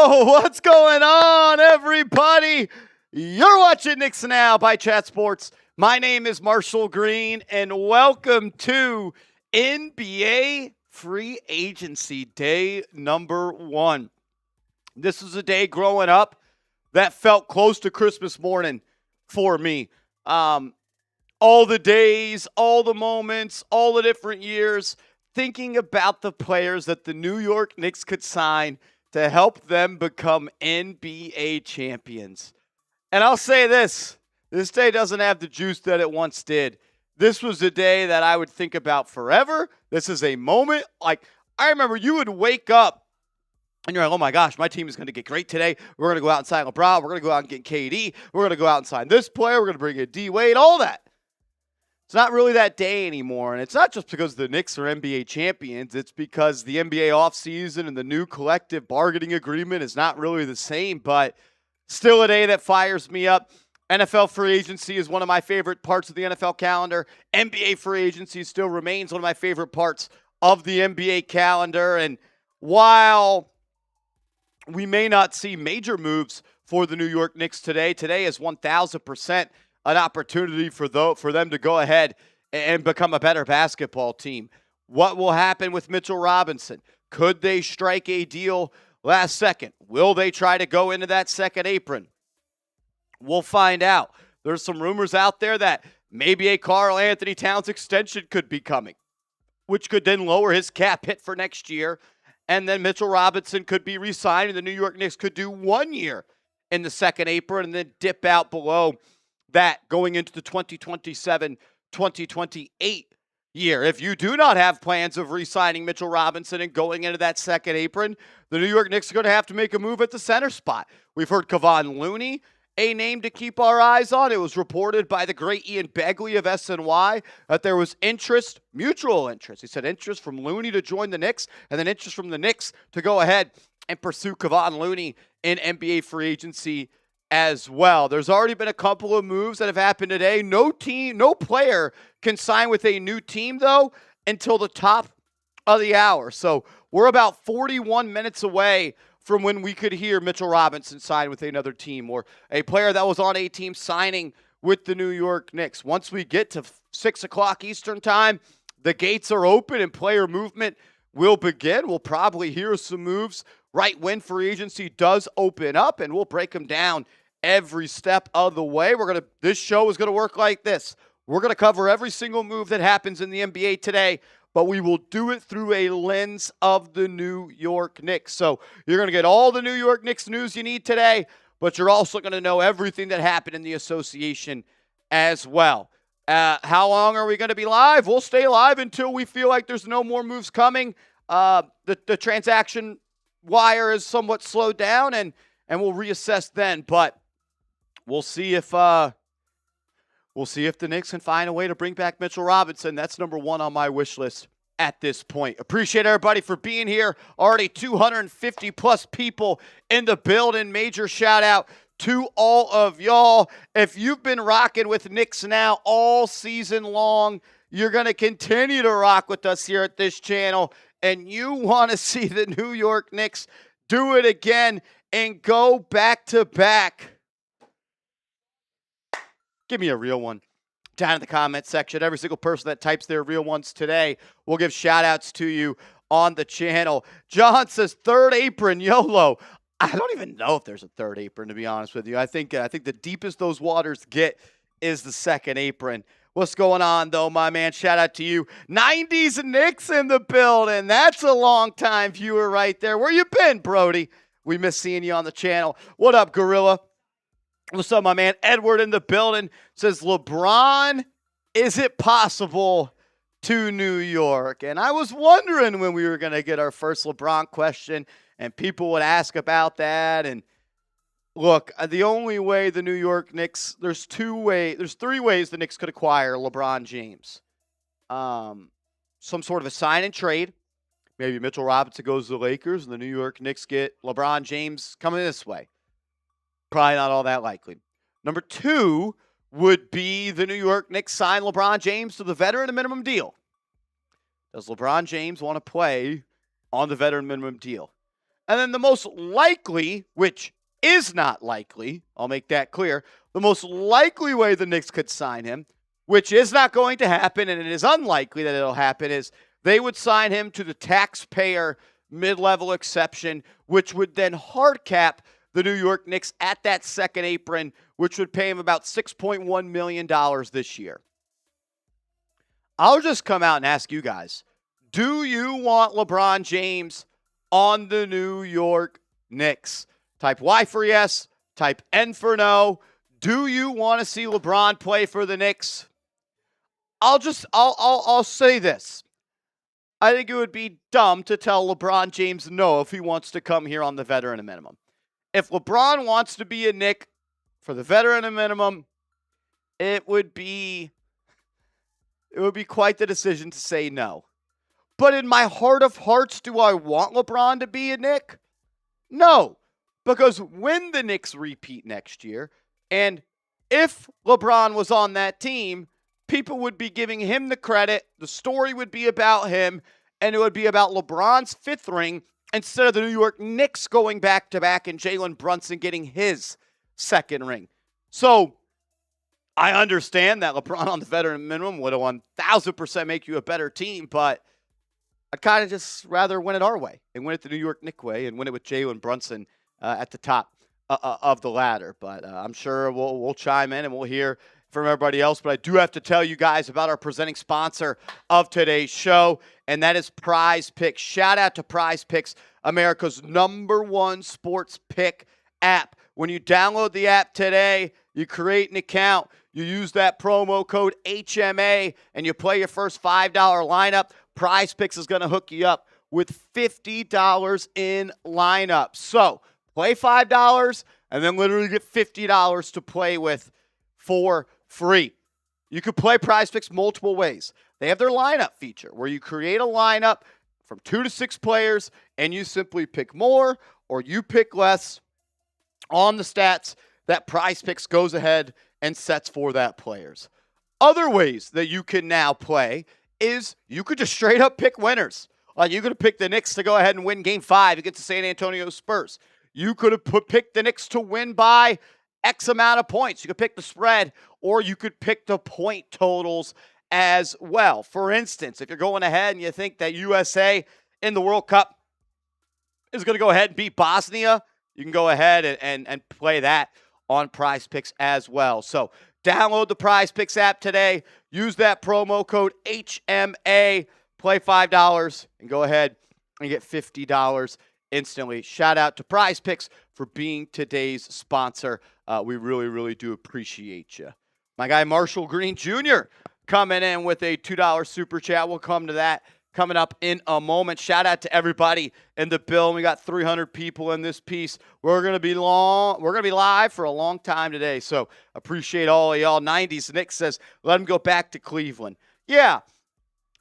Yo, what's going on, everybody? You're watching Knicks Now by Chat Sports. My name is Marshall Green, and welcome to NBA Free Agency Day number 1. This was a day growing up that felt close to Christmas morning for me. All the days, all the moments, all the different years, thinking about the players that the New York Knicks could sign to help them become NBA champions. And I'll say this day doesn't have the juice that it once did. This was a day that I would think about forever. This is a moment, like, I remember you would wake up and you're like, oh my gosh, my team is going to get great today. We're going to go out and sign LeBron. We're going to go out and get KD. We're going to go out and sign this player. We're going to bring in D-Wade, all that. It's not really that day anymore, and it's not just because the Knicks are NBA champions. It's because the NBA offseason and the new collective bargaining agreement is not really the same, but still a day that fires me up. NFL free agency is one of my favorite parts of the NFL calendar. NBA free agency still remains one of my favorite parts of the NBA calendar, and while we may not see major moves for the New York Knicks today is 1,000% an opportunity for them to go ahead and become a better basketball team. What will happen with Mitchell Robinson? Could they strike a deal last second? Will they try to go into that second apron? We'll find out. There's some rumors out there that maybe a Karl-Anthony Towns extension could be coming, which could then lower his cap hit for next year. And then Mitchell Robinson could be re-signed, and the New York Knicks could do 1 year in the second apron and then dip out below that going into the 2027-2028 year. If you do not have plans of re-signing Mitchell Robinson and going into that second apron, the New York Knicks are going to have to make a move at the center spot. We've heard Kevon Looney, a name to keep our eyes on. It was reported by the great Ian Bagley of SNY that there was interest, mutual interest. He said interest from Looney to join the Knicks, and then interest from the Knicks to go ahead and pursue Kevon Looney in NBA free agency as well. There's already been a couple of moves that have happened today. No player can sign with a new team, though, until the top of the hour. So we're about 41 minutes away from when we could hear Mitchell Robinson sign with another team, or a player that was on a team signing with the New York Knicks. Once we get to 6 o'clock Eastern time, the gates are open and player movement will begin. We'll probably hear some moves right when free agency does open up, and we'll break them down every step of the way. This show is going to work like this. We're going to cover every single move that happens in the NBA today, but we will do it through a lens of the New York Knicks. So you're going to get all the New York Knicks news you need today, but you're also going to know everything that happened in the association as well. How long are we going to be live? We'll stay live until we feel like there's no more moves coming. The transaction wire is somewhat slowed down, and we'll reassess then. But we'll see if the Knicks can find a way to bring back Mitchell Robinson. That's number 1 on my wish list at this point. Appreciate everybody for being here. Already 250 plus people in the building. Major shout out to all of y'all. If you've been rocking with Knicks Now all season long, you're going to continue to rock with us here at this channel, and you want to see the New York Knicks do it again and go back to back. Give me a real one down in the comment section. Every single person that types their real ones today, we'll give shout outs to you on the channel. John says third apron, YOLO. I don't even know if there's a third apron, to be honest with you. I think the deepest those waters get is the second apron. What's going on, though, my man? Shout out to you. 90s Knicks in the building. That's a long-time viewer right there. Where you been, Brody? We miss seeing you on the channel. What up, Gorilla? What's up, my man? Edward in the building says, LeBron, is it possible to New York? And I was wondering when we were going to get our first LeBron question, and people would ask about that. And look, the only way the New York Knicks, there's 3 ways the Knicks could acquire LeBron James. Some sort of a sign and trade. Maybe Mitchell Robinson goes to the Lakers and the New York Knicks get LeBron James coming this way. Probably not all that likely. Number 2 would be the New York Knicks sign LeBron James to the veteran minimum deal. Does LeBron James want to play on the veteran minimum deal? And then the most likely, which is not likely, I'll make that clear, the most likely way the Knicks could sign him, which is not going to happen, and it is unlikely that it'll happen, is they would sign him to the taxpayer mid-level exception, which would then hard cap the New York Knicks at that second apron, which would pay him about $6.1 million this year. I'll just come out and ask you guys, do you want LeBron James on the New York Knicks? Type Y for yes, type N for no. Do you want to see LeBron play for the Knicks? I'll say this. I think it would be dumb to tell LeBron James no if he wants to come here on the veteran minimum. If LeBron wants to be a Knick for the veteran minimum, it would be quite the decision to say no. But in my heart of hearts, do I want LeBron to be a Knick? No, because when the Knicks repeat next year, and if LeBron was on that team, people would be giving him the credit, the story would be about him, and it would be about LeBron's fifth ring instead of the New York Knicks going back-to-back and Jalen Brunson getting his second ring. So I understand that LeBron on the veteran minimum would 1,000% make you a better team, but I'd kind of just rather win it our way and win it the New York Knicks way and win it with Jalen Brunson at the top of the ladder. But I'm sure we'll chime in and we'll hear from everybody else. But I do have to tell you guys about our presenting sponsor of today's show, and that is PrizePicks. Shout out to PrizePicks, America's #1 sports pick app. When you download the app today, you create an account, you use that promo code HMA, and you play your first $5 lineup. PrizePicks is going to hook you up with $50 in lineup. So play $5 and then literally get $50 to play with for free. You could play PrizePicks multiple ways. They have their lineup feature where you create a lineup from 2 to 6 players and you simply pick more or you pick less on the stats that PrizePicks goes ahead and sets for that players. Other ways that you can now play is you could just straight up pick winners. Like you could have picked the Knicks to go ahead and win Game 5 against the San Antonio Spurs. You could have picked the Knicks to win by X amount of points. You could pick the spread, or you could pick the point totals as well. For instance, if you're going ahead and you think that USA in the World Cup is going to go ahead and beat Bosnia, you can go ahead and play that on PrizePicks as well. So download the PrizePicks app today. Use that promo code HMA. Play $5 and go ahead and get $50 instantly. Shout out to PrizePicks for being today's sponsor. We really, really do appreciate you. My guy Marshall Green Jr. coming in with a $2 super chat. We'll come to that coming up in a moment. Shout out to everybody in the building. We got 300 people in this piece. We're gonna be live for a long time today. So appreciate all of y'all. 90s Knicks says, let him go back to Cleveland. Yeah.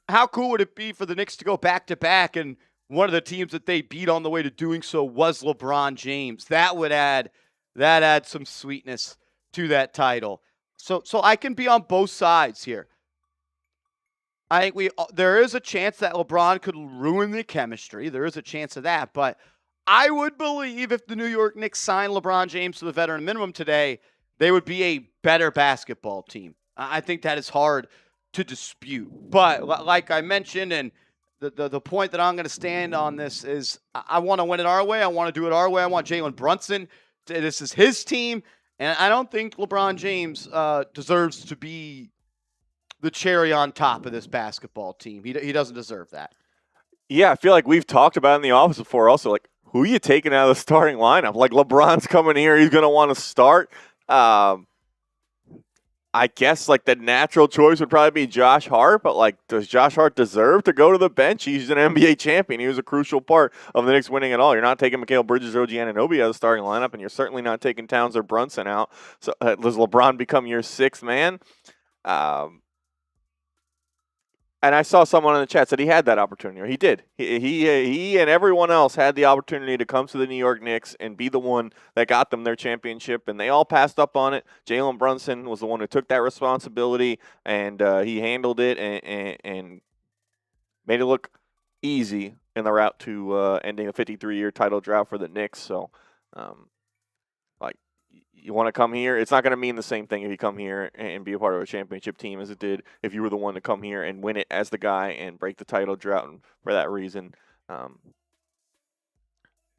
How cool would it be for the Knicks to go back-to-back, and one of the teams that they beat on the way to doing so was LeBron James? That would add some sweetness to that title. So I can be on both sides here. I think there is a chance that LeBron could ruin the chemistry. There is a chance of that, but I would believe if the New York Knicks signed LeBron James to the veteran minimum today, they would be a better basketball team. I think that is hard to dispute. But like I mentioned, and the point that I'm going to stand on this is I want to win it our way. I want to do it our way. I want Jalen Brunson. This is his team. And I don't think LeBron James deserves to be the cherry on top of this basketball team. He doesn't deserve that. Yeah, I feel like we've talked about it in the office before also. Like, who are you taking out of the starting lineup? Like, LeBron's coming here. He's going to want to start. I guess, like, the natural choice would probably be Josh Hart, but, like, does Josh Hart deserve to go to the bench? He's an NBA champion. He was a crucial part of the Knicks winning it all. You're not taking Mikal Bridges or OG Anunoby out of the starting lineup, and you're certainly not taking Towns or Brunson out. So does LeBron become your sixth man? And I saw someone in the chat said he had that opportunity, or he did. He and everyone else had the opportunity to come to the New York Knicks and be the one that got them their championship, and they all passed up on it. Jalen Brunson was the one who took that responsibility, and he handled it and made it look easy in the route to ending a 53-year title drought for the Knicks. So, like, you want to come here. It's not going to mean the same thing if you come here and be a part of a championship team as it did if you were the one to come here and win it as the guy and break the title drought. And for that reason, I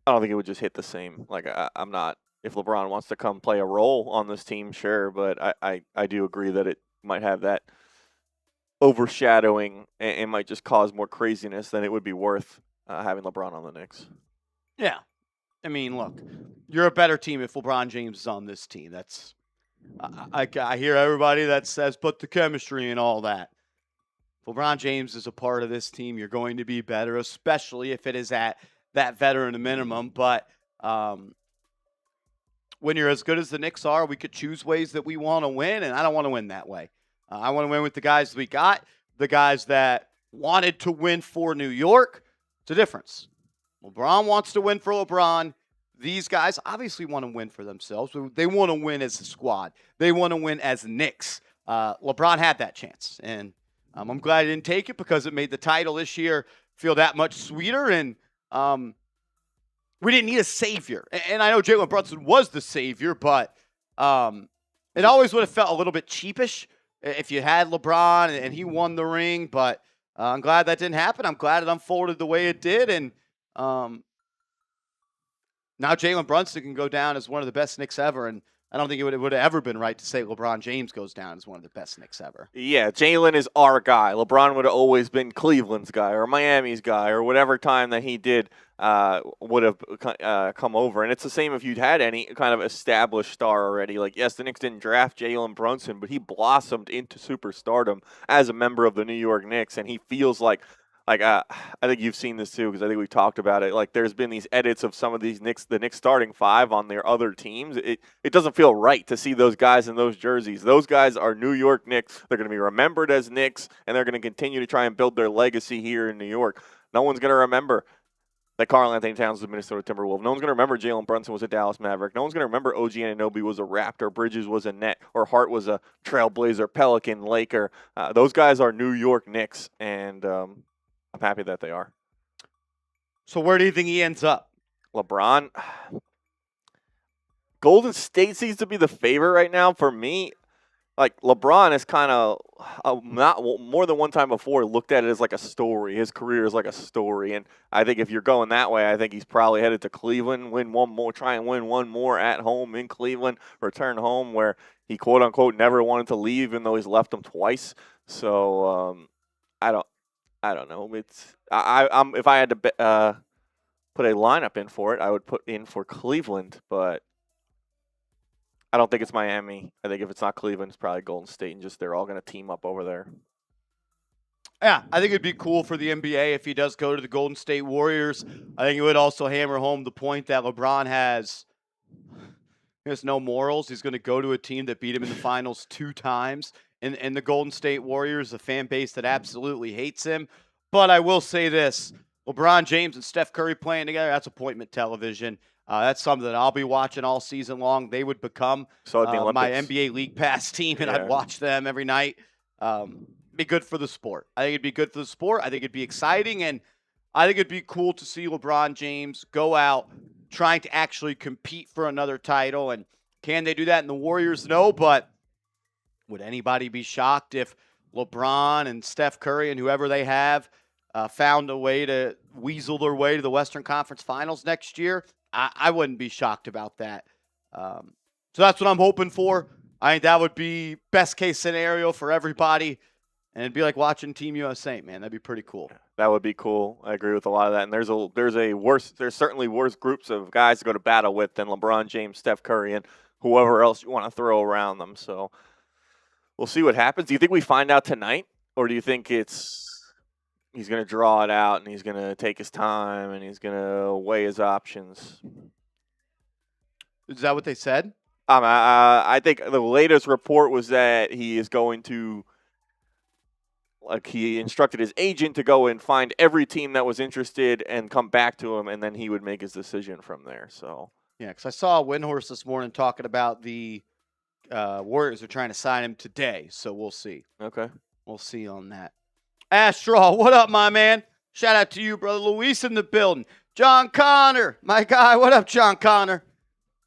don't think it would just hit the same. Like, I'm not. If LeBron wants to come play a role on this team, sure, but I do agree that it might have that overshadowing and might just cause more craziness than it would be worth having LeBron on the Knicks. Yeah. I mean, look, you're a better team if LeBron James is on this team. That's I hear everybody that says, but the chemistry and all that. If LeBron James is a part of this team, you're going to be better, especially if it is at that veteran minimum. But when you're as good as the Knicks are, we could choose ways that we want to win, and I don't want to win that way. I want to win with the guys we got, the guys that wanted to win for New York. It's a difference. LeBron wants to win for LeBron. These guys obviously want to win for themselves. They want to win as a squad. They want to win as Knicks. LeBron had that chance, and I'm glad he didn't take it because it made the title this year feel that much sweeter, and we didn't need a savior. And I know Jalen Brunson was the savior, but it always would have felt a little bit cheapish if you had LeBron and he won the ring, but I'm glad that didn't happen. I'm glad it unfolded the way it did, and now Jalen Brunson can go down as one of the best Knicks ever, and I don't think it would have ever been right to say LeBron James goes down as one of the best Knicks ever. Yeah, Jalen is our guy. LeBron would have always been Cleveland's guy or Miami's guy or whatever time that he did would have come over. And it's the same if you'd had any kind of established star already. Like, yes, the Knicks didn't draft Jalen Brunson, but he blossomed into superstardom as a member of the New York Knicks, and he feels like I think you've seen this too because I think we talked about it. Like, there's been these edits of some of these the Knicks starting five on their other teams. It doesn't feel right to see those guys in those jerseys. Those guys are New York Knicks. They're going to be remembered as Knicks, and they're going to continue to try and build their legacy here in New York. No one's going to remember that Karl-Anthony Towns was a Minnesota Timberwolf. No one's going to remember Jalen Brunson was a Dallas Maverick. No one's going to remember OG Anunoby was a Raptor, Bridges was a Net, or Hart was a Trailblazer, Pelican, Laker. Those guys are New York Knicks, and I'm happy that they are. So where do you think he ends up? LeBron. Golden State seems to be the favorite right now for me. Like, LeBron is kind of, not more than one time before, looked at it as like a story. His career is like a story. And I think if you're going that way, I think he's probably headed to Cleveland, win one more, try and win one more at home in Cleveland, return home where he, quote unquote, never wanted to leave, even though he's left them twice. So I don't know. I'm if I had to put a lineup in for it, I would put in for Cleveland, but I don't think it's Miami. I think if it's not Cleveland, it's probably Golden State, and just they're all going to team up over there. Yeah, I think it'd be cool for the NBA if he does go to the Golden State Warriors. I think it would also hammer home the point that LeBron has no morals. He's going to go to a team that beat him in the finals 2 times. And the Golden State Warriors, a fan base that absolutely hates him. But I will say this, LeBron James and Steph Curry playing together, that's appointment television. That's something that I'll be watching all season long. They would become my NBA League Pass team, and I'd watch them every night. Be good for the sport. I think it'd be good for the sport. I think it'd be exciting, and I think it'd be cool to see LeBron James go out trying to actually compete for another title. And can they do that in the Warriors? No, but would anybody be shocked if LeBron and Steph Curry and whoever they have found a way to weasel their way to the Western Conference Finals next year? I wouldn't be shocked about that. So that's what I'm hoping for. I think that would be best case scenario for everybody. And it'd be like watching Team USA, man. That'd be pretty cool. That would be cool. I agree with a lot of that. And there's certainly worse groups of guys to go to battle with than LeBron James, Steph Curry, and whoever else you want to throw around them. So we'll see what happens. Do you think we find out tonight, or do you think he's going to draw it out and he's going to take his time and he's going to weigh his options? Is that what they said? I think the latest report was that he is going to, like, he instructed his agent to go and find every team that was interested and come back to him, and then he would make his decision from there. So yeah, because I saw Windhorst this morning talking about the Warriors are trying to sign him today, so we'll see. Okay. We'll see on that. Astral, what up, my man? Shout out to you, brother Luis in the building. John Connor, my guy. What up, John Connor?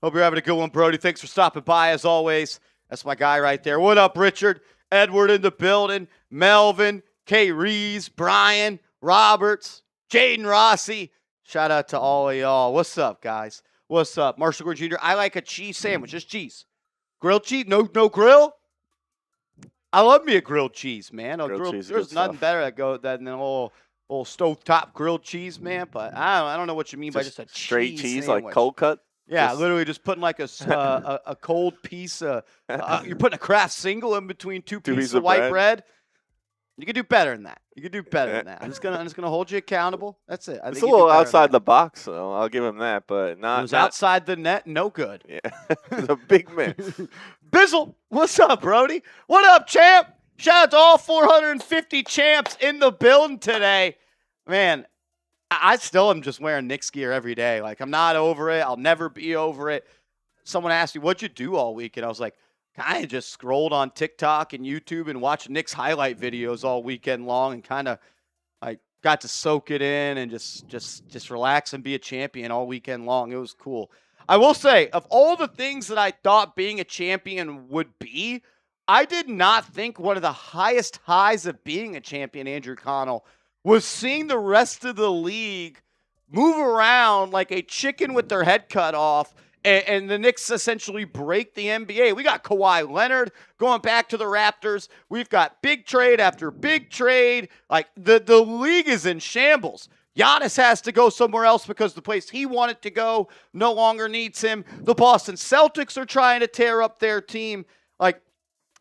Hope you're having a good one, Brody. Thanks for stopping by, as always. That's my guy right there. What up, Richard? Edward in the building. Melvin, K. Rees, Brian, Roberts, Jaden Rossi. Shout out to all of y'all. What's up, guys? What's up? Marshall Gordon Jr., I like a cheese sandwich. Just cheese. Grilled cheese? No grill? I love me a grilled cheese, man. There's nothing better than a little stovetop grilled cheese, man. But I don't know what you mean by just a straight cheese sandwich. Like cold cut. Yeah, literally just putting like a cold piece. You're putting a Kraft single in between two pieces of white bread. You can do better than that. I'm just gonna hold you accountable. That's it. It's a little outside the box, though. I'll give him that, but not. It was outside the net. No good. Yeah, it's a big miss. Bizzle, what's up, Brody? What up, champ? Shout out to all 450 champs in the building today, man. I still am just wearing Knicks gear every day. Like, I'm not over it. I'll never be over it. Someone asked me, what'd you do all week? And I was like, kind of just scrolled on TikTok and YouTube and watched Knicks highlight videos all weekend long and kind of like got to soak it in and just relax and be a champion all weekend long. It was cool. I will say, of all the things that I thought being a champion would be, I did not think one of the highest highs of being a champion, Andrew Connell, was seeing the rest of the league move around like a chicken with their head cut off, and the Knicks essentially break the NBA. We got Kawhi Leonard going back to the Raptors. We've got big trade after big trade. Like, the league is in shambles. Giannis has to go somewhere else because the place he wanted to go no longer needs him. The Boston Celtics are trying to tear up their team. Like,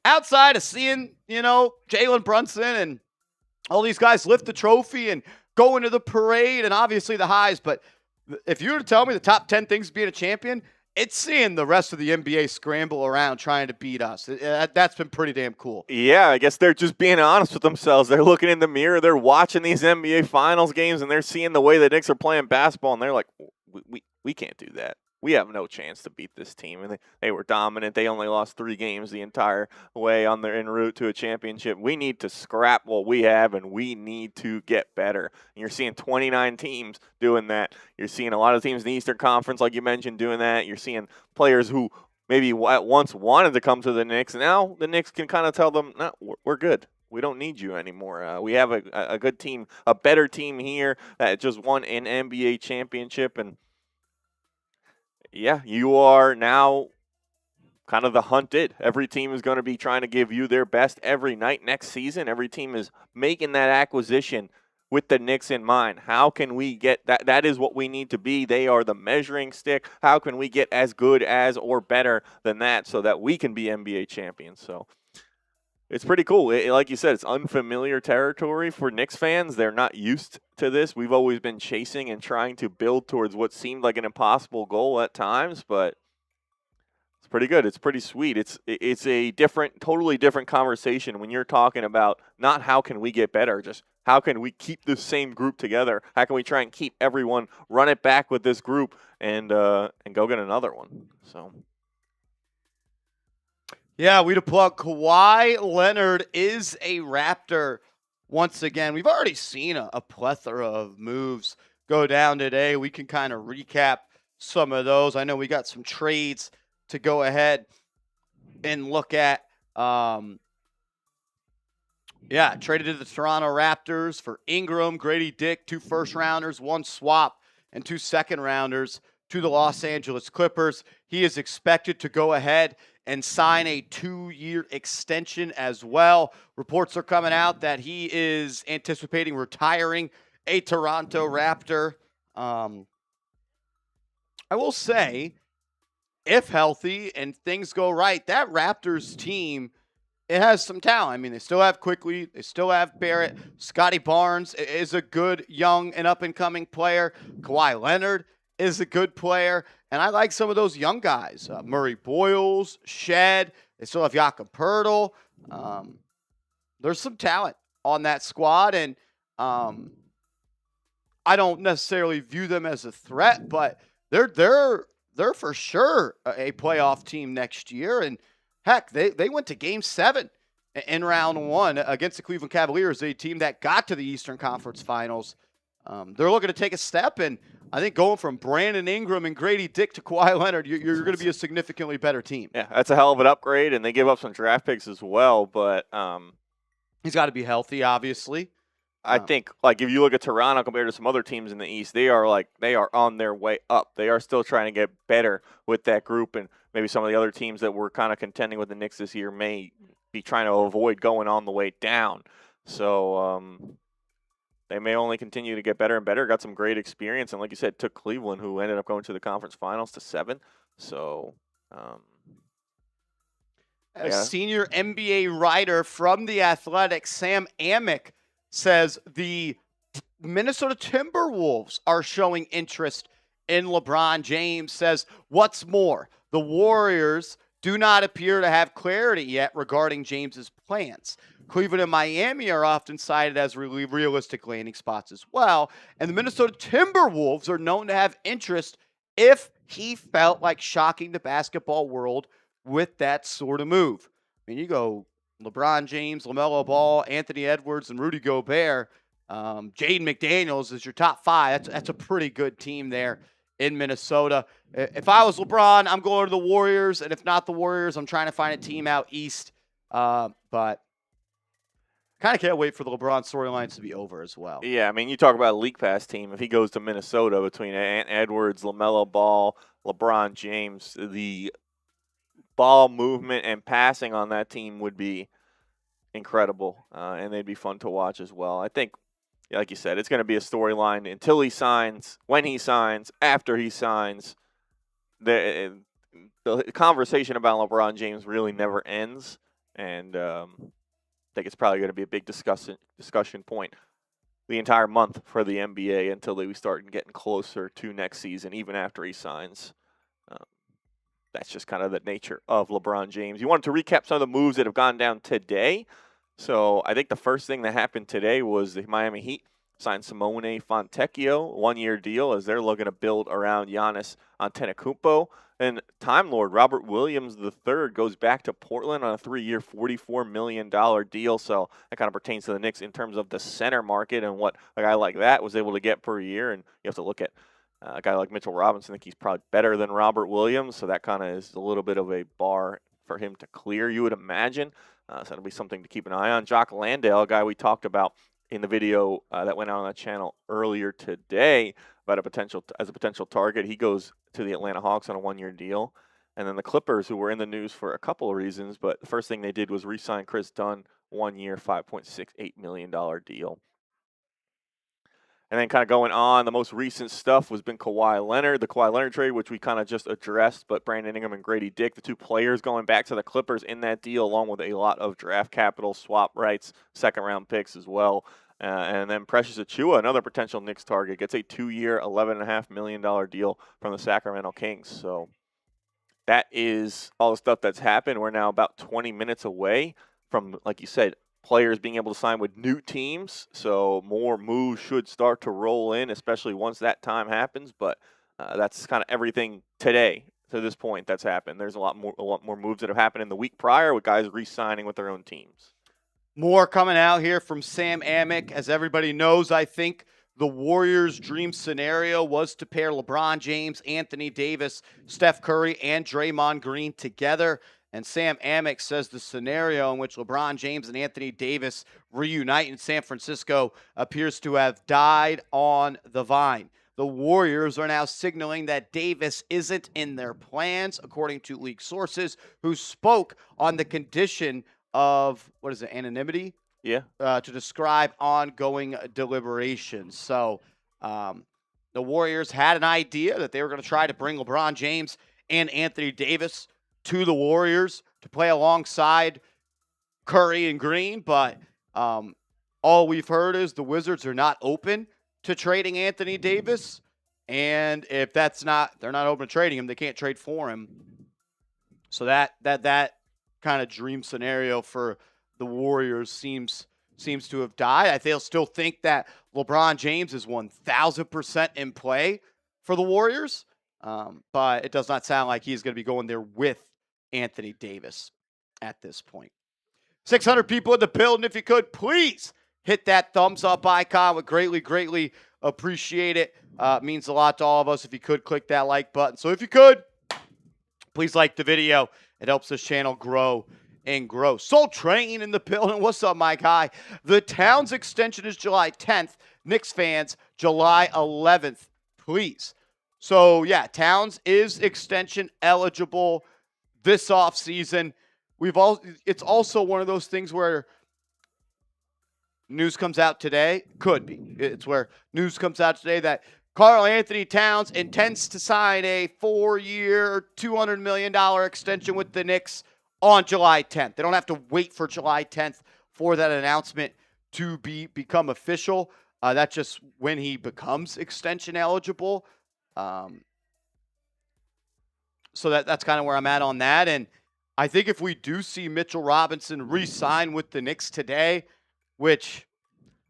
outside of seeing, Jalen Brunson and all these guys lift the trophy and go into the parade and obviously the highs. But if you were to tell me the top 10 things being a champion, it's seeing the rest of the NBA scramble around trying to beat us. That's been pretty damn cool. Yeah, I guess they're just being honest with themselves. They're looking in the mirror. They're watching these NBA Finals games, and they're seeing the way the Knicks are playing basketball, and they're like, we can't do that. We have no chance to beat this team. And they were dominant. They only lost 3 games the entire way on their en route to a championship. We need to scrap what we have, and we need to get better. And you're seeing 29 teams doing that. You're seeing a lot of teams in the Eastern Conference, like you mentioned, doing that. You're seeing players who maybe at once wanted to come to the Knicks. Now the Knicks can kind of tell them, no, we're good. We don't need you anymore. We have a good team, a better team here that just won an NBA championship. And yeah, you are now kind of the hunted. Every team is going to be trying to give you their best every night next season. Every team is making that acquisition with the Knicks in mind. How can we get that? That is what we need to be. They are the measuring stick. How can we get as good as or better than that so that we can be NBA champions? So it's pretty cool. Like you said, it's unfamiliar territory for Knicks fans. They're not used to this. We've always been chasing and trying to build towards what seemed like an impossible goal at times, but it's pretty good. It's pretty sweet. It's a totally different conversation when you're talking about not how can we get better, just how can we keep this same group together? How can we try and keep everyone, run it back with this group and go get another one? So. Yeah, we to plug. Kawhi Leonard is a Raptor once again. We've already seen a plethora of moves go down today. We can kind of recap some of those. I know we got some trades to go ahead and look at. Traded to the Toronto Raptors for Ingram, Grady Dick, 2 first-rounders, 1 swap, and 2 second-rounders to the Los Angeles Clippers. He is expected to go ahead and sign a 2-year extension as well. Reports are coming out that he is anticipating retiring a Toronto Raptor. I will say, if healthy and things go right, that Raptors team, it has some talent. I mean, they still have Quickly. They still have Barrett. Scotty Barnes is a good young and up-and-coming player. Kawhi Leonard is a good player. And I like some of those young guys. Murray Boyles, Shed. They still have Jakob Poeltl. There's some talent on that squad. And I don't necessarily view them as a threat, but they're for sure a playoff team next year. And heck, they went to Game 7 in round 1 against the Cleveland Cavaliers, a team that got to the Eastern Conference Finals they're looking to take a step, and I think going from Brandon Ingram and Grady Dick to Kawhi Leonard, you're going to be a significantly better team. Yeah, that's a hell of an upgrade, and they give up some draft picks as well. But he's got to be healthy, obviously. I think, like, if you look at Toronto compared to some other teams in the East, they are on their way up. They are still trying to get better with that group, and maybe some of the other teams that were kind of contending with the Knicks this year may be trying to avoid going on the way down. So they may only continue to get better and better. Got some great experience, and like you said, took Cleveland, who ended up going to the conference finals, to 7. So a senior NBA writer from The Athletic, Sam Amick, says the Minnesota Timberwolves are showing interest in LeBron James. Says, what's more, the Warriors do not appear to have clarity yet regarding James's plans. Cleveland and Miami are often cited as really realistic landing spots as well. And the Minnesota Timberwolves are known to have interest if he felt like shocking the basketball world with that sort of move. I mean, you go LeBron James, LaMelo Ball, Anthony Edwards, and Rudy Gobert. Jaden McDaniels is your top 5. That's a pretty good team there in Minnesota. If I was LeBron, I'm going to the Warriors. And if not the Warriors, I'm trying to find a team out east. But kind of can't wait for the LeBron storylines to be over as well. Yeah, I mean, you talk about a League Pass team. If he goes to Minnesota between Edwards, LaMelo Ball, LeBron James, the ball movement and passing on that team would be incredible, and they'd be fun to watch as well. I think, like you said, it's going to be a storyline until he signs, when he signs, after he signs. The conversation about LeBron James really never ends, and I think it's probably going to be a big discussion point the entire month for the NBA until we start getting closer to next season, even after he signs. That's just kind of the nature of LeBron James. You wanted to recap some of the moves that have gone down today. So I think the first thing that happened today was the Miami Heat signed Simone Fontecchio, 1-year deal, as they're looking to build around Giannis Antetokounmpo. And Time Lord Robert Williams III goes back to Portland on a 3-year, $44 million deal. So that kind of pertains to the Knicks in terms of the center market and what a guy like that was able to get per year. And you have to look at a guy like Mitchell Robinson. I think he's probably better than Robert Williams. So that kind of is a little bit of a bar for him to clear, you would imagine. So that'll be something to keep an eye on. Jock Landale, a guy we talked about in the video that went out on that channel earlier today about as a potential target. He goes to the Atlanta Hawks on a 1-year deal. And then the Clippers, who were in the news for a couple of reasons, but the first thing they did was re-sign Chris Dunn, 1-year, $5.68 million deal. And then kind of going on, the most recent stuff was been Kawhi Leonard, the Kawhi Leonard trade, which we kind of just addressed, but Brandon Ingram and Grady Dick, the 2 players going back to the Clippers in that deal, along with a lot of draft capital, swap rights, second-round picks as well. And then Precious Achiuwa, another potential Knicks target, gets a 2-year, $11.5 million deal from the Sacramento Kings. So that is all the stuff that's happened. We're now about 20 minutes away from, like you said, players being able to sign with new teams, so more moves should start to roll in, especially once that time happens. But that's kind of everything today to this point that's happened. There's a lot more moves that have happened in the week prior with guys re-signing with their own teams. More coming out here from Sam Amick. As everybody knows, I think the Warriors' dream scenario was to pair LeBron James, Anthony Davis, Steph Curry, and Draymond Green together. And Sam Amick says the scenario in which LeBron James and Anthony Davis reunite in San Francisco appears to have died on the vine. The Warriors are now signaling that Davis isn't in their plans, according to league sources who spoke on the condition of, anonymity? Yeah. To describe ongoing deliberations. So the Warriors had an idea that they were going to try to bring LeBron James and Anthony Davis to the Warriors to play alongside Curry and Green, but all we've heard is the Wizards are not open to trading Anthony Davis, and if they're not open to trading him, they can't trade for him. So that kind of dream scenario for the Warriors seems to have died. They'll still think that LeBron James is 1,000% in play for the Warriors, but it does not sound like he's going to be going there with Anthony Davis at this point. 600 people in the building. If you could, please hit that thumbs up icon. Would greatly appreciate it. Means a lot to all of us if you could click that like button. So if you could, please like the video. It helps this channel grow and grow. Soul Train in the building. What's up, my guy? The Towns extension is July 10th. Knicks fans, July 11th, please. So, yeah, Towns is extension eligible this offseason. It's also one of those things where news comes out today. Could be. It's where news comes out today that Karl-Anthony Towns intends to sign a 4-year, $200 million extension with the Knicks on July 10th. They don't have to wait for July 10th for that announcement to become official. That's just when he becomes extension eligible. So that's kind of where I'm at on that. And I think if we do see Mitchell Robinson re-sign with the Knicks today, which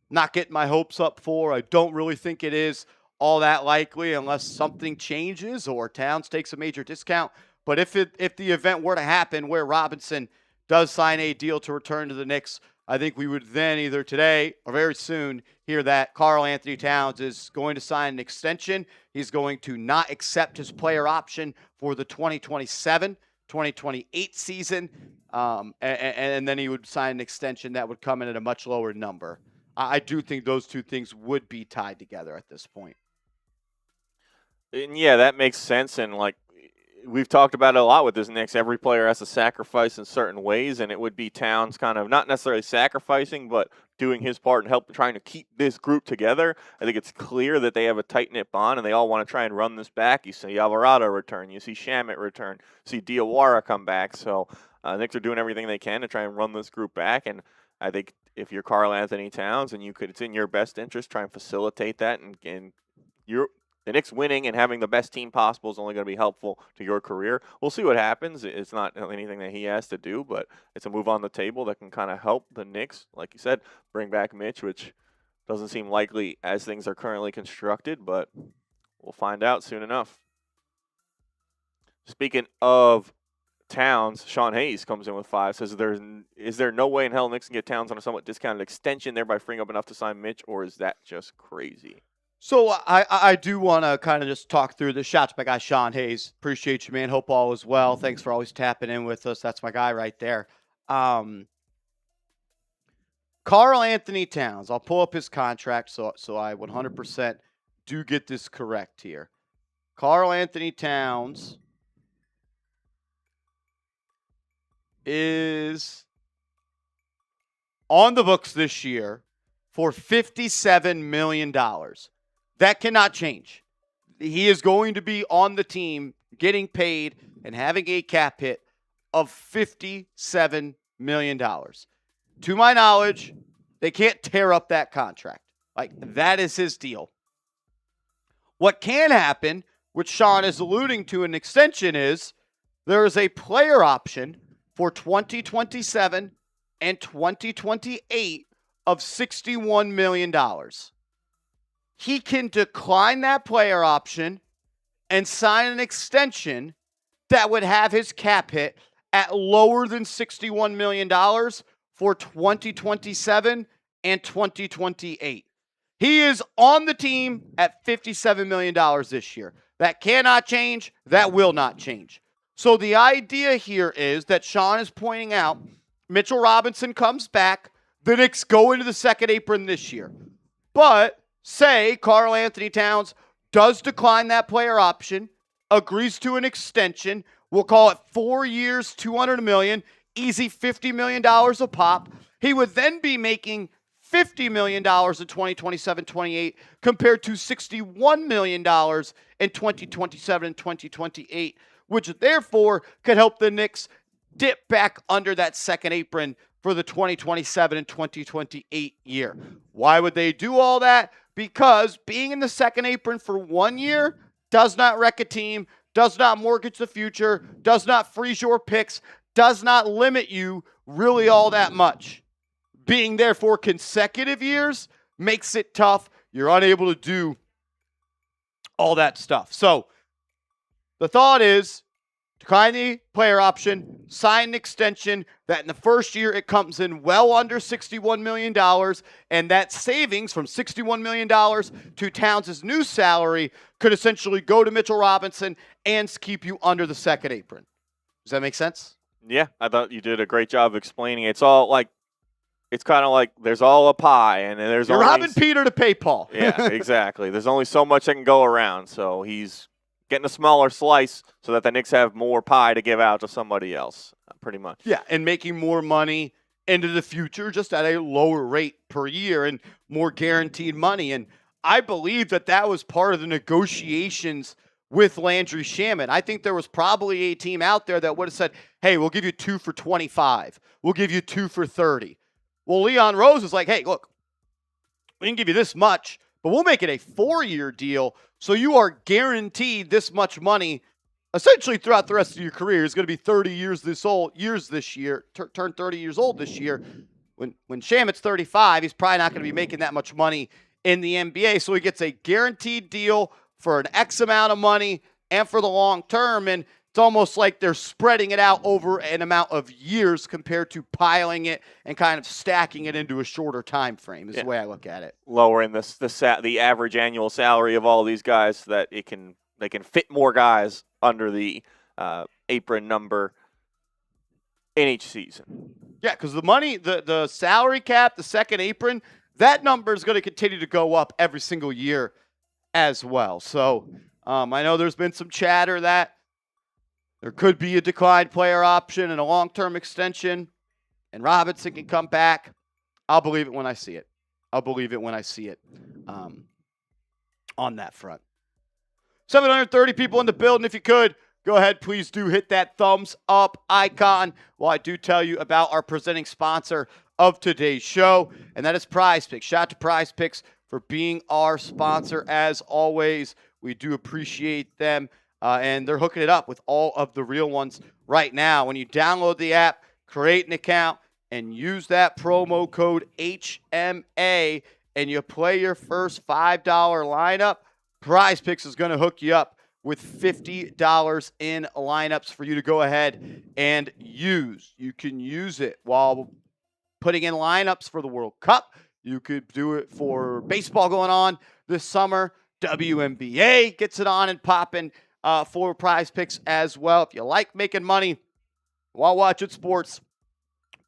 not getting my hopes up for, I don't really think it is all that likely unless something changes or Towns takes a major discount. But if the event were to happen where Robinson does sign a deal to return to the Knicks, I think we would then either today or very soon hear that Karl-Anthony Towns is going to sign an extension. He's going to not accept his player option for the 2027-2028 season. And then he would sign an extension that would come in at a much lower number. I do think those two things would be tied together at this point. And yeah, that makes sense. And like we've talked about it a lot with this Knicks, every player has to sacrifice in certain ways, and it would be Towns kind of not necessarily sacrificing, but doing his part and trying to keep this group together. I think it's clear that they have a tight-knit bond, and they all want to try and run this back. You see Alvarado return. You see Shamet return. You see Diawara come back. So Knicks are doing everything they can to try and run this group back, and I think if you're Karl-Anthony Towns and it's in your best interest, try and facilitate that, and the Knicks winning and having the best team possible is only going to be helpful to your career. We'll see what happens. It's not anything that he has to do, but it's a move on the table that can kind of help the Knicks, like you said, bring back Mitch, which doesn't seem likely as things are currently constructed, but we'll find out soon enough. Speaking of Towns, Sean Hayes comes in with 5, says, is there no way in hell Knicks can get Towns on a somewhat discounted extension, thereby freeing up enough to sign Mitch, or is that just crazy? So I do want to kind of just talk through the shots. My guy Sean Hayes, appreciate you, man. Hope all is well. Thanks for always tapping in with us. That's my guy right there. Karl-Anthony Towns. I'll pull up his contract so I 100% do get this correct here. Karl-Anthony Towns is on the books this year for $57 million. That cannot change. He is going to be on the team getting paid and having a cap hit of $57 million. To my knowledge, they can't tear up that contract. Like, that is his deal. What can happen, which Sean is alluding to an extension, is there is a player option for 2027 and 2028 of $61 million. He can decline that player option and sign an extension that would have his cap hit at lower than $61 million for 2027 and 2028. He is on the team at $57 million this year. That cannot change. That will not change. So the idea here is that Sean is pointing out Mitchell Robinson comes back. The Knicks go into the second apron this year. But say Karl-Anthony Towns does decline that player option, agrees to an extension. We'll call it 4 years, $200 million, easy $50 million a pop. He would then be making $50 million in 2027-28 compared to $61 million in 2027 and 2028, which therefore could help the Knicks dip back under that second apron for the 2027 and 2028 year. Why would they do all that? Because being in the second apron for 1 year does not wreck a team, does not mortgage the future, does not freeze your picks, does not limit you really all that much. Being there for consecutive years makes it tough. You're unable to do all that stuff. So the thought is, decline the player option, sign an extension that in the first year it comes in well under $61 million, and that savings from $61 million to Towns' new salary could essentially go to Mitchell Robinson and keep you under the second apron. Does that make sense? Yeah, I thought you did a great job explaining it. It's all like, it's kind of like there's all a pie, and there's You're only robbing Peter to pay Paul. Yeah, exactly. There's only so much that can go around, so he's getting a smaller slice so that the Knicks have more pie to give out to somebody else, pretty much. Yeah, and making more money into the future just at a lower rate per year and more guaranteed money. And I believe that was part of the negotiations with Landry Shamet. I think there was probably a team out there that would have said, hey, we'll give you 2 for 25. We'll give you 2 for 30. Well, Leon Rose is like, hey, look, we can give you this much, but we'll make it a 4-year deal, so you are guaranteed this much money essentially throughout the rest of your career. He's going to be 30 years this year, turn 30 years old this year. When Shamet's 35, he's probably not going to be making that much money in the NBA, so he gets a guaranteed deal for an X amount of money and for the long term, and it's almost like they're spreading it out over an amount of years compared to piling it and kind of stacking it into a shorter time frame is the way I look at it. Lowering the average annual salary of all these guys so that they can fit more guys under the apron number in each season. Yeah, because the money, the salary cap, the second apron, that number is going to continue to go up every single year as well. So I know there's been some chatter that there could be a declined player option and a long-term extension, and Robinson can come back. I'll believe it when I see it. On that front. 730 people in the building. If you could, go ahead, please do hit that thumbs up icon while I do tell you about our presenting sponsor of today's show, and that is PrizePicks. Shout out to PrizePicks for being our sponsor as always. We do appreciate them. And they're hooking it up with all of the real ones right now. When you download the app, create an account, and use that promo code HMA, and you play your first $5 lineup, PrizePicks is going to hook you up with $50 in lineups for you to go ahead and use. You can use it while putting in lineups for the World Cup. You could do it for baseball going on this summer. WNBA gets it on and popping. For PrizePicks as well. If you like making money while watching sports,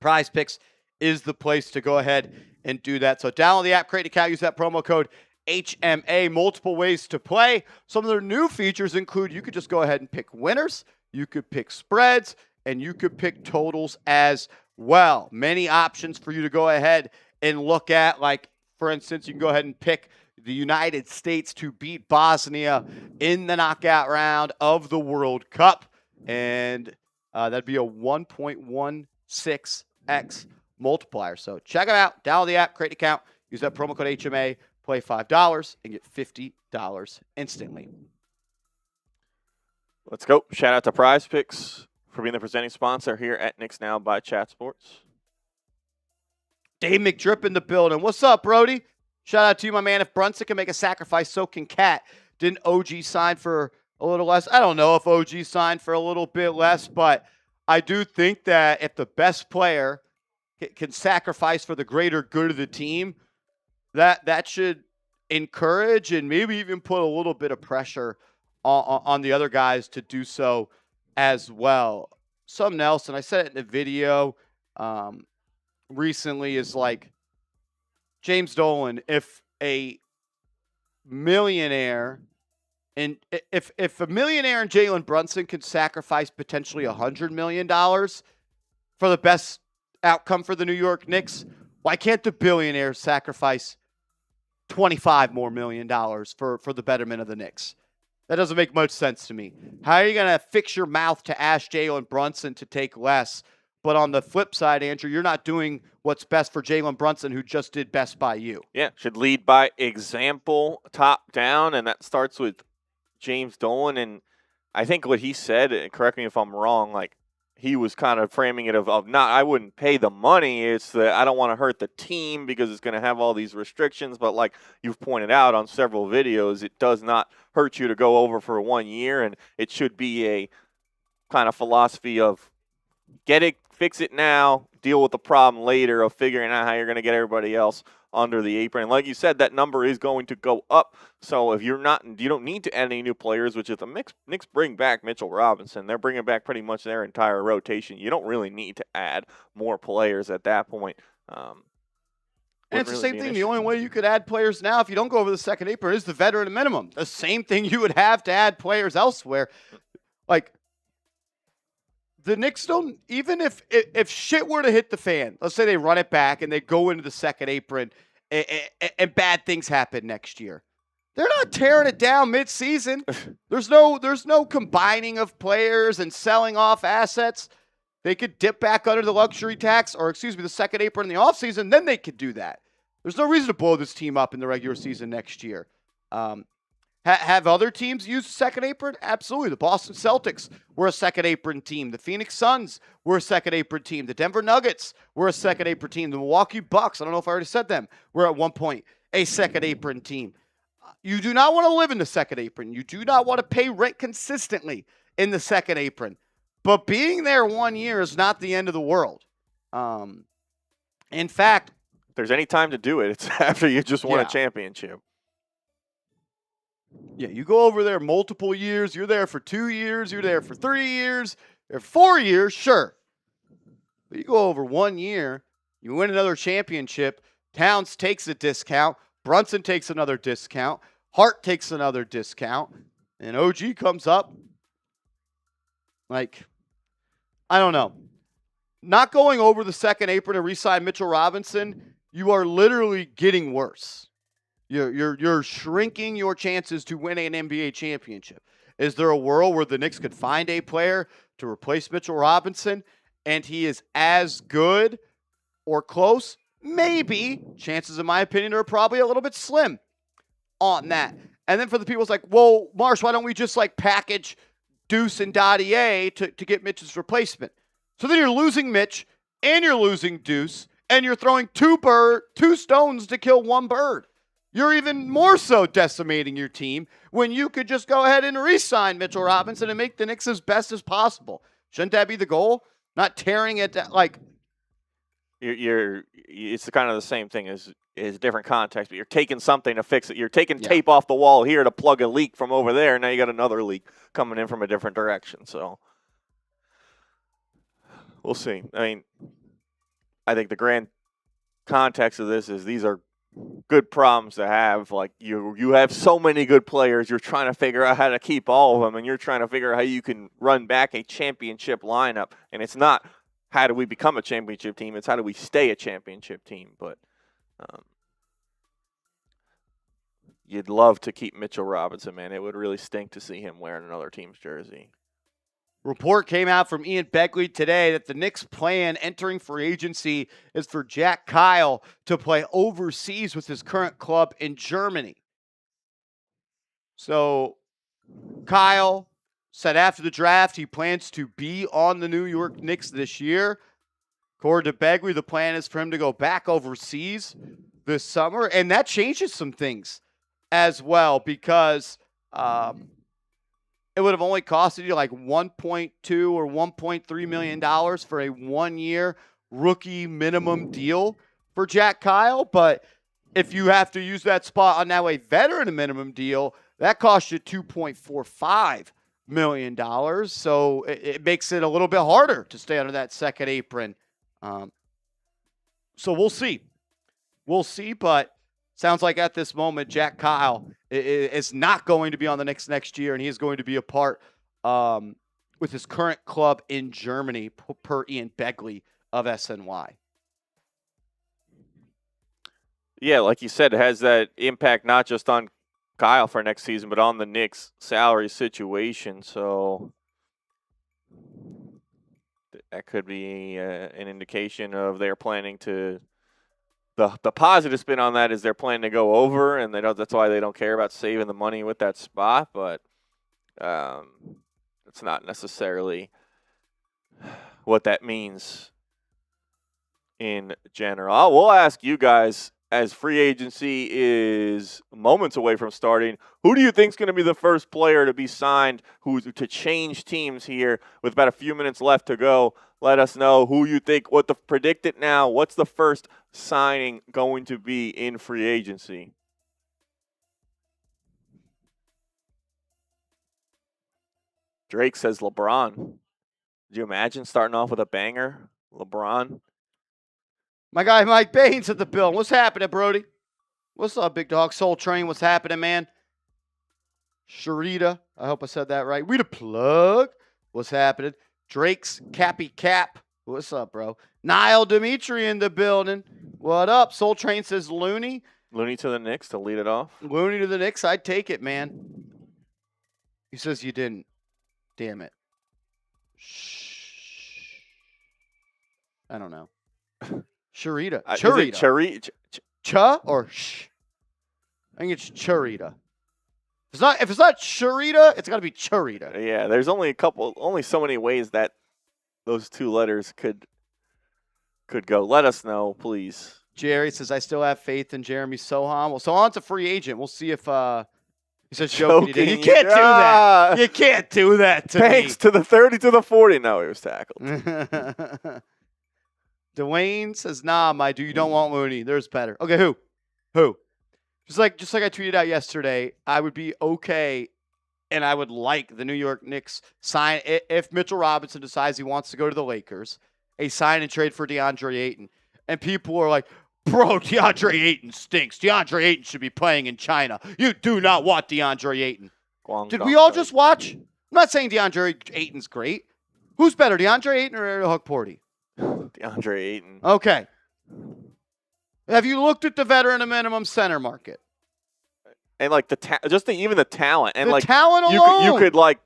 PrizePicks is the place to go ahead and do that. So download the app, create an account, use that promo code HMA. Multiple ways to play. Some of their new features include you could just go ahead and pick winners, you could pick spreads, and you could pick totals as well. Many options for you to go ahead and look at. Like, for instance, you can go ahead and pick the United States to beat Bosnia in the knockout round of the World Cup. And that'd be a 1.16x multiplier. So check it out. Download the app, create an account, use that promo code HMA, play $5, and get $50 instantly. Let's go. Shout out to PrizePicks for being the presenting sponsor here at Knicks Now by Chat Sports. Dave McDrip in the building. What's up, Brody? Shout out to you, my man. If Brunson can make a sacrifice, so can Cat. Didn't OG sign for a little less? I don't know if OG signed for a little bit less, but I do think that if the best player can sacrifice for the greater good of the team, that should encourage and maybe even put a little bit of pressure on the other guys to do so as well. Something else, and I said it in the video recently, is like, James Dolan, if a millionaire and if a millionaire and Jalen Brunson could sacrifice potentially $100 million for the best outcome for the New York Knicks, why can't the billionaire sacrifice $25 more million for the betterment of the Knicks? That doesn't make much sense to me. How are you going to fix your mouth to ask Jalen Brunson to take less? But on the flip side, Andrew, you're not doing what's best for Jalen Brunson, who just did best by you. Yeah, should lead by example, top down, and that starts with James Dolan. And I think what he said, and correct me if I'm wrong, like he was kind of framing it of not, I wouldn't pay the money. It's that I don't want to hurt the team because it's going to have all these restrictions. But like you've pointed out on several videos, it does not hurt you to go over for 1 year, and it should be a kind of philosophy of get it, fix it now, deal with the problem later of figuring out how you're going to get everybody else under the apron. And like you said, that number is going to go up. So if you don't need to add any new players, which if the Knicks bring back Mitchell Robinson, they're bringing back pretty much their entire rotation. You don't really need to add more players at that point. And it's the same thing. The only way you could add players now, if you don't go over the second apron, is the veteran minimum. The same thing you would have to add players elsewhere. Like, the Knicks don't, even if shit were to hit the fan, let's say they run it back and they go into the second apron and bad things happen next year. They're not tearing it down mid-season. There's no combining of players and selling off assets. They could dip back under the luxury tax, or the second apron in the offseason, then they could do that. There's no reason to blow this team up in the regular season next year. Have other teams used the second apron? Absolutely. The Boston Celtics were a second apron team. The Phoenix Suns were a second apron team. The Denver Nuggets were a second apron team. The Milwaukee Bucks, I don't know if I already said them, were at one point a second apron team. You do not want to live in the second apron. You do not want to pay rent consistently in the second apron. But being there 1 year is not the end of the world. In fact, if there's any time to do it, it's after you just won a championship. Yeah, you go over there multiple years. You're there for 2 years. You're there for 3 years. Or 4 years, sure. But you go over 1 year, you win another championship. Towns takes a discount. Brunson takes another discount. Hart takes another discount. And OG comes up. Like, I don't know. Not going over the second apron to re-sign Mitchell Robinson, you are literally getting worse. You're shrinking your chances to win an NBA championship. Is there a world where the Knicks could find a player to replace Mitchell Robinson and he is as good or close? Maybe. Chances, in my opinion, are probably a little bit slim on that. And then for the people, it's like, well, Marsh, why don't we just package Deuce and Dottier to get Mitch's replacement? So then you're losing Mitch and you're losing Deuce and you're throwing two stones to kill one bird. You're even more so decimating your team when you could just go ahead and re-sign Mitchell Robinson and make the Knicks as best as possible. Shouldn't that be the goal? Not tearing it like. It's kind of the same thing as different context, but you're taking something to fix it. You're taking tape off the wall here to plug a leak from over there, and now you got another leak coming in from a different direction. So we'll see. I mean, I think the grand context of this is these are good problems to have. Like you have so many good players, you're trying to figure out how to keep all of them, and you're trying to figure out how you can run back a championship lineup. And it's not how do we become a championship team, it's how do we stay a championship team. But you'd love to keep Mitchell Robinson, man. It would really stink to see him wearing another team's jersey. Report came out from Ian Begley today that the Knicks' plan entering free agency is for Jack Kyle to play overseas with his current club in Germany. So Kyle said after the draft he plans to be on the New York Knicks this year. According to Begley, the plan is for him to go back overseas this summer, and that changes some things as well because it would have only costed you like $1.2 or $1.3 million for a 1 year rookie minimum deal for Jack Kyle. But if you have to use that spot on now a veteran minimum deal, that costs you $2.45 million. So it makes it a little bit harder to stay under that second apron. So we'll see. We'll see, but sounds like at this moment, Jack Kyle is not going to be on the Knicks next year, and he is going to be a part with his current club in Germany, per Ian Begley of SNY. Yeah, like you said, it has that impact not just on Kyle for next season, but on the Knicks' salary situation. So that could be an indication of they're planning to. The positive spin on that is they're planning to go over, and that's why they don't care about saving the money with that spot. But it's not necessarily what that means in general. We'll ask you guys as free agency is moments away from starting, who do you think is going to be the first player to be signed to change teams here with about a few minutes left to go? Let us know who you think, predict it now. What's the first signing going to be in free agency? Drake says LeBron. Could you imagine starting off with a banger? LeBron. My guy Mike Baines at the bill. What's happening, Brody? What's up, Big Dog? Soul Train, what's happening, man? Charita, I hope I said that right. We the plug. What's happening? Drake's Cappy Cap. What's up, bro? Niall Dimitri in the building. What up? Soul Train says Looney. Looney to the Knicks to lead it off. Looney to the Knicks. I'd take it, man. He says you didn't. Damn it. Shh. I don't know. Charita. Charita. Cha or sh? I think it's Charita. If it's not Charita, it's got to be Charita. Yeah, there's only so many ways that those two letters could go. Let us know, please. Jerry says I still have faith in Jeremy Sohan. Well, Sohan's a free agent. We'll see if he says joking. You can't do that. You can't do that to Thanks me. To the 30 to the 40. No, he was tackled. Dwayne says, nah, my dude, you don't want Looney. There's better. Okay, who? Just like I tweeted out yesterday, I would be okay and I would like the New York Knicks sign, if Mitchell Robinson decides he wants to go to the Lakers, a sign and trade for DeAndre Ayton. And people are like, bro, DeAndre Ayton stinks. DeAndre Ayton should be playing in China. You do not want DeAndre Ayton. Did we all just watch? I'm not saying DeAndre Ayton's great. Who's better, DeAndre Ayton or Ariel Hukporty? DeAndre Ayton. Okay. Have you looked at the veteran minimum center market? And like even the talent and the like talent alone. You could like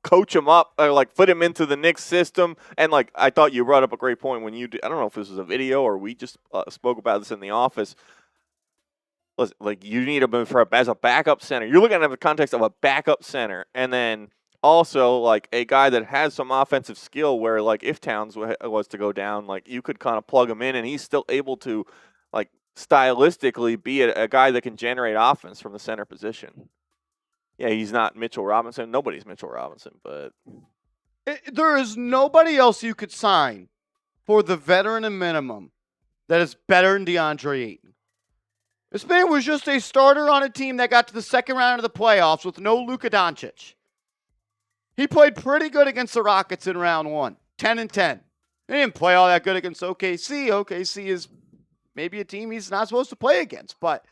coach him up or like fit him into the Knicks system. And like I thought you brought up a great point when I don't know if this was a video or we just spoke about this in the office. Listen, like you need him as a backup center. You're looking at it in the context of a backup center, and then also like a guy that has some offensive skill. Where like if Towns was to go down, like you could kind of plug him in, and he's still able to like stylistically be a guy that can generate offense from the center position. Yeah, he's not Mitchell Robinson. Nobody's Mitchell Robinson, but there is nobody else you could sign for the veteran and minimum that is better than DeAndre Ayton. This man was just a starter on a team that got to the second round of the playoffs with no Luka Doncic. He played pretty good against the Rockets in round 1, 10-10. He didn't play all that good against OKC. OKC is maybe a team he's not supposed to play against, but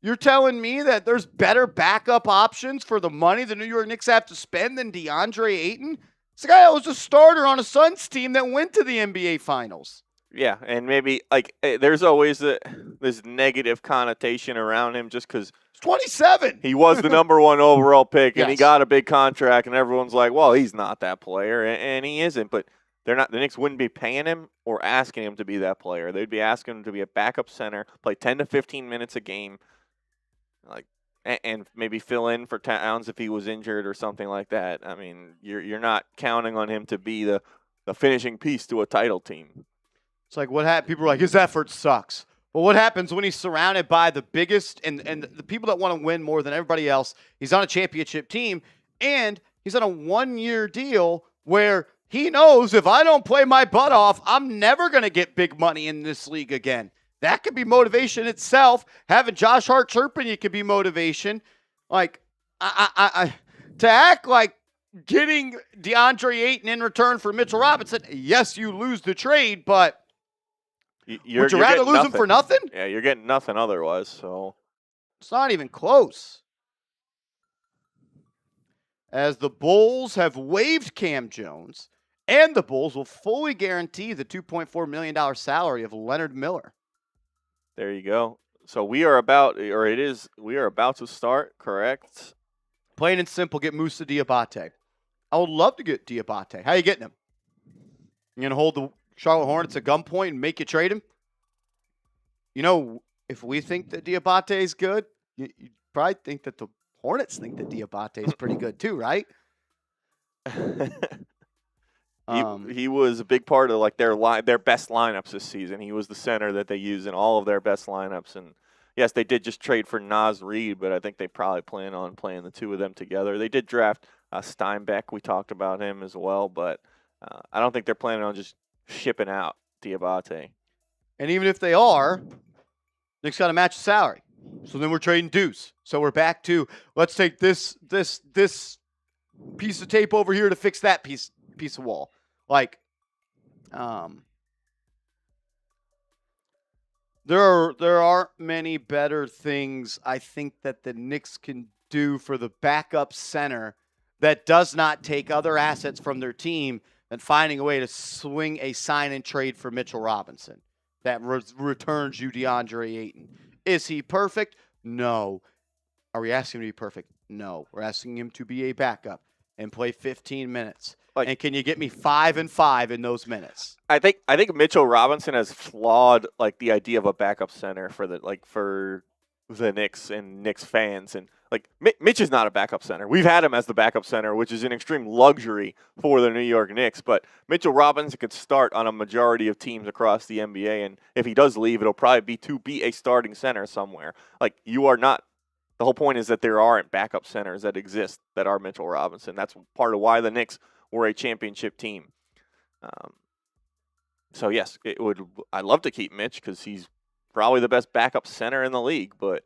you're telling me that there's better backup options for the money the New York Knicks have to spend than DeAndre Ayton? It's the guy that was a starter on a Suns team that went to the NBA Finals. Yeah, and maybe like there's always this negative connotation around him just because he's 27. He was the number 1 overall pick, and yes. he got a big contract, and everyone's like, well, he's not that player, and he isn't, but they're not. The Knicks wouldn't be paying him or asking him to be that player. They'd be asking him to be a backup center, play 10 to 15 minutes a game, like, and maybe fill in for Towns if he was injured or something like that. I mean, you're not counting on him to be the finishing piece to a title team. It's like what happened. People are like, his effort sucks. Well, what happens when he's surrounded by the biggest and the people that want to win more than everybody else? He's on a championship team, and he's on a 1-year deal where he knows if I don't play my butt off, I'm never going to get big money in this league again. That could be motivation itself. Having Josh Hart chirping you could be motivation. Like, I to act like getting DeAndre Ayton in return for Mitchell Robinson, yes, you lose the trade, but would you rather lose him for nothing? Yeah, you're getting nothing otherwise, so. It's not even close. As the Bulls have waived Cam Jones, and the Bulls will fully guarantee the $2.4 million salary of Leonard Miller. There you go. So we are about to start, correct? Plain and simple, get Moussa Diabate. I would love to get Diabate. How you getting him? You going to hold the Charlotte Hornets at gunpoint and make you trade him? You know, if we think that Diabate is good, you probably think that the Hornets think that Diabate is pretty good too, right? He was a big part of like their best lineups this season. He was the center that they use in all of their best lineups. And yes, they did just trade for Naz Reid, but I think they probably plan on playing the two of them together. They did draft Steinbeck. We talked about him as well, but I don't think they're planning on just shipping out Diabate. And even if they are, Knicks got to match the salary. So then we're trading Deuce. So we're back to let's take this piece of tape over here to fix that piece of wall. Like, there aren't many better things I think that the Knicks can do for the backup center that does not take other assets from their team than finding a way to swing a sign and trade for Mitchell Robinson that returns you DeAndre Ayton. Is he perfect? No. Are we asking him to be perfect? No. We're asking him to be a backup and play 15 minutes. And can you get me 5 and 5 in those minutes? I think Mitchell Robinson has flawed like the idea of a backup center for the Knicks and Knicks fans. And like Mitch is not a backup center. We've had him as the backup center, which is an extreme luxury for the New York Knicks. But Mitchell Robinson could start on a majority of teams across the NBA, and if he does leave, it'll probably be to be a starting center somewhere. Like you are not. The whole point is that there aren't backup centers that exist that are Mitchell Robinson. That's part of why the Knicks were a championship team. So yes, I'd love to keep Mitch because he's probably the best backup center in the league. But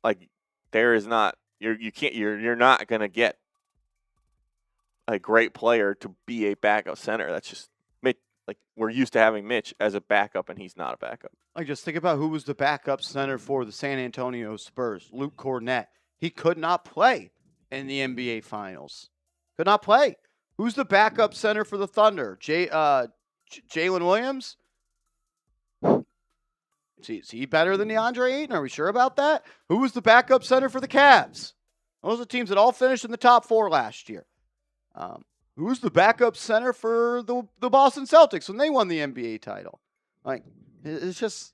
like, there is not you're not gonna get a great player to be a backup center. That's just Mitch. Like we're used to having Mitch as a backup, and he's not a backup. Like just think about who was the backup center for the San Antonio Spurs. Luke Cornett. He could not play in the NBA Finals. Could not play. Who's the backup center for the Thunder? Jalen Williams? Is he better than DeAndre Ayton? Are we sure about that? Who was the backup center for the Cavs? Those are teams that all finished in the top 4 last year. Who's the backup center for the Boston Celtics when they won the NBA title? Like, it's just...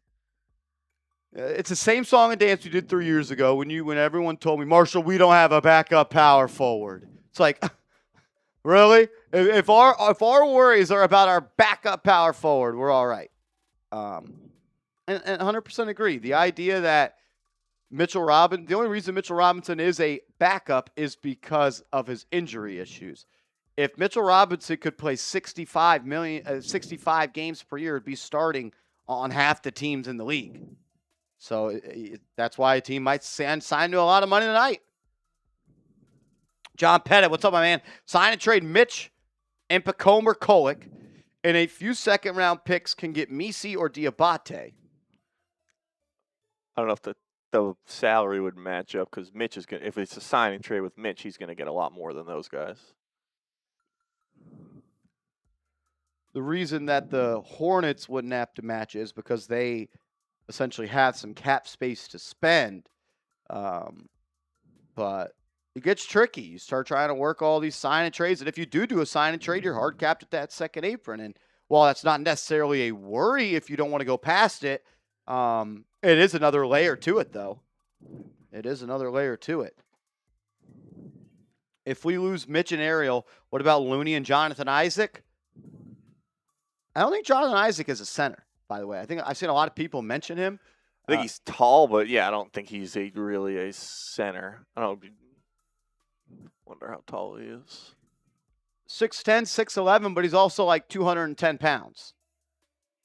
It's the same song and dance we did 3 years ago when everyone told me, Marshall, we don't have a backup power forward. It's like... Really? If our worries are about our backup power forward, we're all right. And 100% agree. The idea that the only reason Mitchell Robinson is a backup is because of his injury issues. If Mitchell Robinson could play 65 games per year, it'd be starting on half the teams in the league. So that's why a team might sign to a lot of money tonight. John Pettit, what's up, my man? Sign and trade Mitch and Pacomer Kolick, and a few second-round picks can get Misi or Diabate. I don't know if the salary would match up because Mitch is if it's a sign and trade with Mitch, he's going to get a lot more than those guys. The reason that the Hornets wouldn't have to match is because they essentially have some cap space to spend, but it gets tricky. You start trying to work all these sign and trades, and if you do a sign and trade, you're hard capped at that second apron. And while that's not necessarily a worry if you don't want to go past it, it is another layer to it, though. It is another layer to it. If we lose Mitch and Ariel, what about Looney and Jonathan Isaac? I don't think Jonathan Isaac is a center, by the way. I think I've seen a lot of people mention him. I think he's tall, but yeah, I don't think he's really a center. I don't wonder how tall he is. 6'10", 6'11", but he's also like 210 pounds.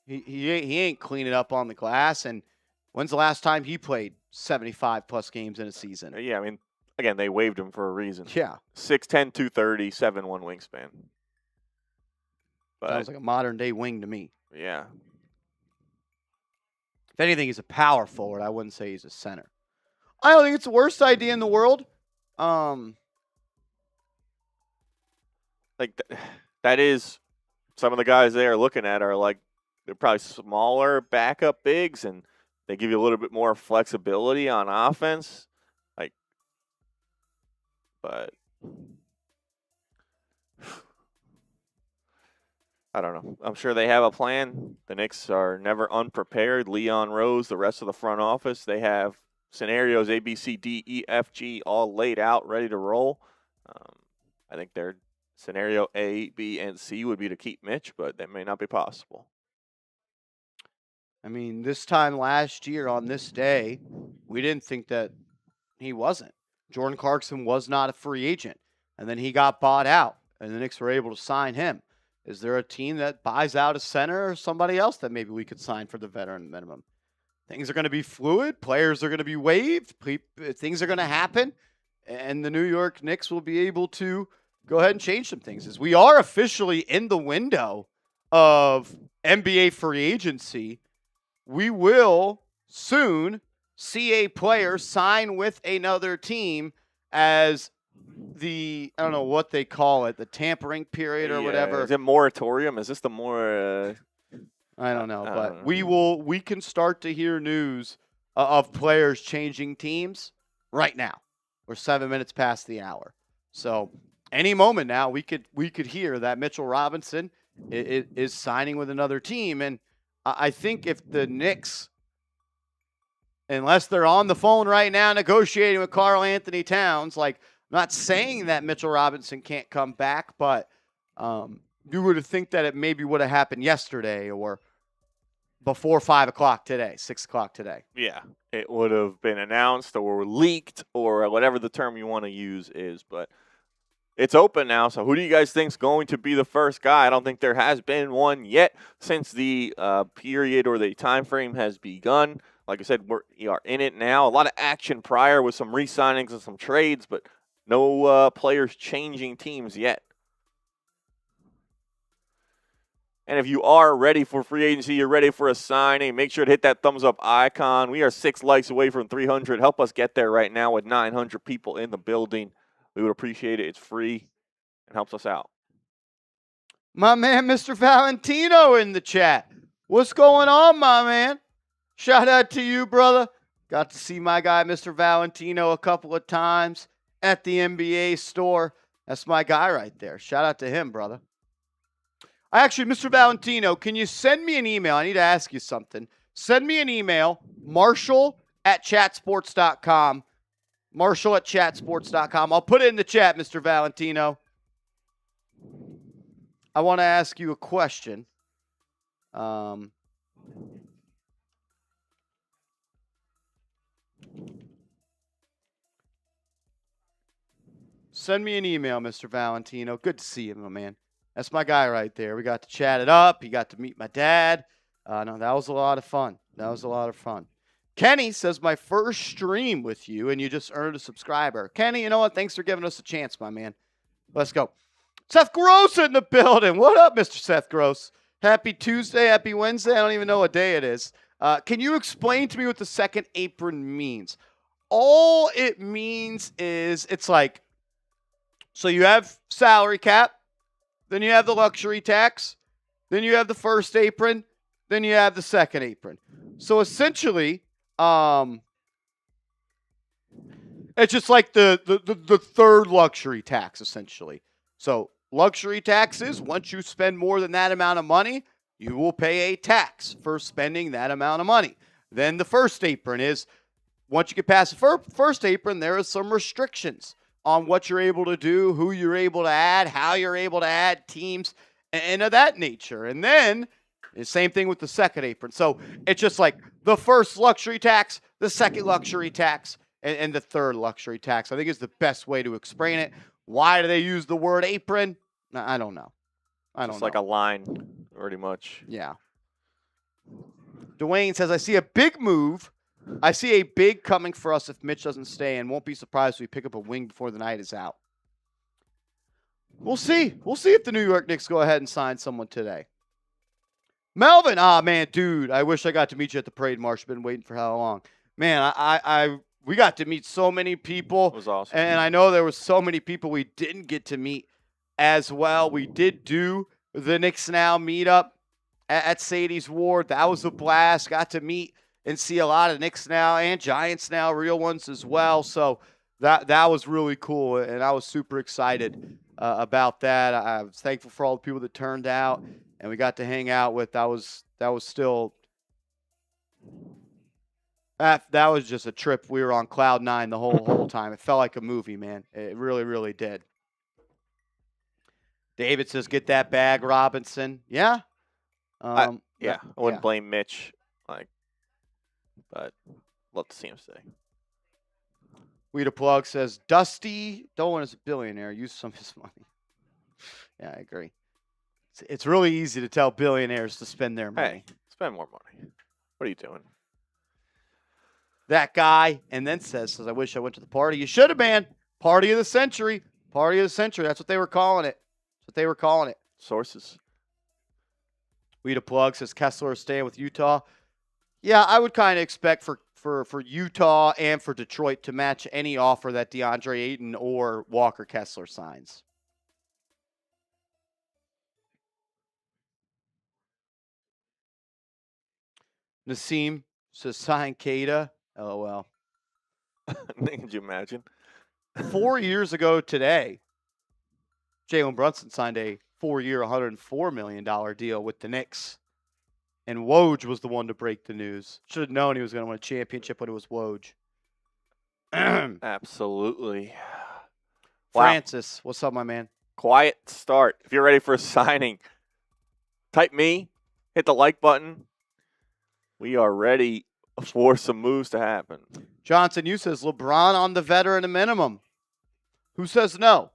He ain't cleaning up on the glass. And when's the last time he played 75-plus games in a season? Yeah, I mean, again, they waived him for a reason. Yeah. 6'10", 230, 7'1" wingspan. But sounds like a modern-day wing to me. Yeah. If anything, he's a power forward. I wouldn't say he's a center. I don't think it's the worst idea in the world. That is, some of the guys they are looking at are like, they're probably smaller backup bigs, and they give you a little bit more flexibility on offense. But I don't know. I'm sure they have a plan. The Knicks are never unprepared. Leon Rose, the rest of the front office, they have scenarios A, B, C, D, E, F, G all laid out, ready to roll. I think they're Scenario A, B, and C would be to keep Mitch, but that may not be possible. I mean, this time last year on this day, we didn't think that he wasn't. Jordan Clarkson was not a free agent, and then he got bought out, and the Knicks were able to sign him. Is there a team that buys out a center or somebody else that maybe we could sign for the veteran minimum? Things are going to be fluid. Players are going to be waived. Things are going to happen, and the New York Knicks will be able to go ahead and change some things. As we are officially in the window of NBA free agency, we will soon see a player sign with another team as I don't know what they call it, the tampering period or whatever. Is it moratorium? Is this the more? I don't know, but we can start to hear news of players changing teams right now. We're 7 minutes past the hour. So any moment now we could hear that Mitchell Robinson is signing with another team. And I think if the Knicks, unless they're on the phone right now negotiating with Karl Anthony Towns, like, I'm not saying that Mitchell Robinson can't come back, but you would think that it maybe would have happened yesterday or before 5 o'clock today, 6 o'clock today. Yeah, it would have been announced or leaked or whatever the term you want to use is, but it's open now. So who do you guys think is going to be the first guy? I don't think there has been one yet since the period or the time frame has begun. Like I said, we are in it now. A lot of action prior with some re-signings and some trades, but no players changing teams yet. And if you are ready for free agency, you're ready for a signing, make sure to hit that thumbs up icon. We are 6 likes away from 300. Help us get there right now with 900 people in the building. We would appreciate it. It's free and helps us out. My man, Mr. Valentino in the chat. What's going on, my man? Shout out to you, brother. Got to see my guy, Mr. Valentino, a couple of times at the NBA store. That's my guy right there. Shout out to him, brother. Actually, Mr. Valentino, can you send me an email? I need to ask you something. Send me an email, marshall@chatsports.com. Marshall@chatsports.com. I'll put it in the chat, Mr. Valentino. I want to ask you a question. Send me an email, Mr. Valentino. Good to see you, my man. That's my guy right there. We got to chat it up. He got to meet my dad. No, that was a lot of fun. Kenny says, my first stream with you, and you just earned a subscriber. Kenny, you know what? Thanks for giving us a chance, my man. Let's go. Seth Gross in the building. What up, Mr. Seth Gross? Happy Tuesday, happy Wednesday. I don't even know what day it is. Can you explain to me what the second apron means? All it means is it's like, so you have salary cap, then you have the luxury tax, then you have the first apron, then you have the second apron. So essentially, it's just like the third luxury tax, essentially. So luxury tax is once you spend more than that amount of money, you will pay a tax for spending that amount of money. Then the first apron is once you get past the first apron, there are some restrictions on what you're able to do, who you're able to add, how you're able to add teams, and of that nature. And then the same thing with the second apron. So it's just like the first luxury tax, the second luxury tax, and the third luxury tax. I think is the best way to explain it. Why do they use the word apron? I don't know. It's like a line, pretty much. Yeah. Dwayne says, I see a big move. I see a big coming for us if Mitch doesn't stay, and won't be surprised if we pick up a wing before the night is out. We'll see. We'll see if the New York Knicks go ahead and sign someone today. Melvin, man, dude, I wish I got to meet you at the parade march. Been waiting for how long? Man, we got to meet so many people. It was awesome. And I know there was so many people we didn't get to meet as well. We did do the Knicks Now meetup at Sadie's Ward. That was a blast. Got to meet and see a lot of Knicks Now and Giants Now, real ones as well. So that was really cool, and I was super excited about that. I was thankful for all the people that turned out, and we got to hang out with. That was just a trip. We were on cloud nine the whole time. It felt like a movie, man. It really, really did. David says, get that bag, Robinson. Yeah. I wouldn't blame Mitch, but love to see him stay. Weeda Plug says, Dusty Dolan is a billionaire. Use some of his money. Yeah, I agree. It's really easy to tell billionaires to spend their money. Hey, spend more money. What are you doing? That guy, and then says, I wish I went to the party. You should have, man. Party of the century. Party of the century. That's what they were calling it. Sources. Weeda Plug says, Kessler is staying with Utah. Yeah, I would kind of expect for Utah and for Detroit to match any offer that DeAndre Ayton or Walker Kessler signs. Nassim says, sign Kada. LOL. Could you imagine? 4 years ago today, Jalen Brunson signed a 4-year, $104 million deal with the Knicks. And Woj was the one to break the news. Should have known he was going to win a championship when it was Woj. Absolutely. Francis, what's up, my man? Quiet start. If you're ready for a signing, type me, hit the like button. We are ready for some moves to happen. Johnson, you says LeBron on the veteran minimum. Who says no?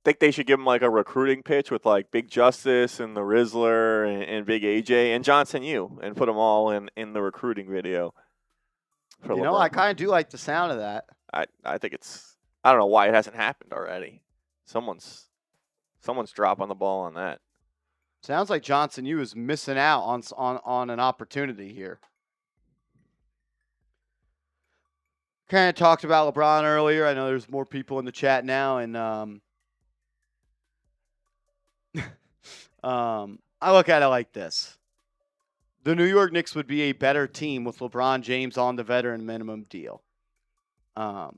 Think they should give him a recruiting pitch with Big Justice and the Rizzler and Big AJ and Johnson U and put them all in the recruiting video. I kind of do like the sound of that. I think I don't know why it hasn't happened already. Someone's dropping the ball on that. Sounds like Johnson U is missing out on an opportunity here. Kind of talked about LeBron earlier. I know there's more people in the chat now, and I look at it like this. The New York Knicks would be a better team with LeBron James on the veteran minimum deal. But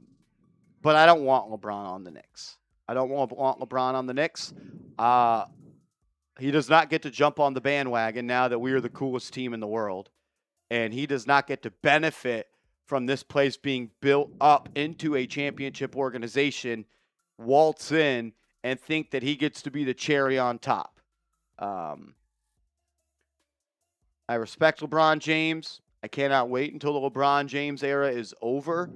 I don't want LeBron on the Knicks. I don't want LeBron on the Knicks. He does not get to jump on the bandwagon now that we are the coolest team in the world. And he does not get to benefit from this place being built up into a championship organization, waltz in, and think that he gets to be the cherry on top. I respect LeBron James. I cannot wait until the LeBron James era is over.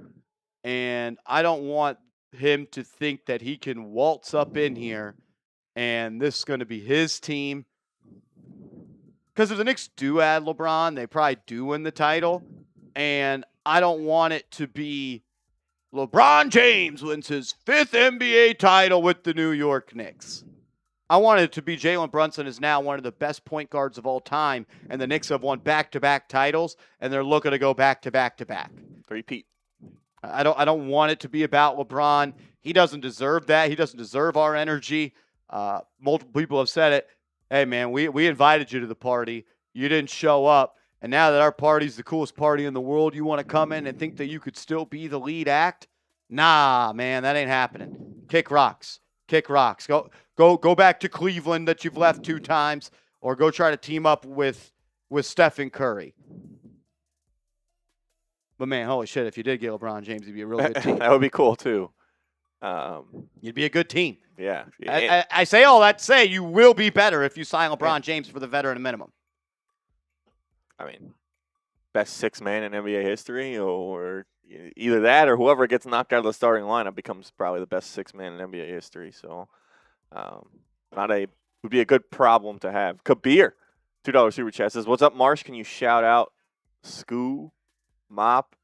And I don't want him to think that he can waltz up in here and this is going to be his team. Because if the Knicks do add LeBron, they probably do win the title. And I don't want it to be LeBron James wins his 5th NBA title with the New York Knicks. I want it to be Jalen Brunson is now one of the best point guards of all time, and the Knicks have won back-to-back titles, and they're looking to go back-to-back-to-back. Repeat. I don't want it to be about LeBron. He doesn't deserve that. He doesn't deserve our energy. Multiple people have said it. Hey, man, we invited you to the party. You didn't show up. And now that our party's the coolest party in the world, you want to come in and think that you could still be the lead act? Nah, man, that ain't happening. Kick rocks. Kick rocks. Go back to Cleveland that you've left 2 times, or go try to team up with Stephen Curry. But, man, holy shit, if you did get LeBron James, you'd be a really good team. That would be cool, too. You'd be a good team. Yeah. I say all that to say you will be better if you sign LeBron James for the veteran minimum. I mean, best 6 man in NBA history, or either that or whoever gets knocked out of the starting lineup becomes probably the best 6 man in NBA history. So, would be a good problem to have. Kabir, $2 super chat says, "What's up, Marsh? Can you shout out Scoo, Mop,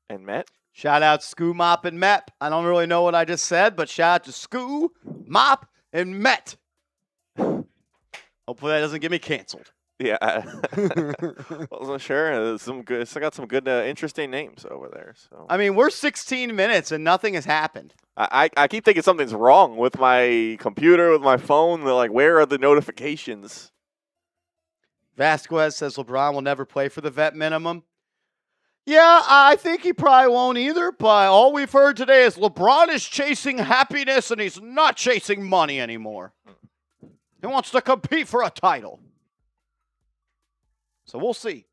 and Met?" Shout out Scoo, Mop, and Met. I don't really know what I just said, but shout out to Scoo, Mop, and Met. Hopefully that doesn't get me canceled. Yeah, I wasn't sure. It's got some good, interesting names over there. So I mean, we're 16 minutes and nothing has happened. I keep thinking something's wrong with my computer, with my phone. They're like, where are the notifications? Vasquez says LeBron will never play for the vet minimum. Yeah, I think he probably won't either, but all we've heard today is LeBron is chasing happiness and he's not chasing money anymore. He wants to compete for a title. So we'll see.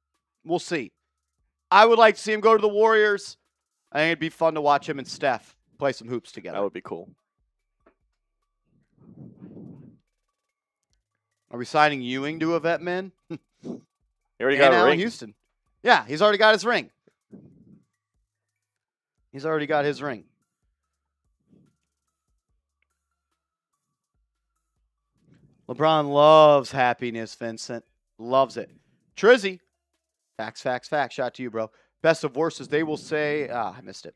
We'll see. I would like to see him go to the Warriors. I think it'd be fun to watch him and Steph play some hoops together. That would be cool. Are we signing Ewing to a vet min? He already And got a Allen ring. Houston. Yeah, he's already got his ring. He's already got his ring. LeBron loves happiness, Vincent. Loves it. Trizzy. Facts. Shout out to you, bro. Best of worst, as they will say. I missed it.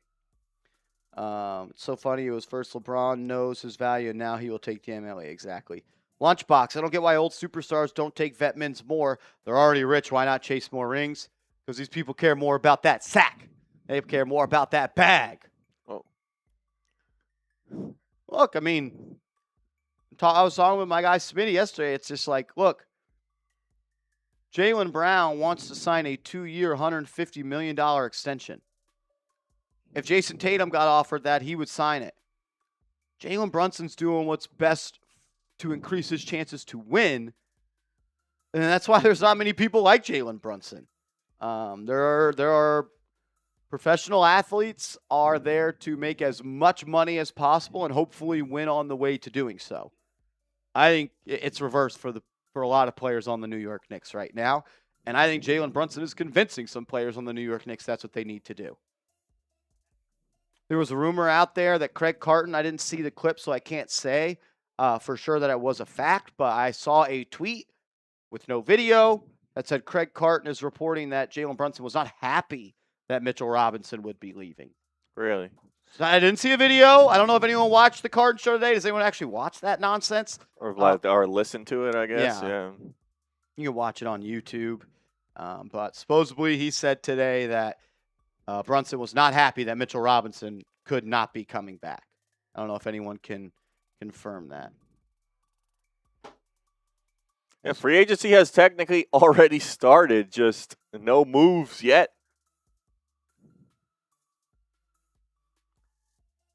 It's so funny. It was first LeBron knows his value, and now he will take the MLA. Exactly. Lunchbox. I don't get why old superstars don't take vet mins more. They're already rich. Why not chase more rings? Because these people care more about that sack. They care more about that bag. Oh. Look, I mean, I was talking with my guy Smitty yesterday. It's just like, look, Jalen Brown wants to sign a 2-year, $150 million extension. If Jason Tatum got offered that, he would sign it. Jalen Brunson's doing what's best to increase his chances to win. And that's why there's not many people like Jalen Brunson. There are professional athletes are there to make as much money as possible and hopefully win on the way to doing so. I think it's reversed for a lot of players on the New York Knicks right now. And I think Jalen Brunson is convincing some players on the New York Knicks that's what they need to do. There was a rumor out there that Craig Carton, I didn't see the clip, so I can't say for sure that it was a fact, but I saw a tweet with no video that said Craig Carton is reporting that Jalen Brunson was not happy that Mitchell Robinson would be leaving. Really? So I didn't see a video. I don't know if anyone watched the Carton show today. Does anyone actually watch that nonsense? Or listen to it, I guess. Yeah. You can watch it on YouTube. But supposedly he said today that Brunson was not happy that Mitchell Robinson could not be coming back. I don't know if anyone can confirm that. Yeah, free agency has technically already started, just no moves yet.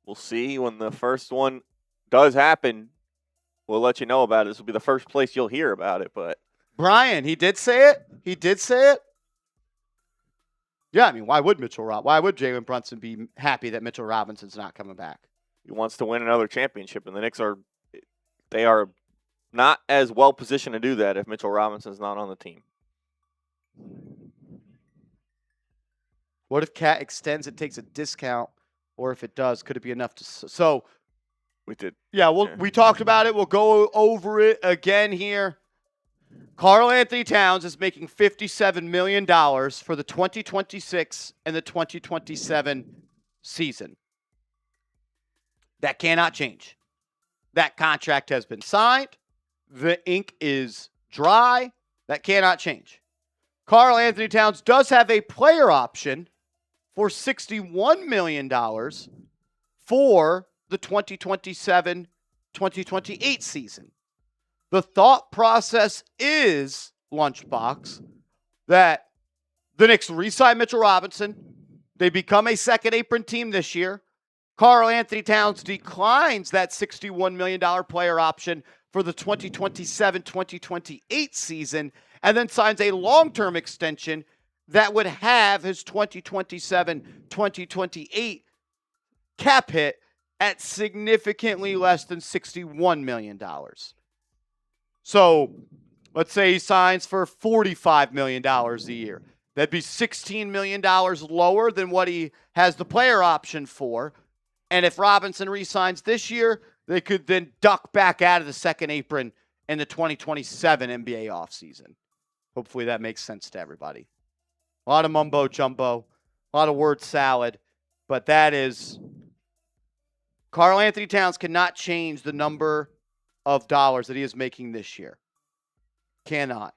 We'll see when the first one does happen. We'll let you know about it. This will be the first place you'll hear about it. But Brian, he did say it. Yeah, I mean, why would Jalen Brunson be happy that Mitchell Robinson's not coming back? he wants to win another championship, and the Knicks are not as well positioned to do that if Mitchell Robinson's not on the team. What if Cat extends and takes a discount, or if it does, could it be enough to? So we did. Yeah, we talked about it. We'll go over it again here. Karl Anthony Towns is making $57 million for the 2026 and the 2027 season. That cannot change. That contract has been signed. The ink is dry. That cannot change. Karl Anthony Towns does have a player option for $61 million for the 2027-2028 season. The thought process is, Lunchbox, that the Knicks re-sign Mitchell Robinson. They become a second apron team this year. Karl Anthony Towns declines that $61 million player option for the 2027-2028 season and then signs a long-term extension that would have his 2027-2028 cap hit at significantly less than $61 million. So let's say he signs for $45 million a year. That'd be $16 million lower than what he has the player option for. And if Robinson re-signs this year, they could then duck back out of the second apron in the 2027 NBA offseason. Hopefully that makes sense to everybody. A lot of mumbo jumbo, a lot of word salad, but that is Karl Anthony Towns cannot change the number of dollars that he is making this year. Cannot.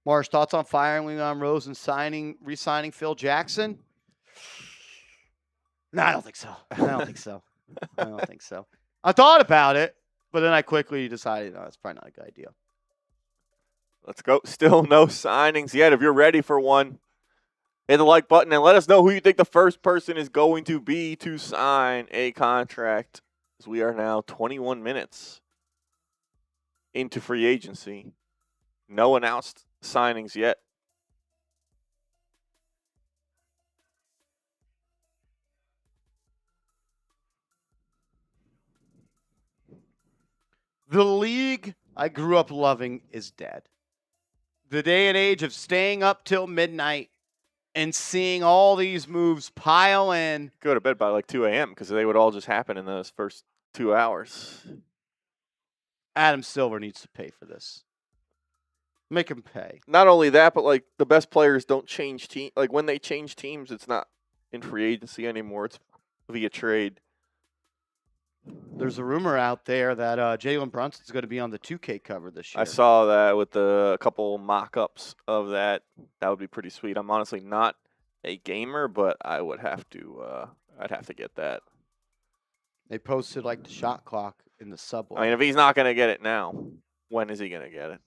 Marsh, thoughts on firing Leon Rose and re-signing Phil Jackson? No, I don't think so. I don't think so. I thought about it, but then I quickly decided, no, that's probably not a good idea. Let's go. Still no signings yet. If you're ready for one, hit the like button and let us know who you think the first person is going to be to sign a contract. As we are now 21 minutes into free agency. No announced signings yet. The league I grew up loving is dead. The day and age of staying up till midnight and seeing all these moves pile in. Go to bed by like 2 a.m. because they would all just happen in those first 2 hours. Adam Silver needs to pay for this. Make him pay. Not only that, but like the best players don't change team. Like when they change teams, it's not in free agency anymore. It's via trade. There's a rumor out there that Jalen Brunson is going to be on the 2K cover this year. I saw that with a couple mock-ups of that. That would be pretty sweet. I'm honestly not a gamer, but I would have to. I'd have to get that. They posted like the shot clock in the subway. I mean, if he's not going to get it now, when is he going to get it?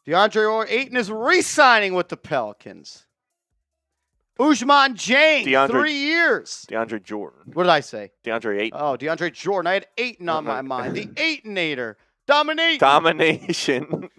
DeAndre Ayton is re-signing with the Pelicans. Usman Jang, 3 years. DeAndre Jordan. What did I say? DeAndre Ayton. Oh, DeAndre Jordan. I had Ayton on my mind. The Aytonator. Dominating. Domination.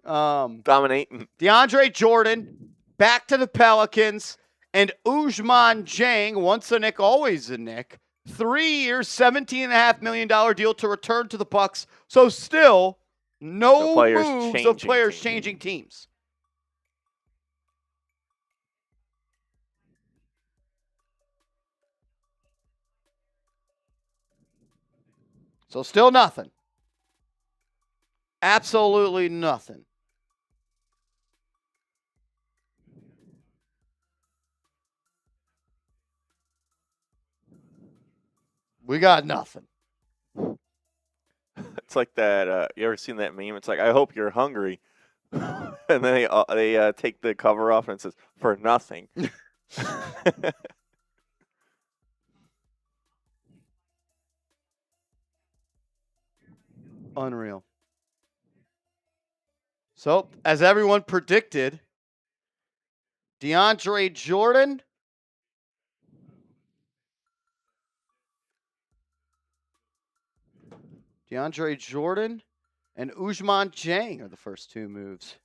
Dominating. DeAndre Jordan back to the Pelicans. And Usman Jang, once a Knick, always a Knick. 3 years, $17.5 million deal to return to the Bucks. So still no moves of players changing teams. So still nothing. Absolutely nothing. We got nothing. It's like that. You ever seen that meme? It's like, I hope you're hungry. And then they take the cover off and it says, for nothing. Unreal. So, as everyone predicted, DeAndre Jordan and Usman Jang are the first two moves.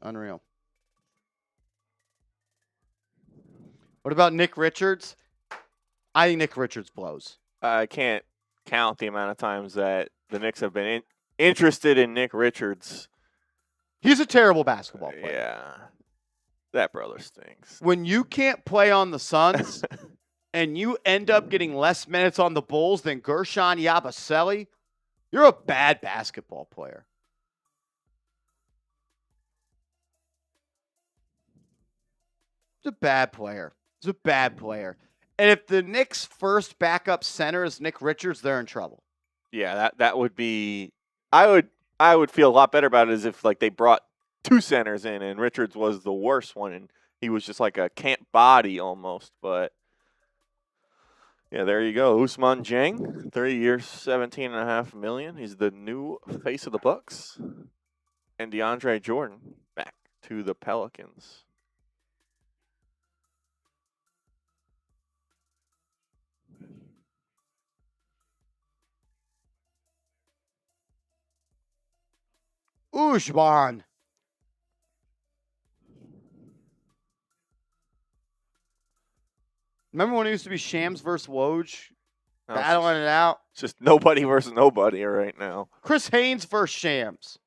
Unreal. What about Nick Richards? I think Nick Richards blows. I can't count the amount of times that the Knicks have been interested in Nick Richards. He's a terrible basketball player. Yeah. That brother stinks. When you can't play on the Suns and you end up getting less minutes on the Bulls than Gershon Yabusele, you're a bad basketball player. He's a bad player. He's a bad player. And if the Knicks' first backup center is Nick Richards, they're in trouble. Yeah, that would be. I would feel a lot better about it as if like they brought two centers in and Richards was the worst one and he was just like a camp body almost. But yeah, there you go. Usman Jang, 3 years, $17.5 million. He's the new face of the Bucks. And DeAndre Jordan back to the Pelicans. Usman. Remember when it used to be Shams versus Woj? Battling it out? It's just nobody versus nobody right now. Chris Haynes versus Shams.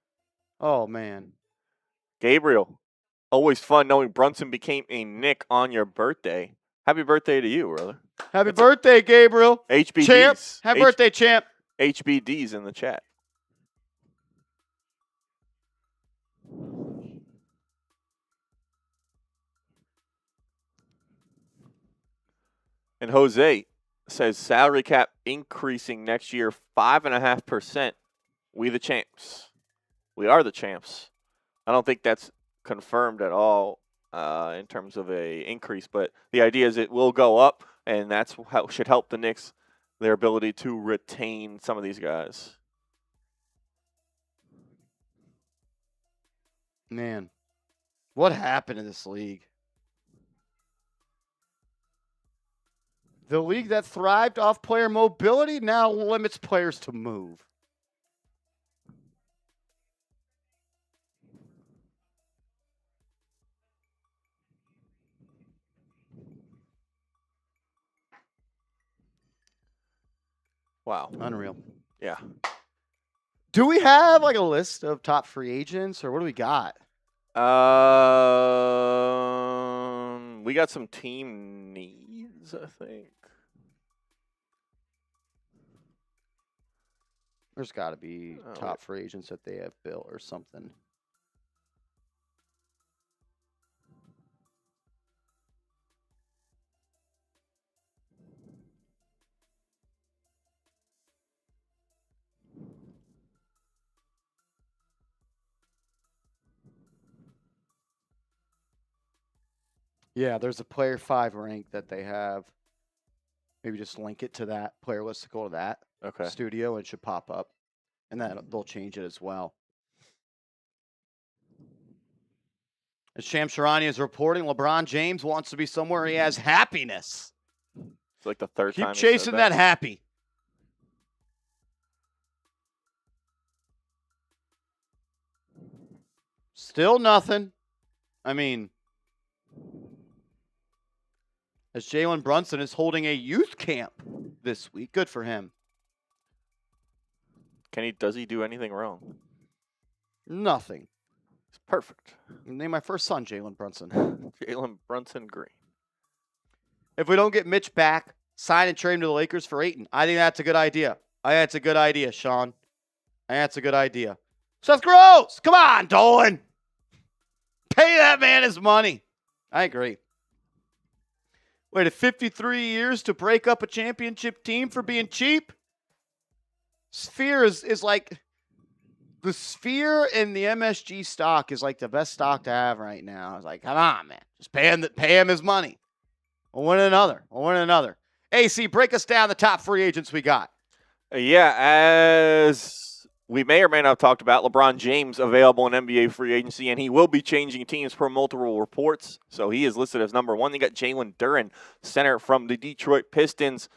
Oh, man. Gabriel, always fun knowing Brunson became a Knick on your birthday. Happy birthday to you, brother. Happy birthday, Gabriel. HBDs. Champ. Happy birthday, champ. HBDs in the chat. And Jose says salary cap increasing next year 5.5%. We the champs. We are the champs. I don't think that's confirmed at all in terms of a increase, but the idea is it will go up, and that's how should help the Knicks, their ability to retain some of these guys. Man, what happened in this league? The league that thrived off player mobility now limits players to move. Wow. Unreal. Yeah. Do we have like a list of top free agents, or what do we got? We got some team needs, I think. There's got to be top free agents that they have built or something. Yeah, there's a player 5 rank that they have. Maybe just link it to that player list to go to that studio, and it should pop up. And then they'll change it as well. As Charania is reporting, LeBron James wants to be somewhere he has happiness. It's like the third time. Keep chasing that happy. Still nothing. I mean, as Jalen Brunson is holding a youth camp this week. Good for him. Does he do anything wrong? Nothing. It's perfect. Name my first son Jalen Brunson. Jalen Brunson Green. If we don't get Mitch back, sign and trade him to the Lakers for Ayton. I think that's a good idea. I think that's a good idea, Sean. I think that's a good idea. Seth Gross! Come on, Dolan! Pay that man his money. I agree. Waited 53 years to break up a championship team for being cheap? Sphere is like, the Sphere in the MSG stock is like the best stock to have right now. I was like, come on, man. Just pay him his money. We'll win another. AC, break us down the top free agents we got. Yeah, as we may or may not have talked about, LeBron James available in NBA free agency, and he will be changing teams per multiple reports. So he is listed as number 1. You got Jalen Duren, center from the Detroit Pistons,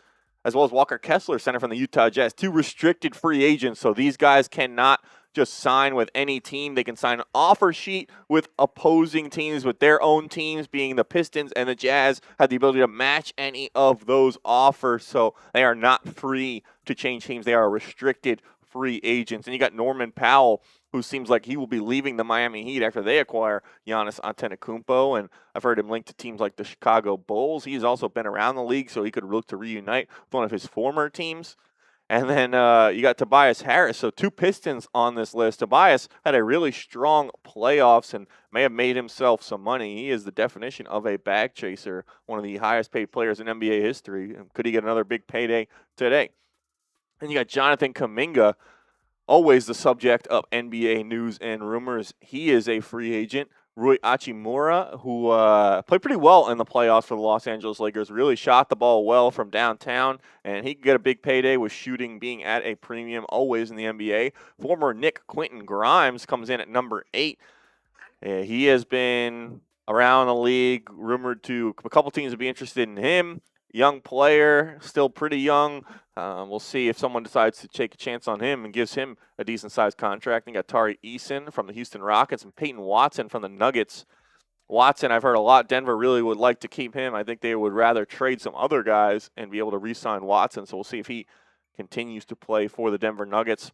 as well as Walker Kessler, center from the Utah Jazz. 2 restricted free agents, so these guys cannot just sign with any team. They can sign an offer sheet with opposing teams, with their own teams, being the Pistons and the Jazz, have the ability to match any of those offers. So they are not free to change teams. They are restricted free agents. And you got Norman Powell, who seems like he will be leaving the Miami Heat after they acquire Giannis Antetokounmpo. And I've heard him linked to teams like the Chicago Bulls. He's also been around the league, so he could look to reunite with one of his former teams. And then you got Tobias Harris. So 2 Pistons on this list. Tobias had a really strong playoffs and may have made himself some money. He is the definition of a bag chaser, one of the highest paid players in NBA history. Could he get another big payday today? And you got Jonathan Kuminga, always the subject of NBA news and rumors. He is a free agent. Rui Hachimura, who played pretty well in the playoffs for the Los Angeles Lakers, really shot the ball well from downtown, and he could get a big payday with shooting being at a premium always in the NBA. Former Knick Quentin Grimes comes in at number 8. He has been around the league, rumored to a couple teams would be interested in him. Young player, still pretty young. We'll see if someone decides to take a chance on him and gives him a decent-sized contract. You got Tari Eason from the Houston Rockets and Peyton Watson from the Nuggets. Watson, I've heard a lot. Denver really would like to keep him. I think they would rather trade some other guys and be able to re-sign Watson. So we'll see if he continues to play for the Denver Nuggets.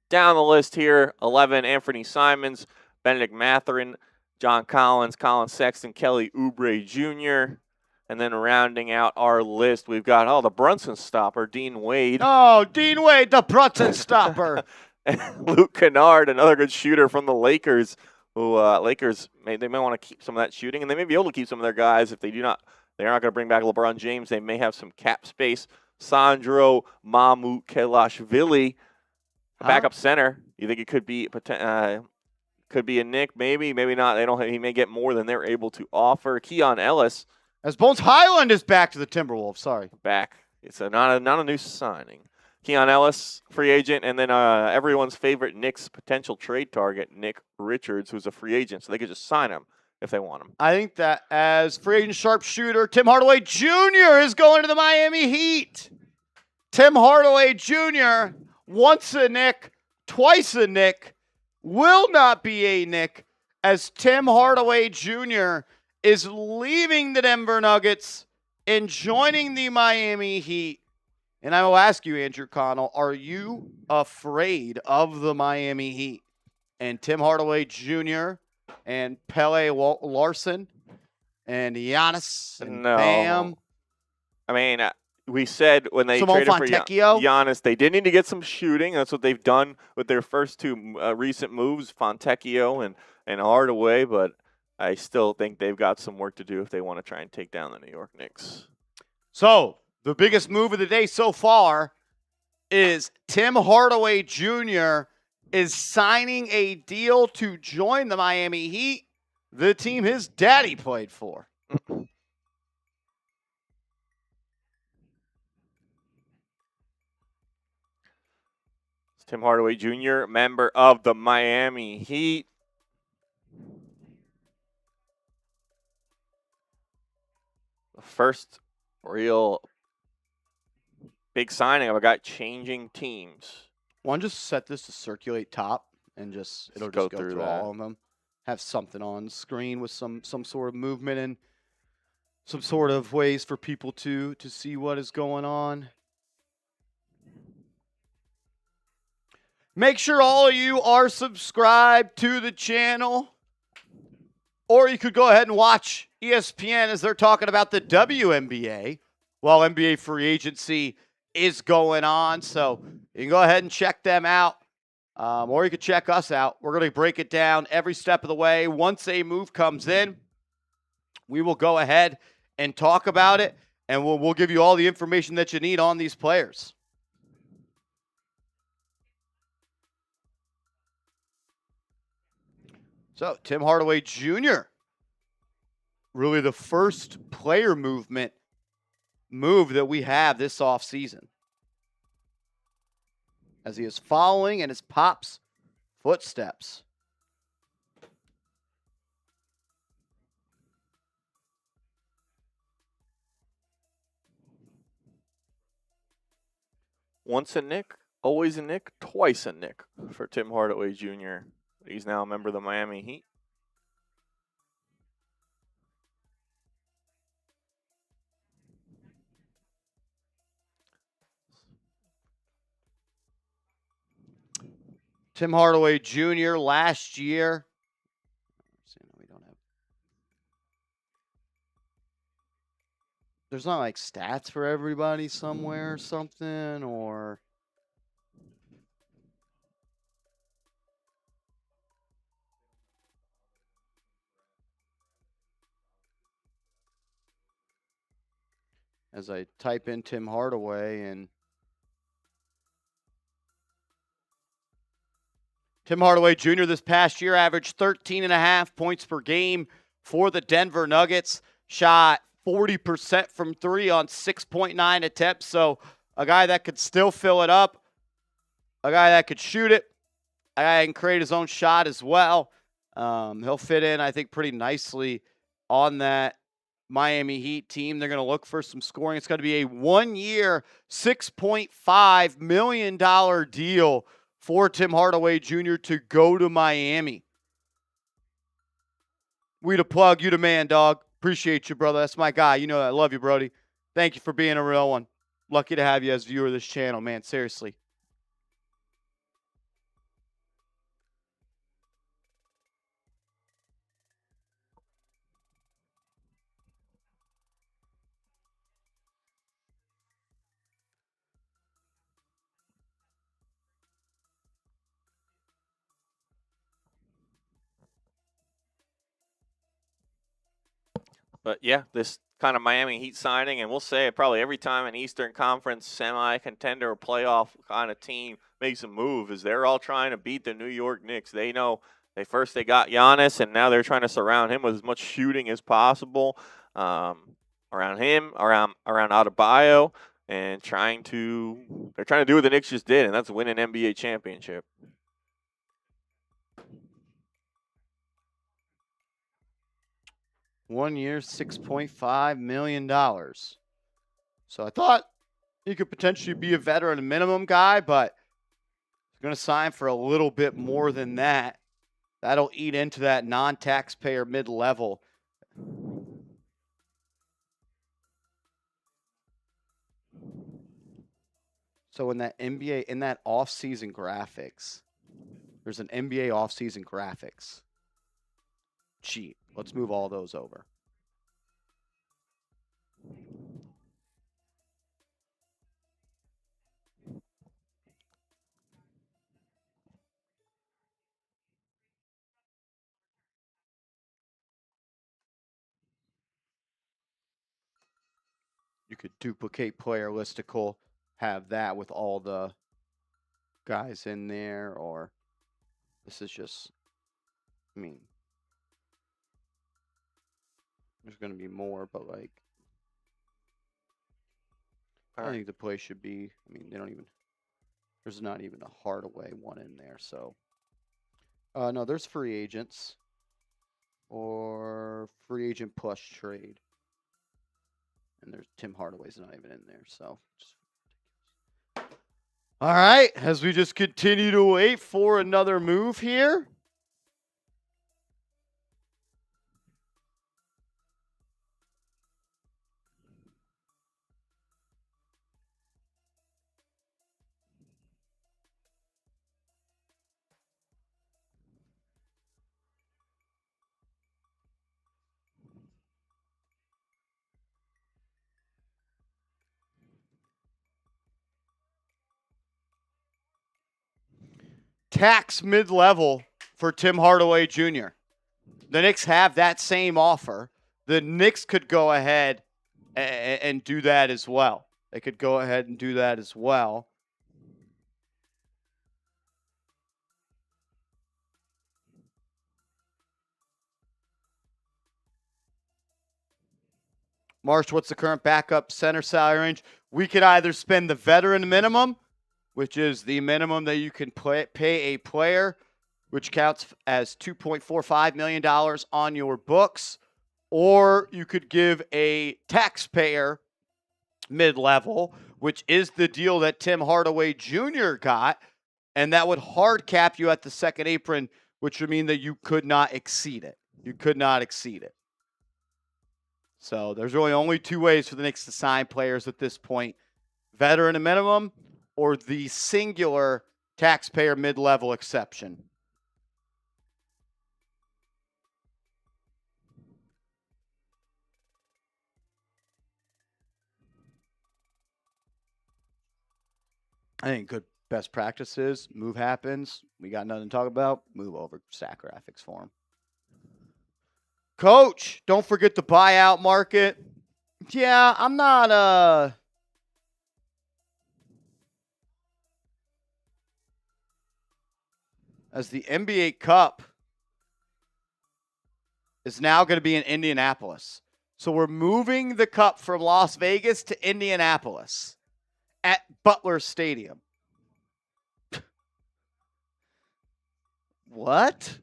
Down the list here, 11, Anthony Simons, Benedict Mathurin, John Collins, Colin Sexton, Kelly Oubre Jr., and then rounding out our list, we've got, the Brunson stopper, Dean Wade. Oh, Dean Wade, the Brunson stopper. And Luke Kennard, another good shooter from the Lakers, who Lakers, they may want to keep some of that shooting, and they may be able to keep some of their guys if they're not going to bring back LeBron James. They may have some cap space. Sandro Mamukelashvili, backup center. You think it could be a Knick, maybe not. He may get more than they're able to offer. Keon Ellis. As Bones Highland is back to the Timberwolves. Sorry. Back. It's not a new signing. Keon Ellis, free agent, and then everyone's favorite Knicks potential trade target, Nick Richards, who's a free agent, so they could just sign him if they want him. I think that as free agent sharpshooter, Tim Hardaway Jr. is going to the Miami Heat. Tim Hardaway Jr., once a Knick, twice a Knick, will not be a Knick, as Tim Hardaway Jr. is leaving the Denver Nuggets and joining the Miami Heat. And I will ask you, Andrew Connell, are you afraid of the Miami Heat and Tim Hardaway Jr. and Pele Larson and Giannis and Bam? No. I mean, we said when they Simone traded for Fontecchio? Giannis, they did need to get some shooting. That's what they've done with their first two recent moves, Fontecchio and Hardaway. But I still think they've got some work to do if they want to try and take down the New York Knicks. So, the biggest move of the day so far is Tim Hardaway Jr. is signing a deal to join the Miami Heat, the team his daddy played for. Tim Hardaway Jr., member of the Miami Heat. The first real big signing of a guy changing teams. One, just set this to circulate top and it'll just go through all of them. Have something on screen with some sort of movement and some sort of ways for people to see what is going on. Make sure all of you are subscribed to the channel. Or you could go ahead and watch ESPN as they're talking about the WNBA while NBA free agency is going on. So you can go ahead and check them out. Or you could check us out. We're going to break it down every step of the way. Once a move comes in, we will go ahead and talk about it. And we'll give you all the information that you need on these players. So, Tim Hardaway Jr., really the first player move that we have this offseason, as he is following in his pop's footsteps. Once a Knick, always a Knick, twice a Knick for Tim Hardaway Jr. He's now a member of the Miami Heat. Tim Hardaway Jr. last year. There's not like stats for everybody somewhere or something, or as I type in Tim Hardaway, and Tim Hardaway Jr. this past year averaged 13.5 points per game for the Denver Nuggets. Shot 40% from three on 6.9 attempts. So a guy that could still fill it up, a guy that could shoot it, a guy that can create his own shot as well. He'll fit in, I think, pretty nicely on that Miami Heat team. They're going to look for some scoring. It's going to be a 1-year, $6.5 million deal for Tim Hardaway Jr. to go to Miami. We the plug, you the man, dog. Appreciate you, brother. That's my guy. You know that. I love you, Brody. Thank you for being a real one. Lucky to have you as viewer of this channel, man. Seriously. But yeah, this kind of Miami Heat signing, and we'll say it probably every time an Eastern Conference semi-contender or playoff kind of team makes a move, is they're all trying to beat the New York Knicks. They know they got Giannis, and now they're trying to surround him with as much shooting as possible around him, around Adebayo, and they're trying to do what the Knicks just did, and that's win an NBA championship. One year, $6.5 million. So I thought he could potentially be a veteran minimum guy, but he's going to sign for a little bit more than that. That'll eat into that non-taxpayer mid-level. So in that NBA, in that off-season graphics, there's an NBA off-season graphics sheet. Let's move all those over. You could duplicate player listicle, have that with all the guys in there, or this is just, I mean, there's going to be more, but like, I think the play should be, I mean, they don't even, there's not even a Hardaway one in there, so. No, there's free agents or free agent plus trade. And there's Tim Hardaway's not even in there, so. All right, as we just continue to wait for another move here. Tax mid-level for Tim Hardaway Jr. The Knicks have that same offer. The Knicks could go ahead and do that as well. They could go ahead and do that as well. Marsh, what's the current backup center salary range? We could either spend the veteran minimum, which is the minimum that you can pay a player, which counts as $2.45 million on your books, or you could give a taxpayer mid-level, which is the deal that Tim Hardaway Jr. got, and that would hard cap you at the second apron, which would mean that you could not exceed it. You could not exceed it. So there's really only two ways for the Knicks to sign players at this point: veteran minimum or the singular taxpayer mid-level exception. I think good best practices, move happens, we got nothing to talk about, move over stack graphics for him. Coach, don't forget the buyout market. Yeah, I'm not as the NBA Cup is now going to be in Indianapolis. So we're moving the cup from Las Vegas to Indianapolis at Butler Stadium. What?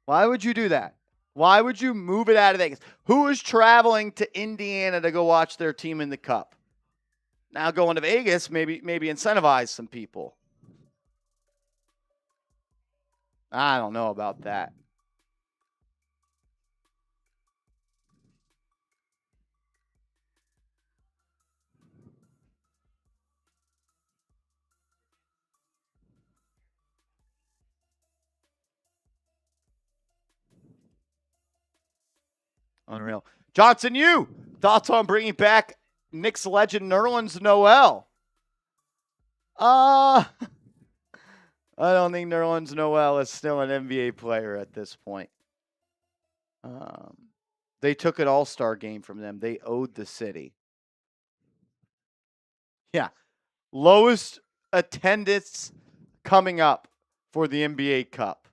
Why would you do that? Why would you move it out of Vegas? Who is traveling to Indiana to go watch their team in the Cup? Now going to Vegas, maybe incentivize some people. I don't know about that. Unreal. Johnson, you thoughts on bringing back Knicks legend Nerlens Noel? I don't think Nerlens Noel is still an NBA player at this point. They took an all-star game from them. They owed the city. Yeah. Lowest attendance coming up for the NBA Cup.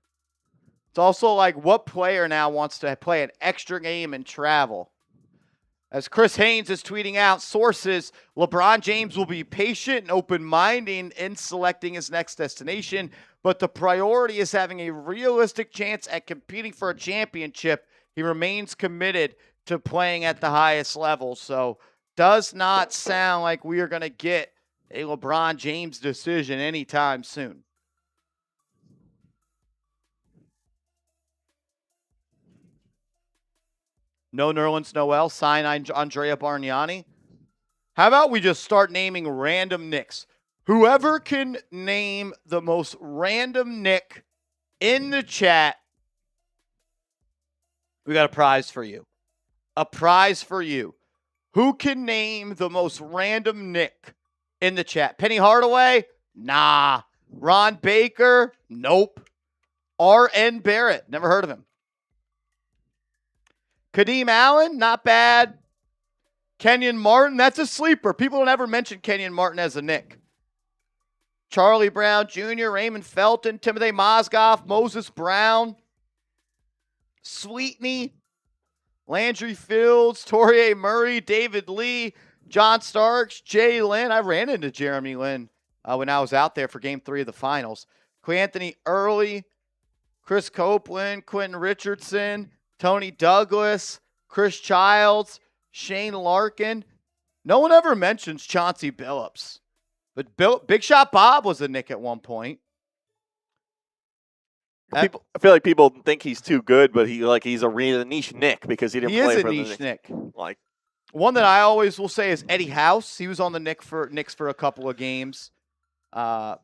It's also like, what player now wants to play an extra game and travel? As Chris Haynes is tweeting out, sources, LeBron James will be patient and open-minded in selecting his next destination, but the priority is having a realistic chance at competing for a championship. He remains committed to playing at the highest level. So does not sound like we are going to get a LeBron James decision anytime soon. No Nerlens Noel, sign Andrea Bargnani. How about we just start naming random Knicks? Whoever can name the most random Nick in the chat, we got a prize for you. A prize for you. Who can name the most random Nick in the chat? Penny Hardaway? Nah. Ron Baker? Nope. R.N. Barrett? Never heard of him. Kadeem Allen? Not bad. Kenyon Martin? That's a sleeper. People don't ever mention Kenyon Martin as a Nick. Charlie Brown Jr., Raymond Felton, Timothy Mozgov, Moses Brown, Sweetney, Landry Fields, Torrey Murray, David Lee, John Starks, Jay Lynn. I ran into Jeremy Lin when I was out there for Game 3 of the Finals. Anthony Early, Chris Copeland, Quentin Richardson, Tony Douglas, Chris Childs, Shane Larkin. No one ever mentions Chauncey Billups. But Big Shot Bob was a Nick at one point. I feel like people think he's too good, but he's a really niche Nick because he didn't play for the Knicks. He is a niche Nick. Like one that I always will say is Eddie House. He was on the Knicks for a couple of games. I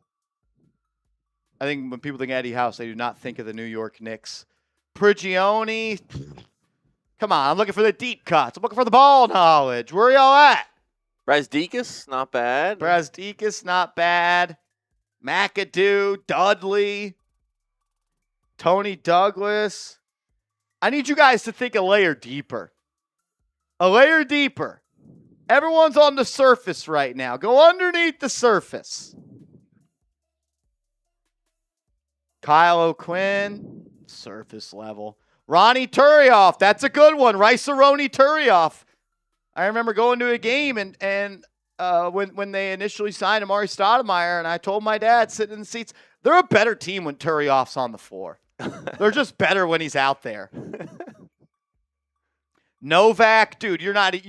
think when people think Eddie House, they do not think of the New York Knicks. Prigioni. Come on, I'm looking for the deep cuts. I'm looking for the ball knowledge. Where are y'all at? Brazdeikis, not bad. Brazdeikis, not bad. McAdoo, Dudley, Tony Douglas. I need you guys to think a layer deeper. A layer deeper. Everyone's on the surface right now. Go underneath the surface. Kyle O'Quinn, surface level. Ronnie Turioff, that's a good one. Rice-A-Roni Turioff. I remember going to a game and when they initially signed Amari Stoudemire, and I told my dad sitting in the seats, they're a better team when Turioff's on the floor. They're just better when he's out there. Novak, dude, you're better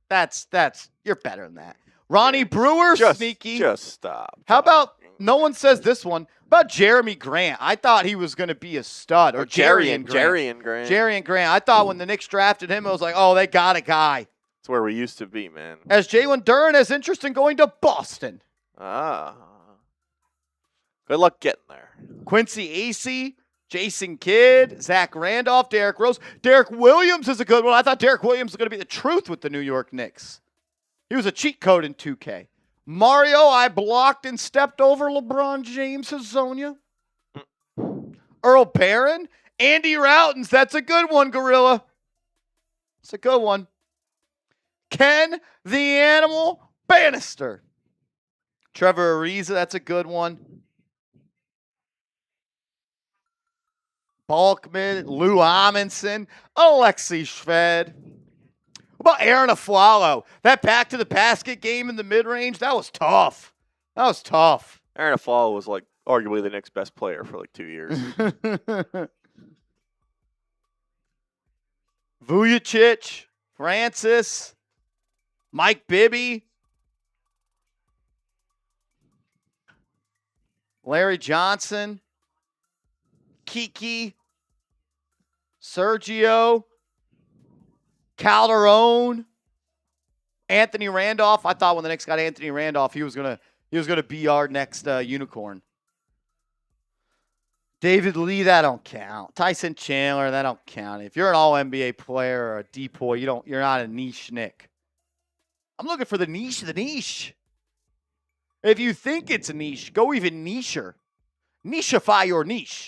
than that. Ronnie Brewer, sneaky. Just stop. How about, no one says this one, about Jeremy Grant? I thought he was going to be a stud. Or Jerian Grant. Jerian Grant. I thought when the Knicks drafted him, it was like, oh, they got a guy. That's where we used to be, man. As Jalen Duren has interest in going to Boston. Ah. Good luck getting there. Quincy Acey, Jason Kidd, Zach Randolph, Derrick Rose. Derrick Williams is a good one. I thought Derrick Williams was going to be the truth with the New York Knicks. He was a cheat code in 2K. Mario, I blocked and stepped over LeBron James' Hazonia. Earl Barron, Andy Routens. That's a good one, Gorilla. It's a good one. Ken the Animal Bannister. Trevor Ariza, that's a good one. Balkman, Lou Amundsen, Alexei Shved. What about Aaron Aflalo? That back to the basket game in the mid-range, that was tough. Aaron Aflalo was like arguably the Knicks' best player for like 2 years. Vucevic, Francis, Mike Bibby, Larry Johnson, Kiki, Sergio, Calderon, Anthony Randolph. I thought when the Knicks got Anthony Randolph, he was gonna be our next unicorn. David Lee, that don't count. Tyson Chandler, that don't count. If you're an All-NBA player or a DPOY, you're not a niche Nick. I'm looking for the niche of the niche. If you think it's a niche, go even nicher. Nicheify your niche.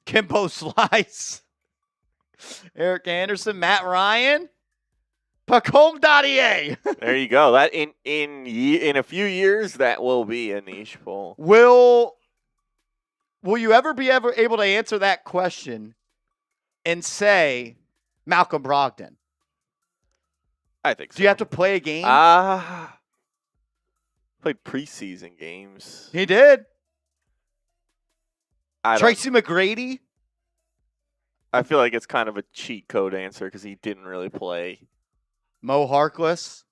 Kimbo Slice. Eric Anderson, Matt Ryan, Pacome Dadier. There you go. That in a few years, that will be a niche poll. Will you ever be able to answer that question and say Malcolm Brogdon? I think so. Do you have to play a game? Played preseason games. He did. Tracy McGrady. I feel like it's kind of a cheat code answer because he didn't really play. Mo Harkless.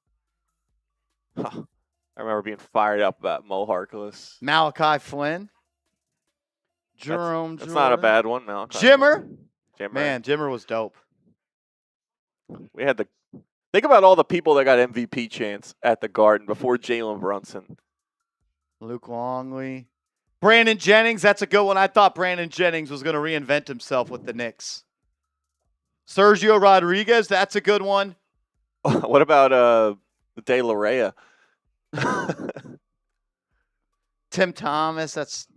I remember being fired up about Mo Harkless. Malachi Flynn. Jerome. That's not a bad one, Malachi. Jimmer. Jimmer. Man, Jimmer was dope. We had Think about all the people that got MVP chants at the Garden before Jalen Brunson. Luke Longley. Brandon Jennings, that's a good one. I thought Brandon Jennings was going to reinvent himself with the Knicks. Sergio Rodriguez, that's a good one. What about De La Rey? Tim Thomas,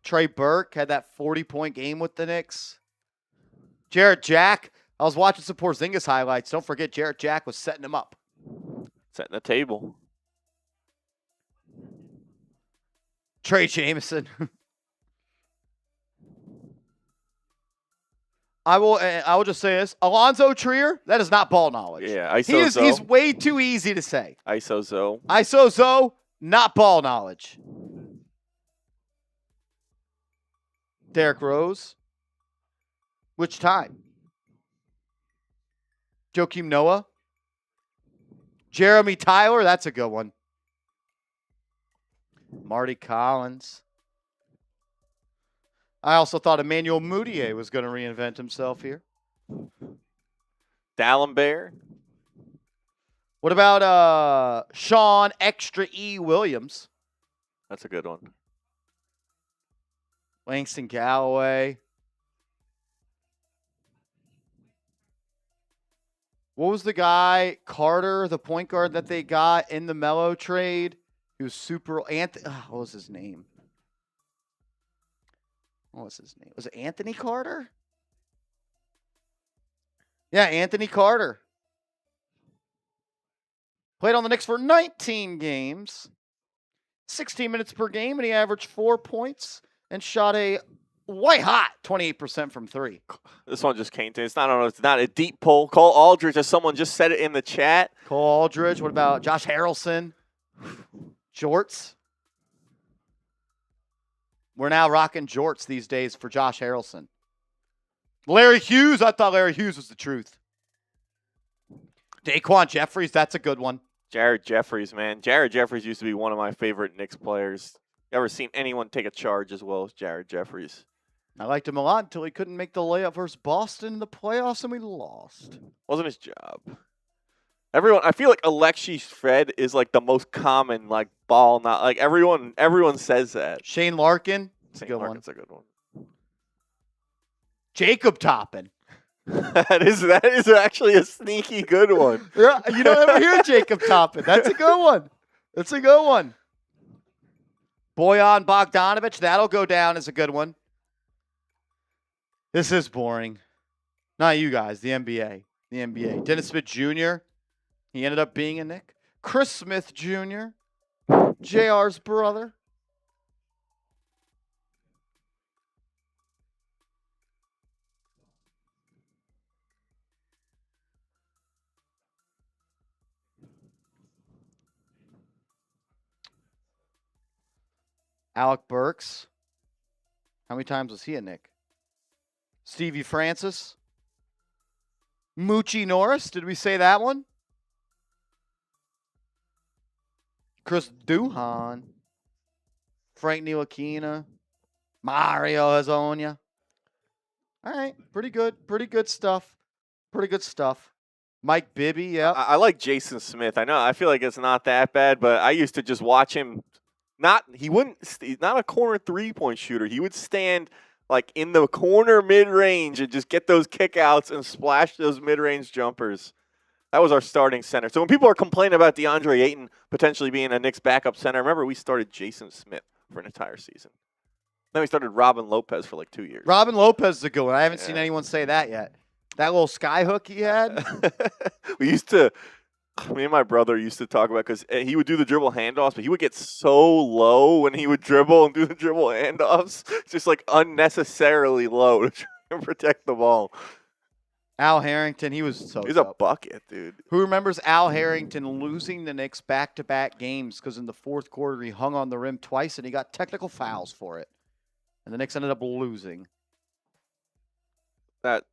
Trey Burke had that 40-point game with the Knicks. Jarrett Jack, I was watching some Porzingis highlights. Don't forget, Jarrett Jack was setting him up. Setting the table. Trey Jameson. I will just say this. Alonzo Trier, that is not ball knowledge. Yeah, he's way too easy to say. ISO Zo, not ball knowledge. Derrick Rose. Which time? Joakim Noah. Jeremy Tyler, that's a good one. Marty Collins. I also thought Emmanuel Mudiay was going to reinvent himself here. Dallenberg. What about Sean Extra E. Williams? That's a good one. Langston Galloway. What was the guy, Carter, the point guard that they got in the Melo trade? He was super. What was his name? Was it Anthony Carter? Yeah, Anthony Carter. Played on the Knicks for 19 games, 16 minutes per game, and he averaged 4 points and shot a white hot 28% from three. This one just came to me. It's not a deep pull. Cole Aldridge, as someone just said it in the chat. Cole Aldridge. What about Josh Harrelson? Jorts. We're now rocking jorts these days for Josh Harrelson. Larry Hughes. I thought Larry Hughes was the truth. Daquan Jeffries. That's a good one. Jared Jeffries, man. Jared Jeffries used to be one of my favorite Knicks players. Ever seen anyone take a charge as well as Jared Jeffries? I liked him a lot until he couldn't make the layup versus Boston in the playoffs, and we lost. Wasn't his job. I feel like Alexi Fred is like the most common ball. Not like everyone says that. Shane Larkin. That's a good one. Jacob Toppin. that is actually a sneaky good one. Yeah, you don't ever hear Jacob Toppin. That's a good one. Bojan Bogdanovic. That'll go down as a good one. This is boring. Not you guys. The NBA. Dennis Smith Jr. He ended up being a Knick. Chris Smith Jr. JR's brother. Alec Burks. How many times was he a Knick? Stevie Francis. Moochie Norris. Did we say that one? Chris Duhon. Frank Ntilikina. Mario Hezonja. All right. Pretty good stuff. Mike Bibby, yeah. I like Jason Smith. I feel like it's not that bad, but I used to just watch him. He's not a corner 3-point shooter. He would stand in the corner mid-range and just get those kickouts and splash those mid-range jumpers. That was our starting center. So when people are complaining about DeAndre Ayton potentially being a Knicks backup center, remember we started Jason Smith for an entire season. Then we started Robin Lopez for 2 years. Robin Lopez is a good one. I haven't seen anyone say that yet. That little sky hook he had. Me and my brother used to talk about because he would do the dribble handoffs, but he would get so low when he would dribble and do the dribble handoffs, just unnecessarily low to try and protect the ball. Al Harrington, he's a bucket, dude. Who remembers Al Harrington losing the Knicks back-to-back games because in the fourth quarter he hung on the rim twice and he got technical fouls for it, and the Knicks ended up losing. That's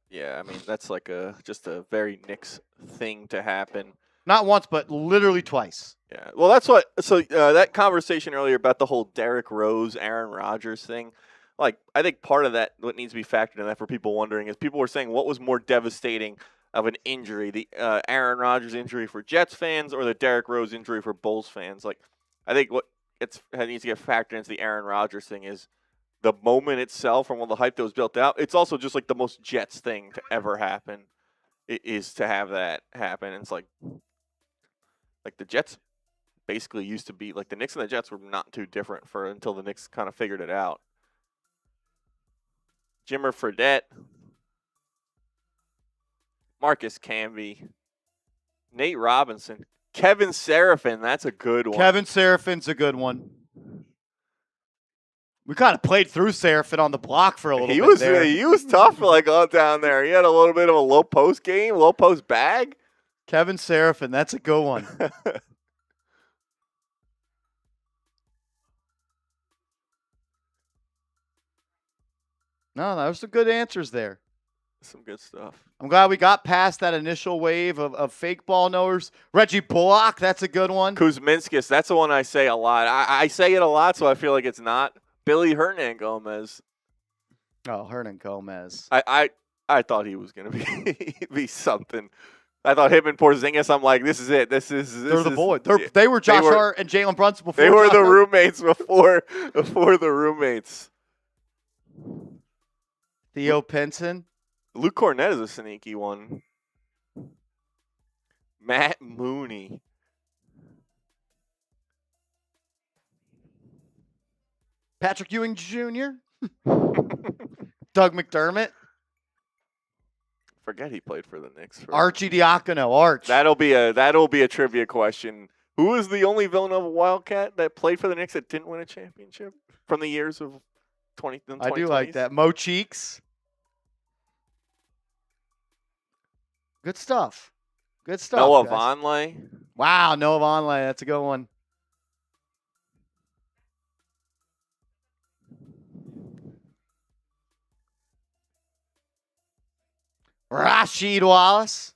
just a very Knicks thing to happen. Not once, but literally twice. Yeah. Well, that's what. So that conversation earlier about the whole Derrick Rose, Aaron Rodgers thing. like, I think part of that, what needs to be factored in that for people wondering, is people were saying what was more devastating of an injury, the Aaron Rodgers injury for Jets fans or the Derrick Rose injury for Bulls fans. Like, I think what needs to get factored into the Aaron Rodgers thing is the moment itself and all the hype that was built out. It's also just like the most Jets thing to ever happen is to have that happen. And it's like the Jets basically used to be like the Knicks and the Jets were not too different until the Knicks kind of figured it out. Jimmer Fredette, Marcus Camby, Nate Robinson, Kevin Seraphin. That's a good one. Kevin Seraphin's a good one. We kind of played through Seraphin on the block for a little bit there. He was tough down there. He had a little bit of a low post game, low post bag. Kevin Seraphin, that's a good one. No, that was some good answers there. Some good stuff. I'm glad we got past that initial wave of fake ball knowers. Reggie Bullock, that's a good one. Kuzminskis, that's the one I say a lot. I say it a lot, so I feel like it's not. Billy Hernan Gomez. Oh, Hernan Gomez. I thought he was going to be something. I thought him and Porzingis, I'm like, this is it. They're the boys. They were Josh Hart and Jalen Brunson before. They were the roommates before the roommates. Theo Pinson. Luke Cornett is a sneaky one. Matt Mooney. Patrick Ewing Jr. Doug McDermott. Forget he played for the Knicks. Archie Diacono. Arch. That'll be a trivia question. Who is the only Villanova Wildcat that played for the Knicks that didn't win a championship from the years of 2020s? I do like that. Mo Cheeks. Good stuff. Good stuff. Noah guys. Vonleh. Wow, Noah Vonleh. That's a good one. Rasheed Wallace.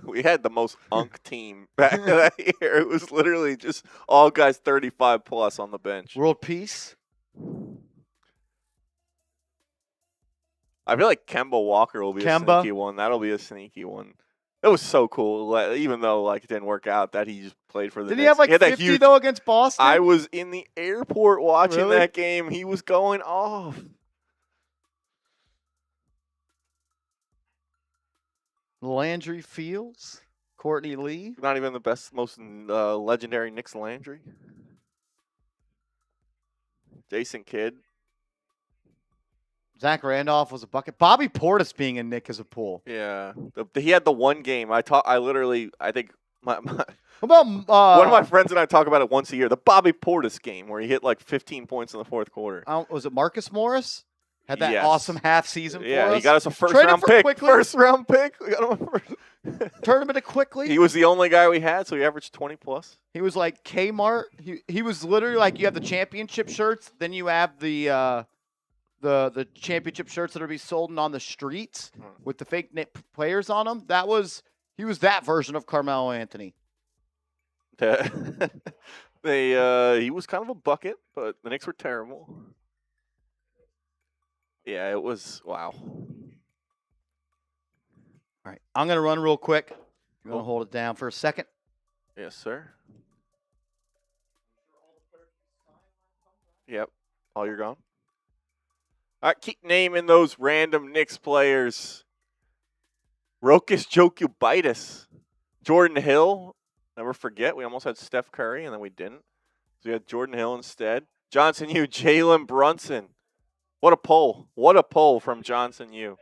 We had the most unk team back that year. It was literally just all guys 35 plus on the bench. World Peace. I feel like Kemba Walker will be a sneaky one. That'll be a sneaky one. It was so cool, even though it didn't work out that he just played for the Knicks. Did he have 50 though against Boston? I was in the airport watching that game. He was going off. Landry Fields, Courtney Lee. Not even the best, most legendary Knicks Landry. Jason Kidd. Zach Randolph was a bucket. Bobby Portis being a Knick is a pull. Yeah, he had the one game. I think What about one of my friends and I talk about it once a year. The Bobby Portis game where he hit 15 points in the fourth quarter. Was it Marcus Morris? Had that awesome half season for us. Yeah, he got us a first-round pick. Quickly. First-round pick. We got him a first. Turned him into Quickly. He was the only guy we had, so he averaged 20 plus. He was like Kmart. He was literally like, you have the championship shirts, then you have the championship shirts that are be sold on the streets with the fake players on them. He was that version of Carmelo Anthony. He was kind of a bucket, but the Knicks were terrible. Yeah, it was wow. All right, I'm gonna run real quick. You want to hold it down for a second? Yes, sir. Yep. Oh, you're gone. All right, keep naming those random Knicks players. Rokas Jokubitis. Jordan Hill. Never forget, we almost had Steph Curry, and then we didn't. So we had Jordan Hill instead. Johnson Yu, Jalen Brunson. What a pull. What a pull from Johnson Yu.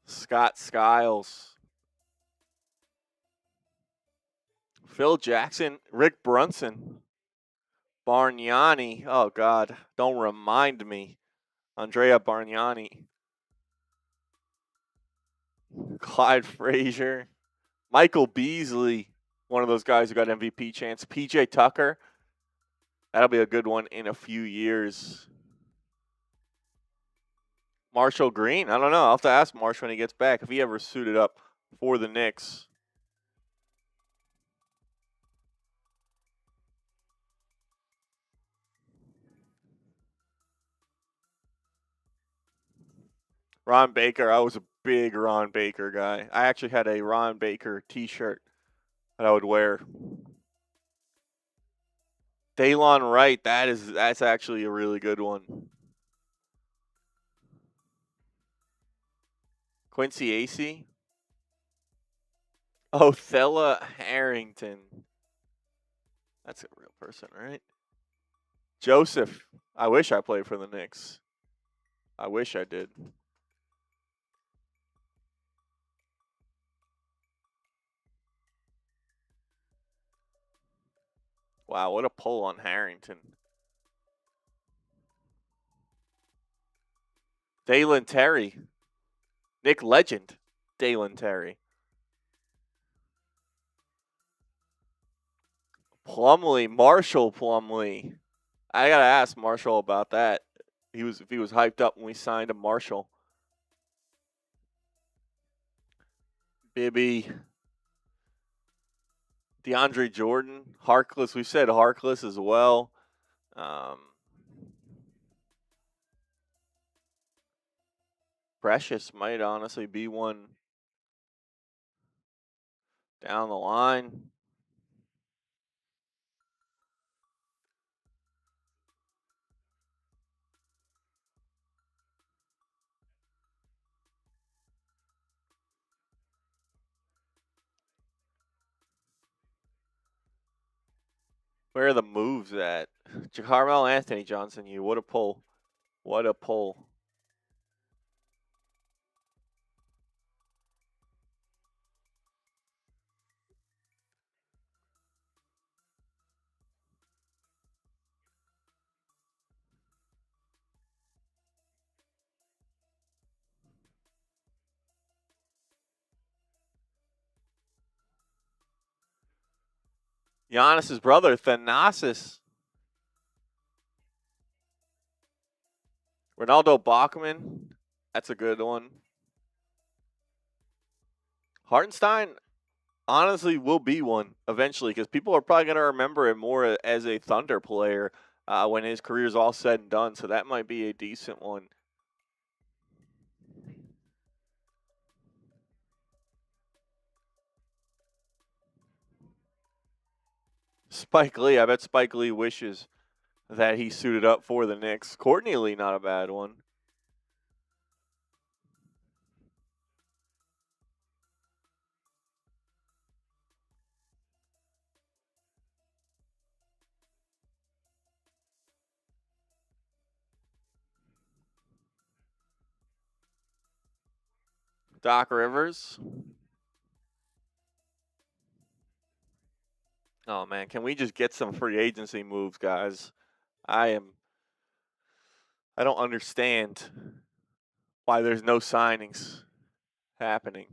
Scott Skiles. Phil Jackson, Rick Brunson, Bargnani. Oh, God, don't remind me. Andrea Bargnani. Clyde Frazier. Michael Beasley, one of those guys who got MVP chance. PJ Tucker. That'll be a good one in a few years. Marshall Green. I don't know. I'll have to ask Marsh when he gets back if he ever suited up for the Knicks. Ron Baker. I was a big Ron Baker guy. I actually had a Ron Baker T-shirt that I would wear. Daylon Wright. That's actually a really good one. Quincy Acey. Othella Harrington. That's a real person, right? Joseph. I wish I played for the Knicks. I wish I did. Wow, what a pull on Harrington. Dalen Terry. Nick Legend. Dalen Terry. Plumlee. Marshall Plumlee. I got to ask Marshall about that. If he was hyped up when we signed him, Marshall. Bibby. DeAndre Jordan. Harkless. We said Harkless as well. Precious might honestly be one down the line. Where are the moves at? Carmelo Anthony Johnson, what a pull. What a pull. Giannis's brother, Thanasis. Ronaldo Bachman. That's a good one. Hartenstein honestly will be one eventually because people are probably going to remember him more as a Thunder player when his career is all said and done. So that might be a decent one. Spike Lee. I bet Spike Lee wishes that he suited up for the Knicks. Courtney Lee, not a bad one. Doc Rivers. Oh, man. Can we just get some free agency moves, guys? I don't understand why there's no signings happening.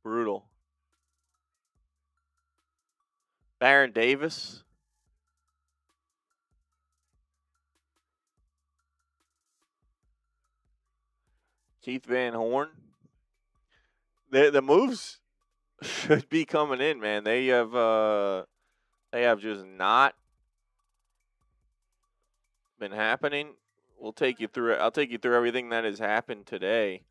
Brutal. Baron Davis. Keith Van Horn. The moves should be coming in, man. They have just not been happening. We'll take you through it. I'll take you through everything that has happened today.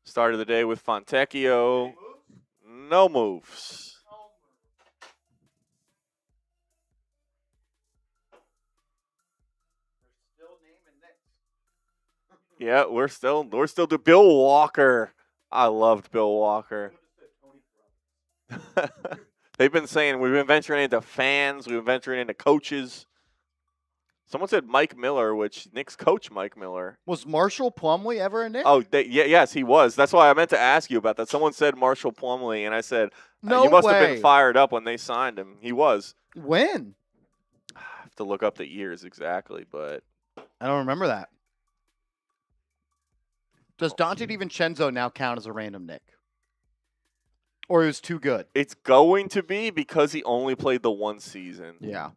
Started the day with Fontecchio. No moves. Yeah, we're still to Bill Walker. I loved Bill Walker. They've been saying we've been venturing into fans, we've been venturing into coaches. Someone said Mike Miller, which Knicks coach Mike Miller. Was Marshall Plumlee ever a Knick? Oh, yes, he was. That's why I meant to ask you about that. Someone said Marshall Plumlee, and I said, no you must way. have been fired up when they signed him. He was. When? I have to look up the years exactly, but I don't remember that. Does Dante DiVincenzo now count as a random Knick? Or he was too good? It's going to be because he only played the one season. Yeah.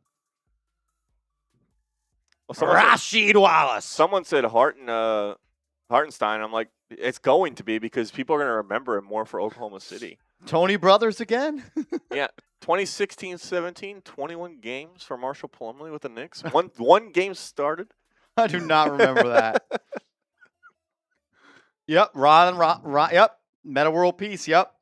Well, Rasheed Wallace. Someone said Hartenstein. I'm like, it's going to be because people are going to remember him more for Oklahoma City. Tony Brothers again? Yeah. 2016-17, 21 games for Marshall Plumlee with the Knicks. One game started. I do not remember that. Yep, Ron, yep, Meta World Peace, yep.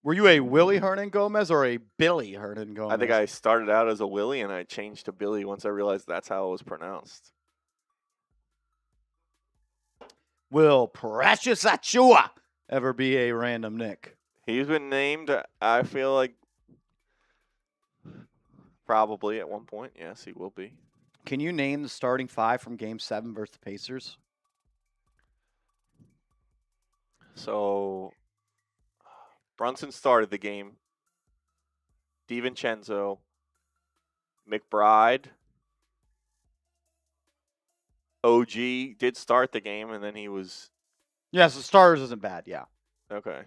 Were you a Willie Hernan Gomez or a Billy Hernan Gomez? I think I started out as a Willie and I changed to Billy once I realized that's how it was pronounced. Will Precious Achiuwa ever be a random Nick? He's been named, I feel like, probably at one point. Yes, he will be. Can you name the starting five from Game 7 versus the Pacers? So, Brunson started the game. DiVincenzo, McBride, OG did start the game, and then he was... Yes, the starters isn't bad, yeah. Okay.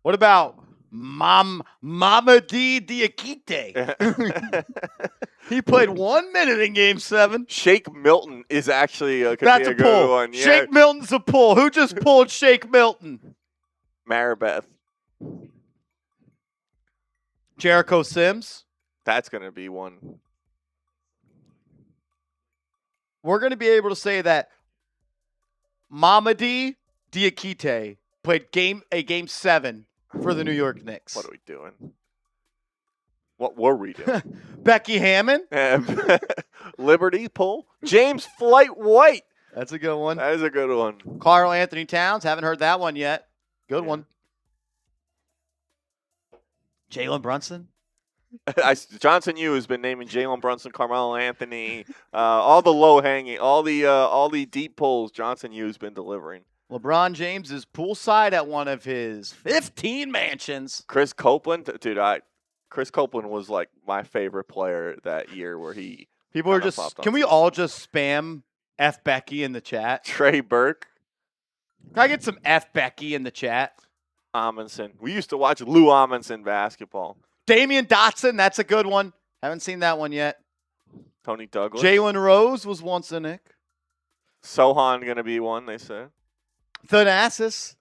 What about Mohamed Diawara? He played 1 minute in Game 7. Shake Milton is actually could That's be a good pull. one. Yeah. Shake Milton's a pull. Who just pulled Shake Milton? Maribeth. Jericho Sims. That's going to be one. We're going to be able to say that Mohamed Diawara played Game 7 for the New York Knicks. What are we doing? What were we doing? Becky Hammond. Liberty pull. James Flight White. That's a good one. That is a good one. Carl Anthony Towns. Haven't heard that one yet. Good one. Jalen Brunson. Johnson Yu has been naming Jalen Brunson, Carmelo Anthony, all the low hanging, all the deep pulls. Johnson Yu has been delivering. LeBron James is poolside at one of his 15 mansions. Chris Copeland, dude, Chris Copeland was like my favorite player that year where he. People are just. Can we all just spam F Becky in the chat? Trey Burke. Can I get some F Becky in the chat? Amundsen. We used to watch Lou Amundsen basketball. Damian Dotson, that's a good one. Haven't seen that one yet. Tony Douglas. Jalen Rose was once a Nick. Sohan going to be one, they said. Thanasis.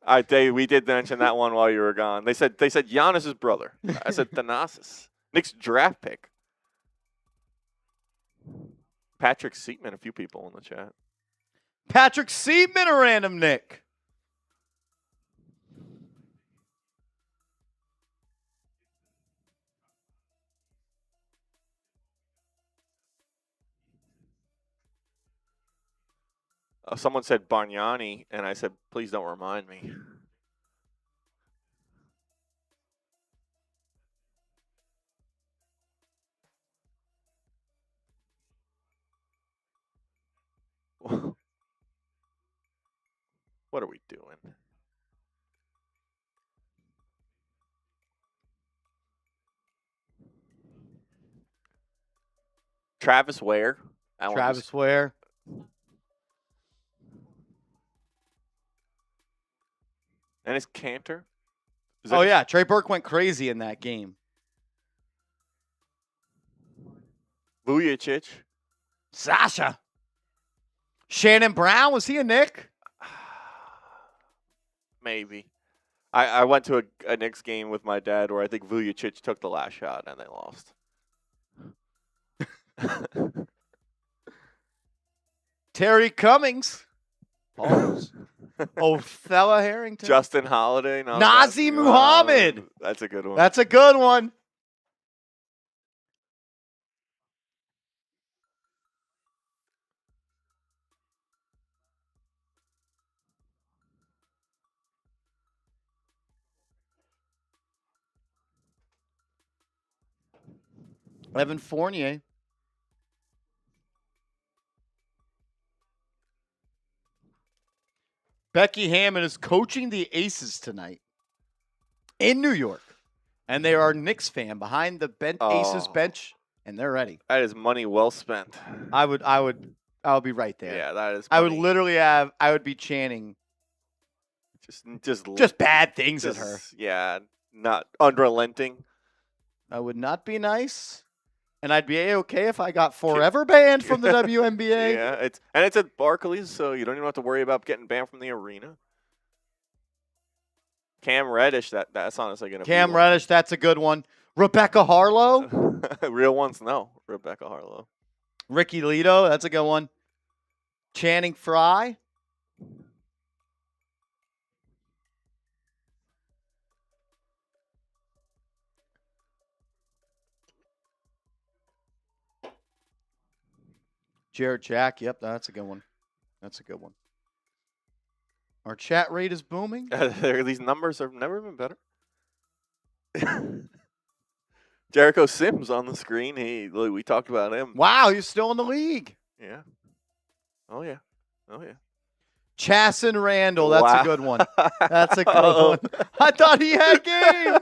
We did mention that one while you were gone. They said Giannis' brother. I said Thanasis. Knicks draft pick. Patrick Seatman, a few people in the chat. Patrick Seatman, a random Nick. Someone said Bargnani, and I said, please don't remind me. What are we doing? Travis Ware. Travis Ware. And it's Cantor. Oh, yeah. Trey Burke went crazy in that game. Vucevic. Sasha. Shannon Brown. Was he a Nick? Maybe. I went to a Knicks game with my dad where I think Vucevic took the last shot and they lost. Terry Cummings. Othello Harrington. Justin Holiday. No, Nazi Muhammad. That's a good one. That's a good one. Evan Fournier. Becky Hammond is coaching the Aces tonight in New York. And they are a Knicks fan behind the Aces bench, and they're ready. That is money well spent. I'll be right there. Yeah, that is money. I would literally I would be chanting just bad things at her. Yeah, not unrelenting. I would not be nice. And I'd be A-okay if I got forever banned from the WNBA. Yeah, it's at Barclays, so you don't even have to worry about getting banned from the arena. Cam Reddish, that's honestly going to be Cam one. Reddish, that's a good one. Rebecca Harlow. Real ones, no. Rebecca Harlow. Ricky Lito, that's a good one. Channing Frye. Jared Jack, yep, that's a good one. That's a good one. Our chat rate is booming. These numbers have never been better. Jericho Sims on the screen. We talked about him. Wow, he's still in the league. Yeah. Oh, yeah. Oh, yeah. Chasson Randall, that's Wow. a good one. That's a good one. I thought he had game.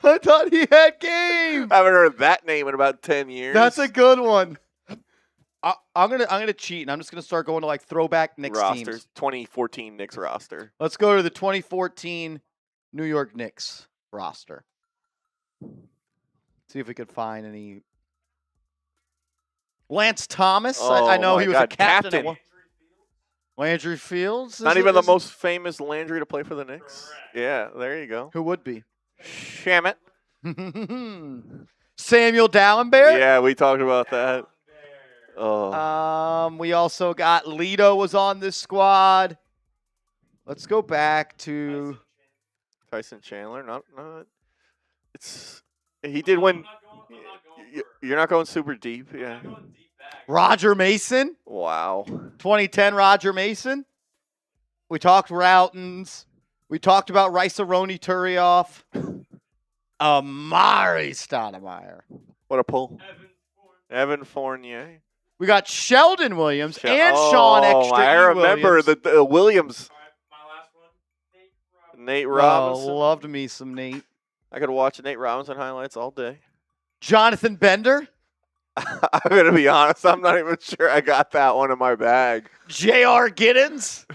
I thought he had game. I haven't heard that name in about 10 years. That's a good one. I'm gonna cheat, and I'm just gonna start going to like throwback Knicks rosters. teams. 2014 Knicks roster. Let's go to the 2014 New York Knicks roster. See if we could find any. Lance Thomas. Oh, I know my he was God. a captain. Captain. At Landry Fields. Not even the most famous Landry to play for the Knicks. Correct. Yeah, there you go. Who would be? Shamet. Samuel Dallenberg. Yeah, we talked about that. Oh. We also got Lito was on this squad. Let's go back to Tyson Chandler. Not. It's. He did win. You're not going super deep. Yeah. Roger Mason. Wow. 2010 Roger Mason. We talked Routens. We talked about Rice-A-Roni Turioff. Amari Stoudemire. What a pull. Evan Fournier. We got Sheldon Williams and Sean Extra. I remember Williams. the Williams. My last one. Nate Oh, Robinson. loved me some Nate. I could watch Nate Robinson highlights all day. Jonathan Bender. I'm going to be honest. I'm not even sure I got that one in my bag. J.R. Giddens.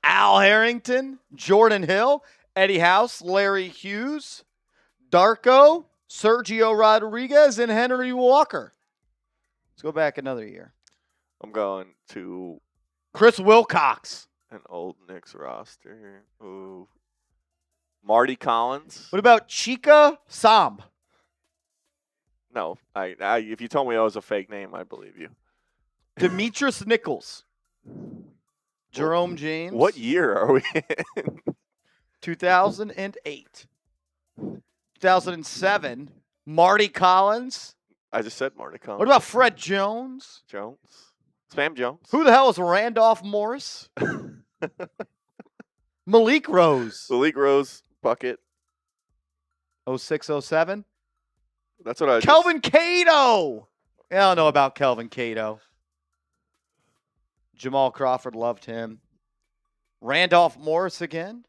Al Harrington. Jordan Hill. Eddie House. Larry Hughes. Darko. Sergio Rodriguez. And Henry Walker. Let's go back another year. I'm going to Chris Wilcox. an old Knicks roster. Ooh. Marty Collins. What about Chica Samb? No, if you told me that was a fake name, I'd believe you. Demetrius Nichols. Jerome James. What year are we in? 2008. 2007. Marty Collins. I just said Marty Collins. What about Fred Jones? Jones? Spam Jones. Who the hell is Randolph Morris? Malik Rose. Malik Rose, bucket. 0607. That's what I Kelvin Cato. Yeah, I don't know about Kelvin Cato. Jamal Crawford loved him. Randolph Morris again.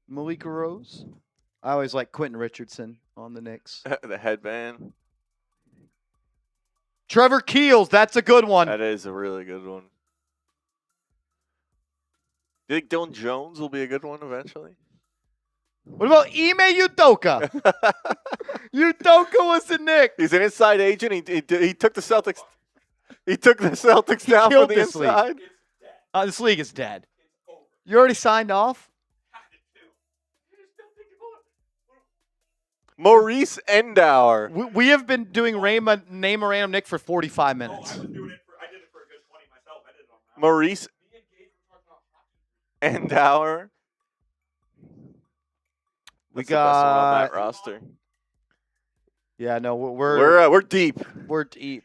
Malik Rose. I always like Quentin Richardson on the Knicks. the headband. Trevor Keels, that's a good one. That is a really good one. Do you think Dylan Jones will be a good one eventually? What about Ime Udoka? Udoka was the Knick. He's an inside agent. He took the Celtics. He took the Celtics down from killed the this league. inside. This league is dead. You already signed off? Maurice Endauer. We have been doing name a random Nick for 45 minutes. I did it for a good 20 myself. I did it on that. Maurice Endauer. We That's the best one on that got. roster. Yeah, no, we're We're deep. deep.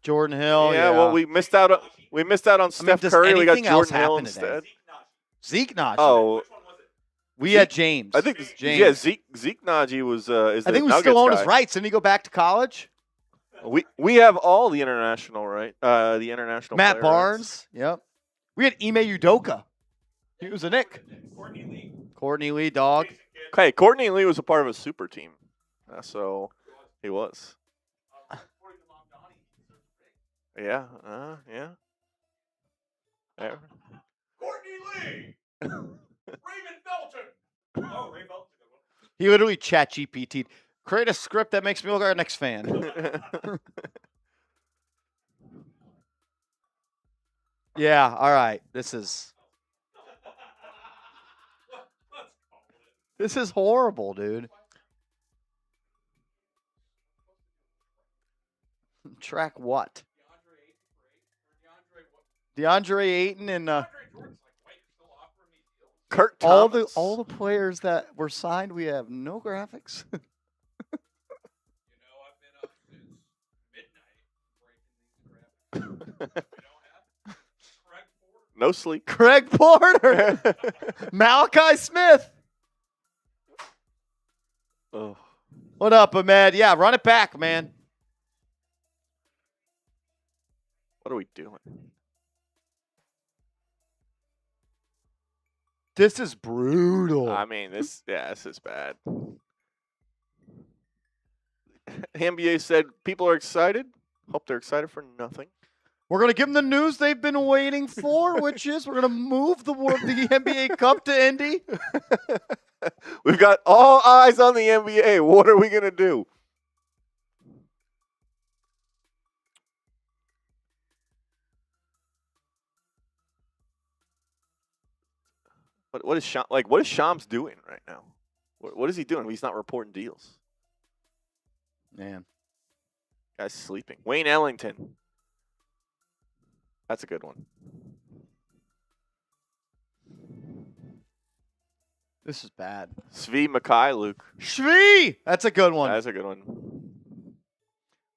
Jordan Hill. yeah, well, we missed out on Steph does Curry. We got anything else Jordan Hill happen today? instead. Zeke Nnaji. Oh, we had James. I think James. yeah, Zeke Nnaji was is I the think we Nuggets still own guy. his rights. Didn't he go back to college? We have all the international the international Matt player rights. Barnes. Yep. We had Ime Udoka. He was a Nick. Courtney Lee, dog. Okay, Courtney Lee was a part of a super team, so he was. Yeah, yeah. Yeah. Courtney Lee. Raymond Felton. Oh, Ray Felton's a good one. He literally chat GPT'd. Create a script that makes me look like a Knicks fan. Yeah, all right. This is horrible, dude. Track what? DeAndre Ayton and Kurt all Thomas. the players that were signed. We have no graphics. I've been up since midnight breaking these graphics. Craig Porter. No sleep. Craig Porter, Malachi Smith. Oh. What up, Ahmed? Yeah, run it back, man. What are we doing? This is brutal. I mean, this is bad. The NBA said people are excited. Hope they're excited for nothing. We're going to give them the news they've been waiting for, which is we're going to move the NBA Cup to Indy. We've got all eyes on the NBA. What are we going to do? What is Shams doing right now? What is he doing? He's not reporting deals. Man. Guy's sleeping. Wayne Ellington. That's a good one. This is bad. Svi Mikhailuk. Shvi! That's a good one. That's a good one.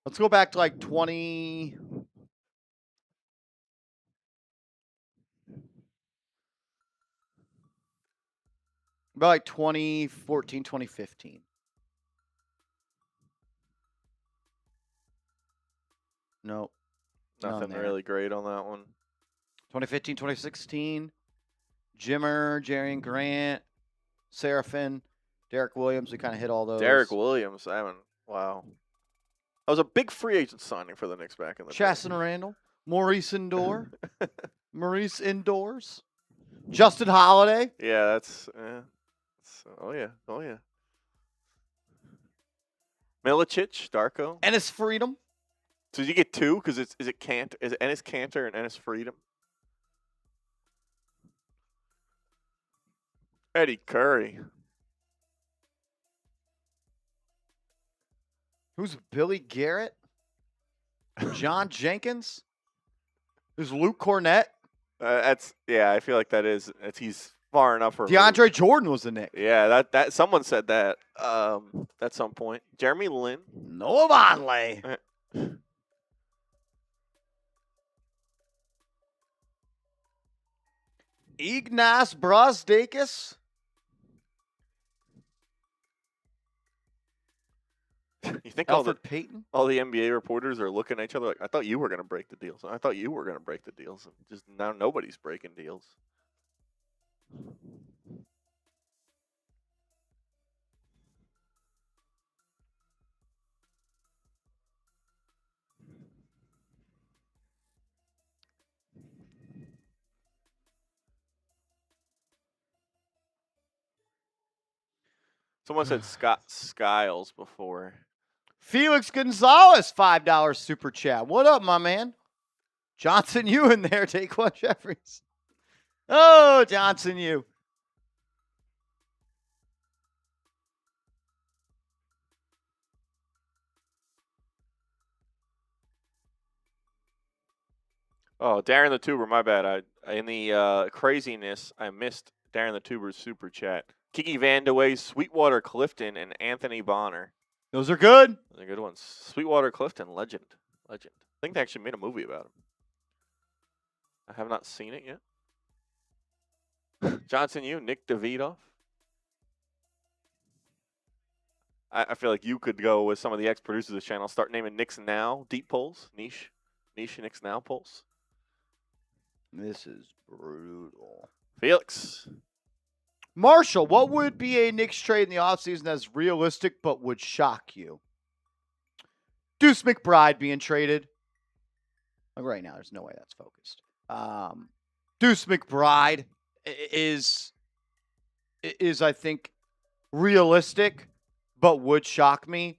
Let's go back to like 20. About like 2014, 2015. Nope. Nothing there. really great on that one. 2015, 2016. Jimmer, Jarian Grant, Seraphin, Derek Williams. We kind of hit all those. Derek Williams. Wow. That was a big free agent signing for the Knicks back in the day. Chasson Randall, Maurice Indoor, Maurice Indoors, Justin Holiday. Yeah, that's. Oh yeah. Milicic, Darko. Ennis Freedom. So did you get two? Because is it Ennis Cantor and Ennis Freedom? Eddie Curry. Who's Billy Garrett? John Jenkins? Who's Luke Cornett? I feel like he's far enough for DeAndre Jordan was the Knick. Yeah, that someone said that at some point. Jeremy Lin. Noah Vonleh. Ignas Brazdeikis. You think Alfred Payton? all the NBA reporters are looking at each other like, I thought you were going to break the deals. I thought you were going to break the deals. And just now nobody's breaking deals. Someone said Scott Skiles before. Felix Gonzalez, $5 super chat. What up, my man? Johnson, you in there. Taquan Jeffries. Oh, Johnson, you. Oh, Darren the Tuber, my bad. In the craziness, I missed Darren the Tuber's super chat. Kiki Vandeweghe, Sweetwater Clifton, and Anthony Bonner. Those are good. Those are good ones. Sweetwater Clifton, legend. I think they actually made a movie about him. I have not seen it yet. Johnson, Nick Davidoff. I feel like you could go with some of the ex-producers of the channel. Start naming Knicks Now deep polls. Niche Knicks Now polls. This is brutal. Felix. Marshall, what would be a Knicks trade in the offseason that's realistic but would shock you? Deuce McBride being traded. Like right now, there's no way that's focused. Deuce McBride is I think, realistic but would shock me.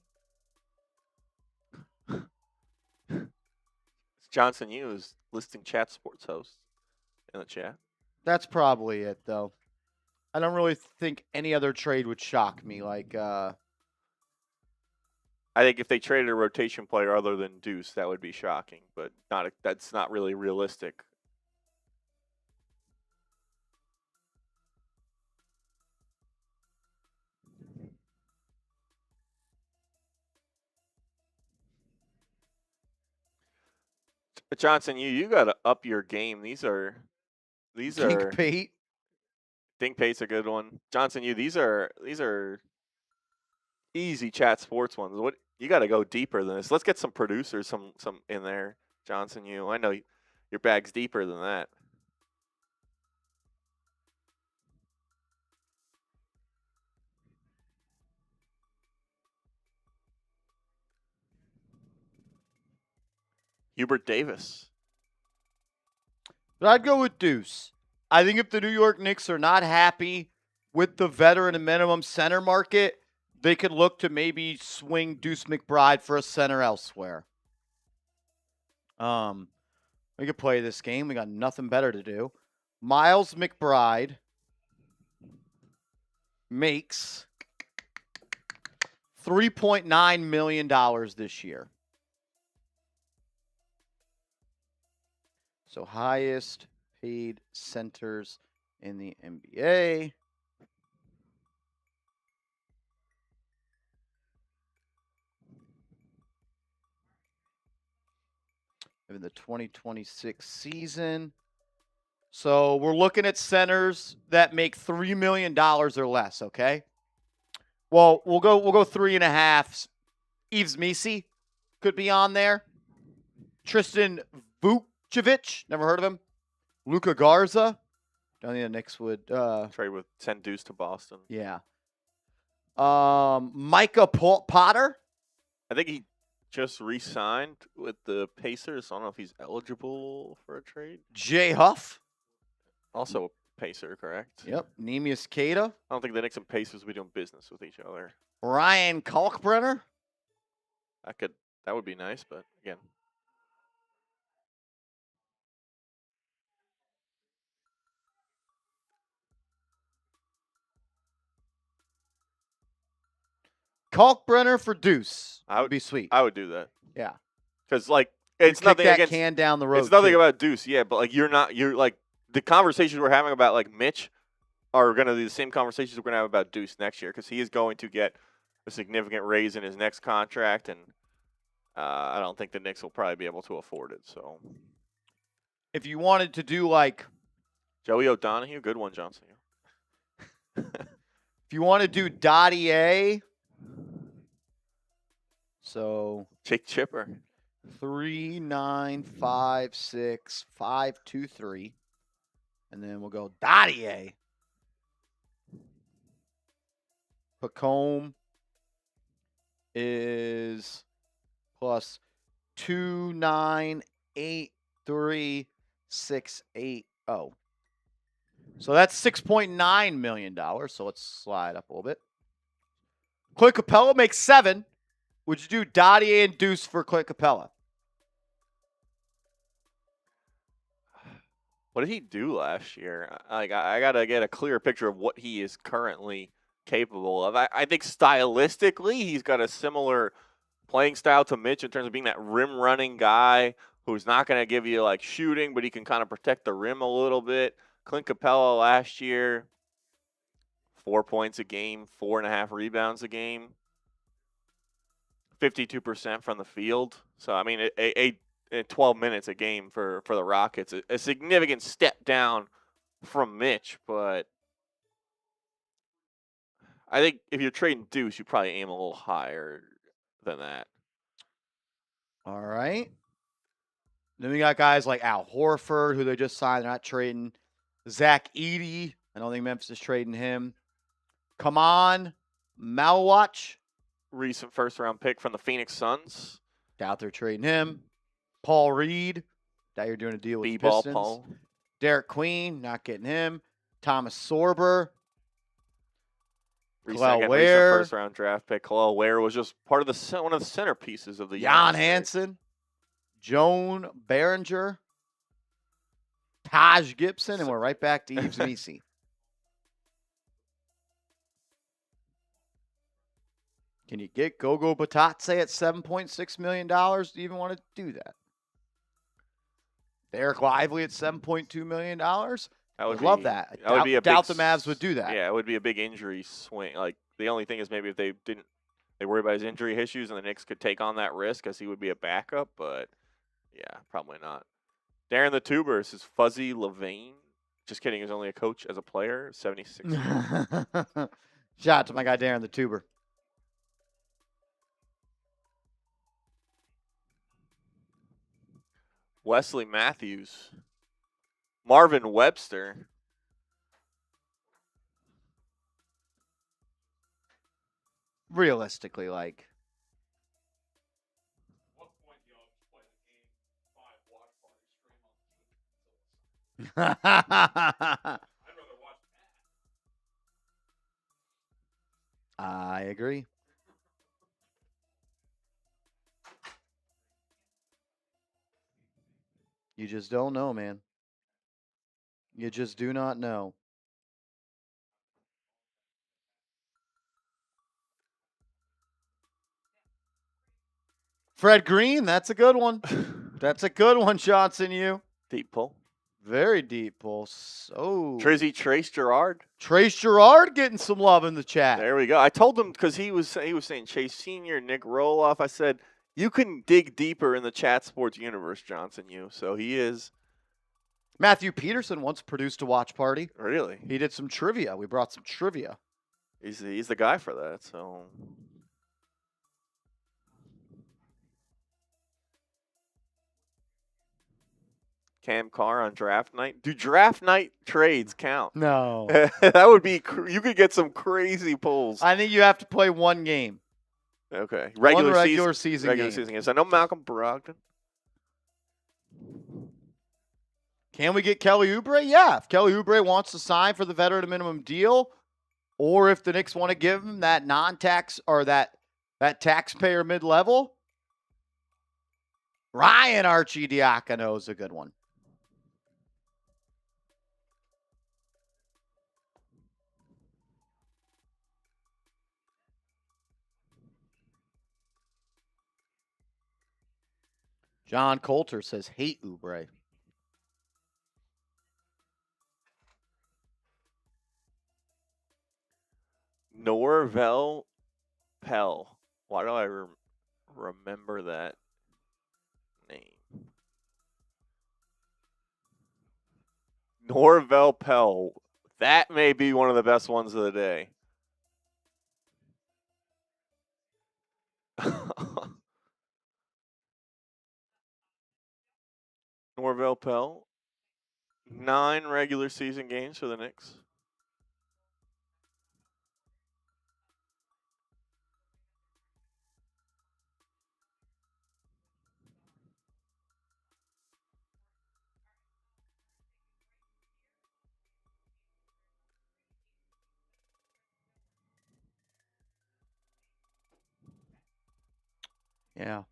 Johnson is listing chat sports hosts. in the chat. That's probably it, though. I don't really think any other trade would shock me. Like, I think if they traded a rotation player other than Deuce, that would be shocking, but that's not really realistic. But Johnson, you got to up your game. These are Pate. Dink Pate's a good one. Johnson, these are easy chat sports ones. What you got to go deeper than this. Let's get some producers, some in there. Johnson, I know your bag's deeper than that. Hubert Davis. But I'd go with Deuce. I think if the New York Knicks are not happy with the veteran and minimum center market, they could look to maybe swing Deuce McBride for a center elsewhere. We could play this game. We got nothing better to do. Miles McBride makes $3.9 million this year. So highest paid centers in the NBA. In the 2026 season. So we're looking at centers that make $3 million or less, okay? Well, we'll go 3.5. Yves Missi could be on there. Tristan Vucevic, never heard of him. Luka Garza. Don't think the Knicks would Trade with 10 Deuce to Boston. Yeah. Micah Potter. I think he just re-signed with the Pacers. I don't know if he's eligible for a trade. Jay Huff. Also a Pacer, correct? Yep. Neemias Queta. I don't think the Knicks and Pacers will be doing business with each other. Ryan Kalkbrenner. That would be nice, but again. Kalkbrenner for Deuce. Would be sweet. I would do that. Yeah. Because it's Kick nothing that against can down the road. It's nothing too. about Deuce, yeah, but you're like the conversations we're having about like Mitch are going to be the same conversations we're going to have about Deuce next year because he is going to get a significant raise in his next contract, and I don't think the Knicks will probably be able to afford it. So, if you wanted to do like Joey O'Donohue, good one, Johnson. if you want to do Dottie A, so Jake Chipper. 3, 9, 5, 6, 5, 2, 3. And then we'll go Dottie A. Pacome is plus 2, 9, 8, 3, 6, 8, 0. So that's $6.9 million. So let's slide up a little bit. Clint Capella makes 7. Would you do Dottie A and Deuce for Clint Capella? What did he do last year? I got to get a clear picture of what he is currently capable of. I think stylistically, he's got a similar playing style to Mitch in terms of being that rim running guy who's not going to give you like shooting, but he can kind of protect the rim a little bit. Clint Capella last year, 4 points a game, 4.5 rebounds a game, 52% from the field. So, I mean, 12 minutes a game for the Rockets, a significant step down from Mitch, but I think if you're trading Deuce, you probably aim a little higher than that. All right. Then we got guys like Al Horford, who they just signed. They're not trading. Zach Edey. I don't think Memphis is trading him. Come on. Malwatch. Recent first-round pick from the Phoenix Suns. Doubt they're trading him. Paul Reed. Doubt you're doing a deal with the B-ball Pistons. Paul. Derek Queen. Not getting him. Thomas Sorber. Recent first-round draft pick. Khalil Ware was just part of one of the centerpieces of the Jan Hansen. Joan Behringer. Taj Gibson, and we're right back to Yves Misi. Can you get Gogo Batatse at $7.6 million? Do you even want to do that? Derek Lively at $7.2 million? I would love that. I would be a doubt big the Mavs would do that. Yeah, it would be a big injury swing. Like, the only thing is maybe if they worry about his injury issues and the Knicks could take on that risk because he would be a backup, but yeah, probably not. Darren the Tuber says Fuzzy Levine. Just kidding, he's only a coach as a player, 76. Shout out to my guy Darren the Tuber. Wesley Matthews. Marvin Webster. Realistically, like. What point do y'all play the game 5 watch party stream on? I'd rather watch that. I agree. You just don't know, man. You just do not know. Fred Green, that's a good one. That's a good one, Johnson. You Deep pull. very deep pull. So Trace Gerard. Trace Gerard getting some love in the chat. There we go. I told him because he was saying Chase Senior, Nick Roloff. I said you can dig deeper in the chat sports universe, Johnson. So he is. Matthew Peterson once produced a watch party. Really? He did some trivia. We brought some trivia. He's the guy for that. So. Cam Carr on draft night. Do draft night trades count? No. That would be. You could get some crazy pulls. I think you have to play one game. Okay. Regular season game. So I know Malcolm Brogdon. Can we get Kelly Oubre? Yeah. If Kelly Oubre wants to sign for the veteran minimum deal, or if the Knicks want to give him that non-tax or that taxpayer mid-level, Ryan Arcidiacono is a good one. John Coulter says, hate Oubre. Norvel Pell. Why do I remember that name? Norvel Pell. That may be one of the best ones of the day. Norvel Pell. 9 regular season games for the Knicks. Yeah.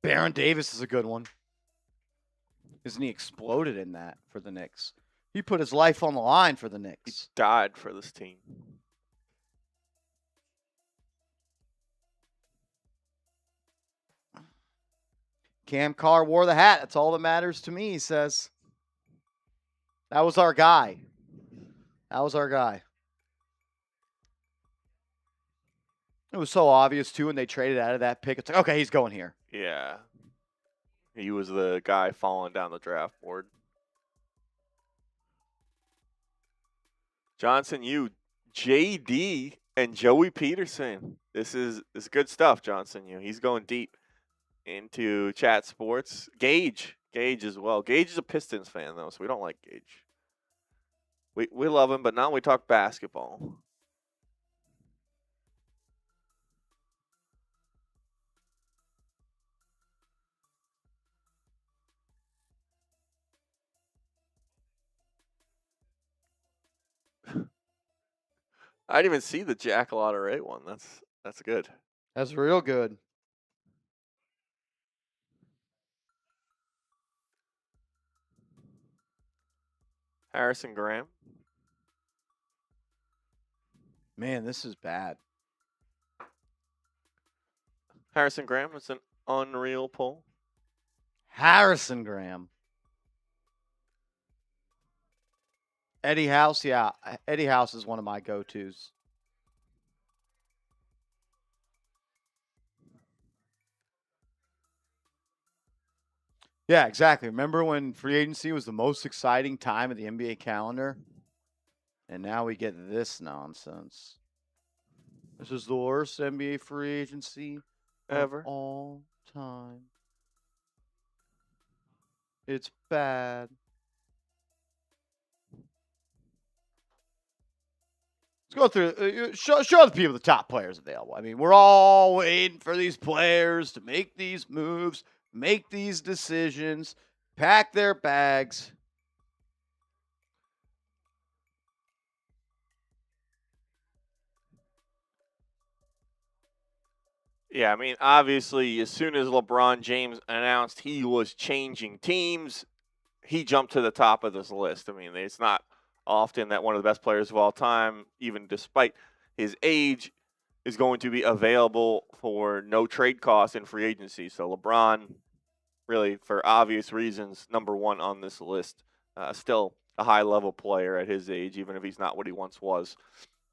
Baron Davis is a good one. Isn't he exploded in that for the Knicks? He put his life on the line for the He Knicks. died for this team. Cam Carr wore the hat. That's all that matters to me, he says. That was our guy. That was our guy. It was so obvious, too, when they traded out of that pick. It's like, okay, he's going here. Yeah. He was the guy falling down the draft board. Johnson, JD, and Joey Peterson. This is good stuff, Johnson. He's going deep into chat sports. Gage as well. Gage is a Pistons fan, though, so we don't like Gage. We love him, but now we talk basketball. I didn't even see the Jack Lotteray one. That's good. That's real good. Harrison Graham. Man, this is bad. Harrison Graham is an unreal pull. Harrison Graham. Eddie House, yeah. Eddie House is one of my go-tos. Yeah, exactly. Remember when free agency was the most exciting time of the NBA calendar? And now we get this nonsense. This is the worst NBA free agency Ever. of all time. It's bad. Let's go through. Show the people the top players available. I mean, we're all waiting for these players to make these moves, make these decisions, pack their bags. Yeah, I mean, obviously, as soon as LeBron James announced he was changing teams, he jumped to the top of this list. I mean, it's not often that one of the best players of all time, even despite his age, is going to be available for no trade costs in free agency. So LeBron, really, for obvious reasons, number one on this list. Still a high-level player at his age, even if he's not what he once was.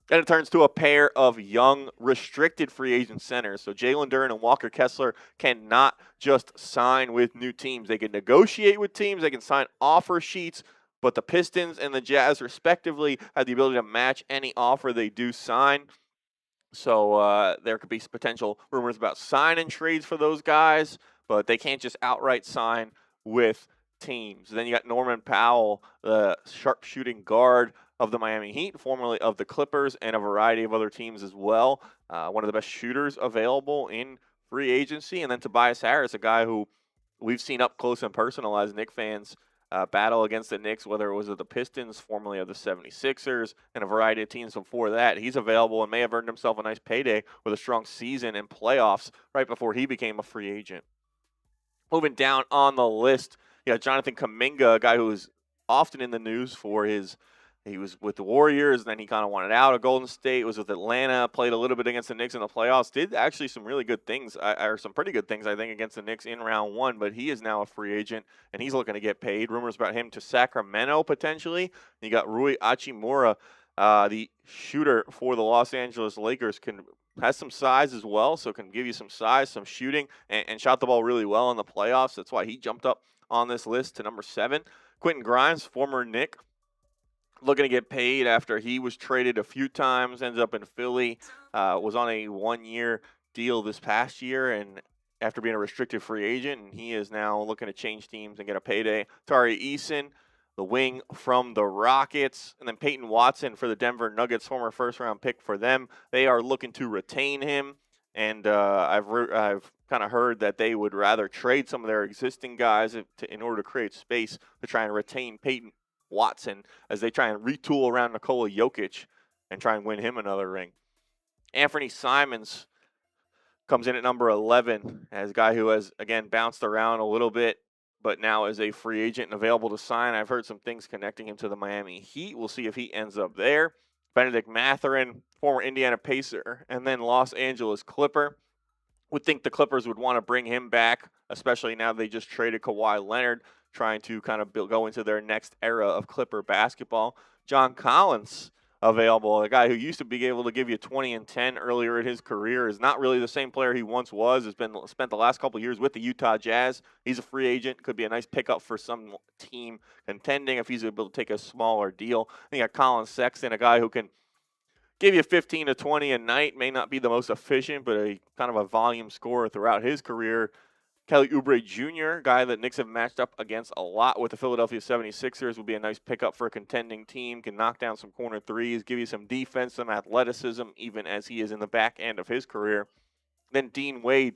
Then it turns to a pair of young, restricted free agent centers. So Jalen Duren and Walker Kessler cannot just sign with new teams. They can negotiate with teams. They can sign offer sheets. But the Pistons and the Jazz, respectively, have the ability to match any offer they do sign. So there could be potential rumors about sign-in trades for those guys, but they can't just outright sign with teams. Then you got Norman Powell, the sharpshooting guard of the Miami Heat, formerly of the Clippers, and a variety of other teams as well. One of the best shooters available in free agency. And then Tobias Harris, a guy who we've seen up close and personal as Knicks fans battle against the Knicks, whether it was of the Pistons, formerly of the 76ers, and a variety of teams before that. He's available and may have earned himself a nice payday with a strong season and playoffs right before he became a free agent. Moving down on the list, you got Jonathan Kuminga, a guy who is often in the news for he was with the Warriors, then he kind of wanted out of Golden State, was with Atlanta, played a little bit against the Knicks in the playoffs, did actually some really good things, or some pretty good things, I think, against the Knicks in round one, but he is now a free agent, and he's looking to get paid. Rumors about him to Sacramento, potentially. You got Rui Hachimura, the shooter for the Los Angeles Lakers, has some size as well, so can give you some size, some shooting, and shot the ball really well in the playoffs. That's why he jumped up on this list to number 7. Quentin Grimes, former Knick, looking to get paid after he was traded a few times, ended up in Philly, was on a 1-year deal this past year, and after being a restricted free agent, and he is now looking to change teams and get a payday. Tari Eason, the wing from the Rockets, and then Peyton Watson for the Denver Nuggets, former first-round pick for them. They are looking to retain him, and I've kind of heard that they would rather trade some of their existing guys in order to create space to try and retain Peyton Watson as they try and retool around Nikola Jokic and try and win him another ring. Anthony Simons comes in at number 11 as a guy who has, again, bounced around a little bit, but now is a free agent and available to sign. I've heard some things connecting him to the Miami Heat. We'll see if he ends up there. Benedict Mathurin, former Indiana Pacer, and then Los Angeles Clipper. Would think the Clippers would want to bring him back, especially now they just traded Kawhi Leonard, trying to kind of go into their next era of Clipper basketball. John Collins, available, a guy who used to be able to give you 20 and 10 earlier in his career, is not really the same player he once was. Has been spent the last couple of years with the Utah Jazz. He's a free agent, could be a nice pickup for some team contending if he's able to take a smaller deal. Then you got Colin Sexton, a guy who can give you 15 to 20 a night, may not be the most efficient, but a kind of a volume scorer throughout his career. Kelly Oubre Jr., guy that Knicks have matched up against a lot with the Philadelphia 76ers, would be a nice pickup for a contending team, can knock down some corner threes, give you some defense, some athleticism, even as he is in the back end of his career. Then Dean Wade,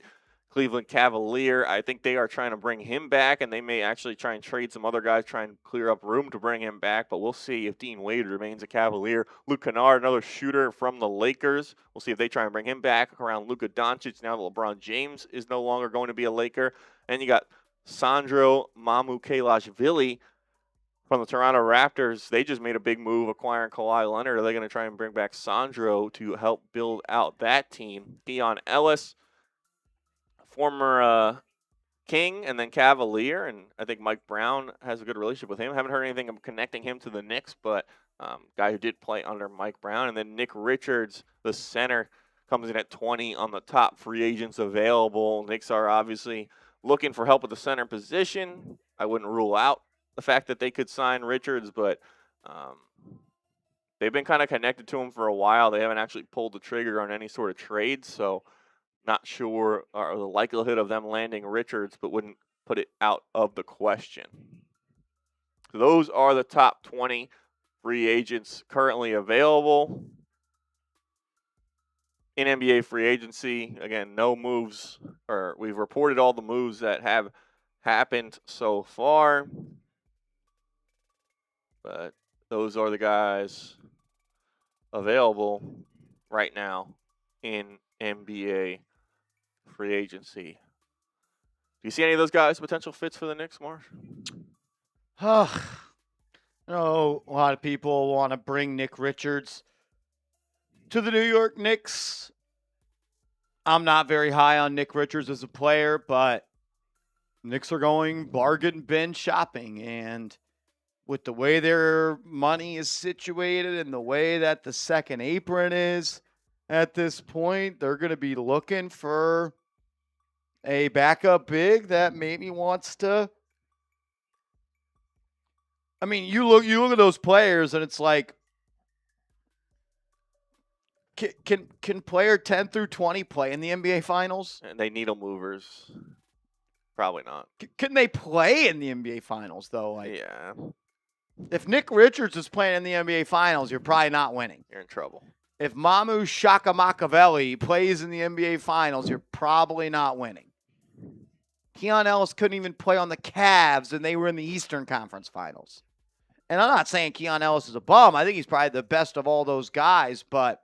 Cleveland Cavalier. I think they are trying to bring him back, and they may actually try and trade some other guys, try and clear up room to bring him back. But we'll see if Dean Wade remains a Cavalier. Luke Kennard, another shooter from the Lakers. We'll see if they try and bring him back around Luka Doncic now that LeBron James is no longer going to be a Laker. And you got Sandro Mamukelashvili from the Toronto Raptors. They just made a big move acquiring Kawhi Leonard. Are they going to try and bring back Sandro to help build out that team? Keon Ellis, former King and then Cavalier, and I think Mike Brown has a good relationship with him. Haven't heard anything of connecting him to the Knicks, but guy who did play under Mike Brown. And then Nick Richards, the center, comes in at 20 on the top free agents available. Knicks are obviously looking for help with the center position. I wouldn't rule out the fact that they could sign Richards, but they've been kind of connected to him for a while. They haven't actually pulled the trigger on any sort of trade, so not sure or the likelihood of them landing Richards, but wouldn't put it out of the question. So those are the top 20 free agents currently available in NBA free agency. Again, no moves, or we've reported all the moves that have happened so far. But those are the guys available right now in NBA free agency. Do you see any of those guys potential fits for the Knicks, Marsh? I know a lot of people want to bring Nick Richards to the New York Knicks. I'm not very high on Nick Richards as a player, but Knicks are going bargain bin shopping, and with the way their money is situated and the way that the second apron is at this point, they're going to be looking for a backup big that maybe wants to. I mean, you look at those players, and it's like, can player 10 through 20 play in the NBA Finals? And they needle movers. Probably not. Can they play in the NBA Finals, though? Like, Yeah. if Nick Richards is playing in the NBA Finals, you're probably not winning. You're in trouble. If Mamu Shaka plays in the NBA Finals, you're probably not winning. Keon Ellis couldn't even play on the Cavs, and they were in the Eastern Conference Finals. And I'm not saying Keon Ellis is a bum. I think he's probably the best of all those guys, but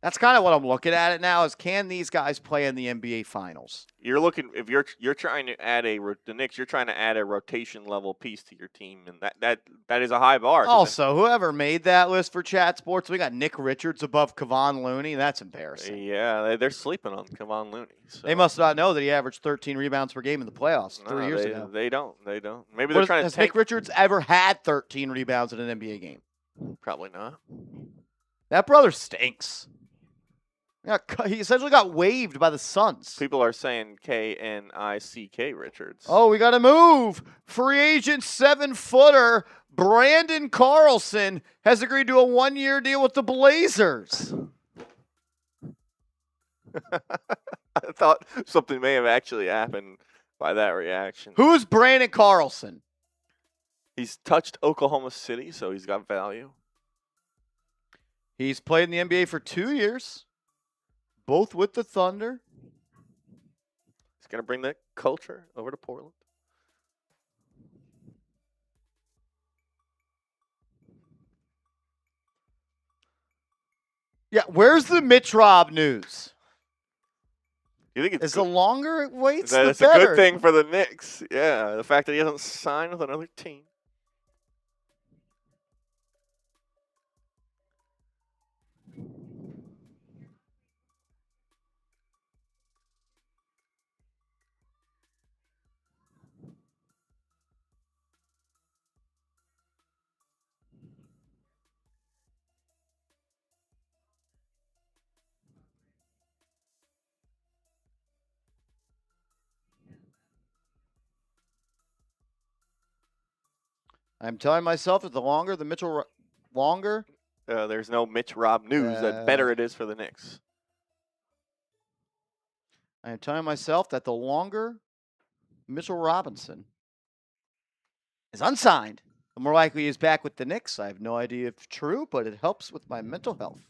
that's kind of what I'm looking at it now is, can these guys play in the NBA Finals? You're looking, if you're trying to add the Knicks, you're trying to add a rotation level piece to your team, and that is a high bar. Also, whoever made that list for Chat Sports, we got Nick Richards above Kevon Looney. That's embarrassing. Yeah, they're sleeping on Kevon Looney. So. They must not know that he averaged 13 rebounds per game in the playoffs 3 years ago. They don't. Maybe they're trying to Has Nick Richards ever had 13 rebounds in an NBA game? Probably not. That brother stinks. Yeah, he essentially got waived by the Suns. People are saying K-N-I-C-K Richards. Oh, we got to move. Free agent 7-footer Brandon Carlson has agreed to a 1-year deal with the Blazers. I thought something may have actually happened by that reaction. Who's Brandon Carlson? He's touched Oklahoma City, so he's got value. He's played in the NBA for 2 years. Both with the Thunder. He's going to bring that culture over to Portland. Yeah, where's the Mitch Rob news? You think it's the longer it waits, the that's better. a good thing for the Knicks. Yeah, the fact that he hasn't signed with another team. I'm telling myself that the longer the Mitchell longer. There's no Mitch Rob news. The better it is for the Knicks. I am telling myself that the longer Mitchell Robinson is unsigned, the more likely he is back with the Knicks. I have no idea if true, but it helps with my mental health.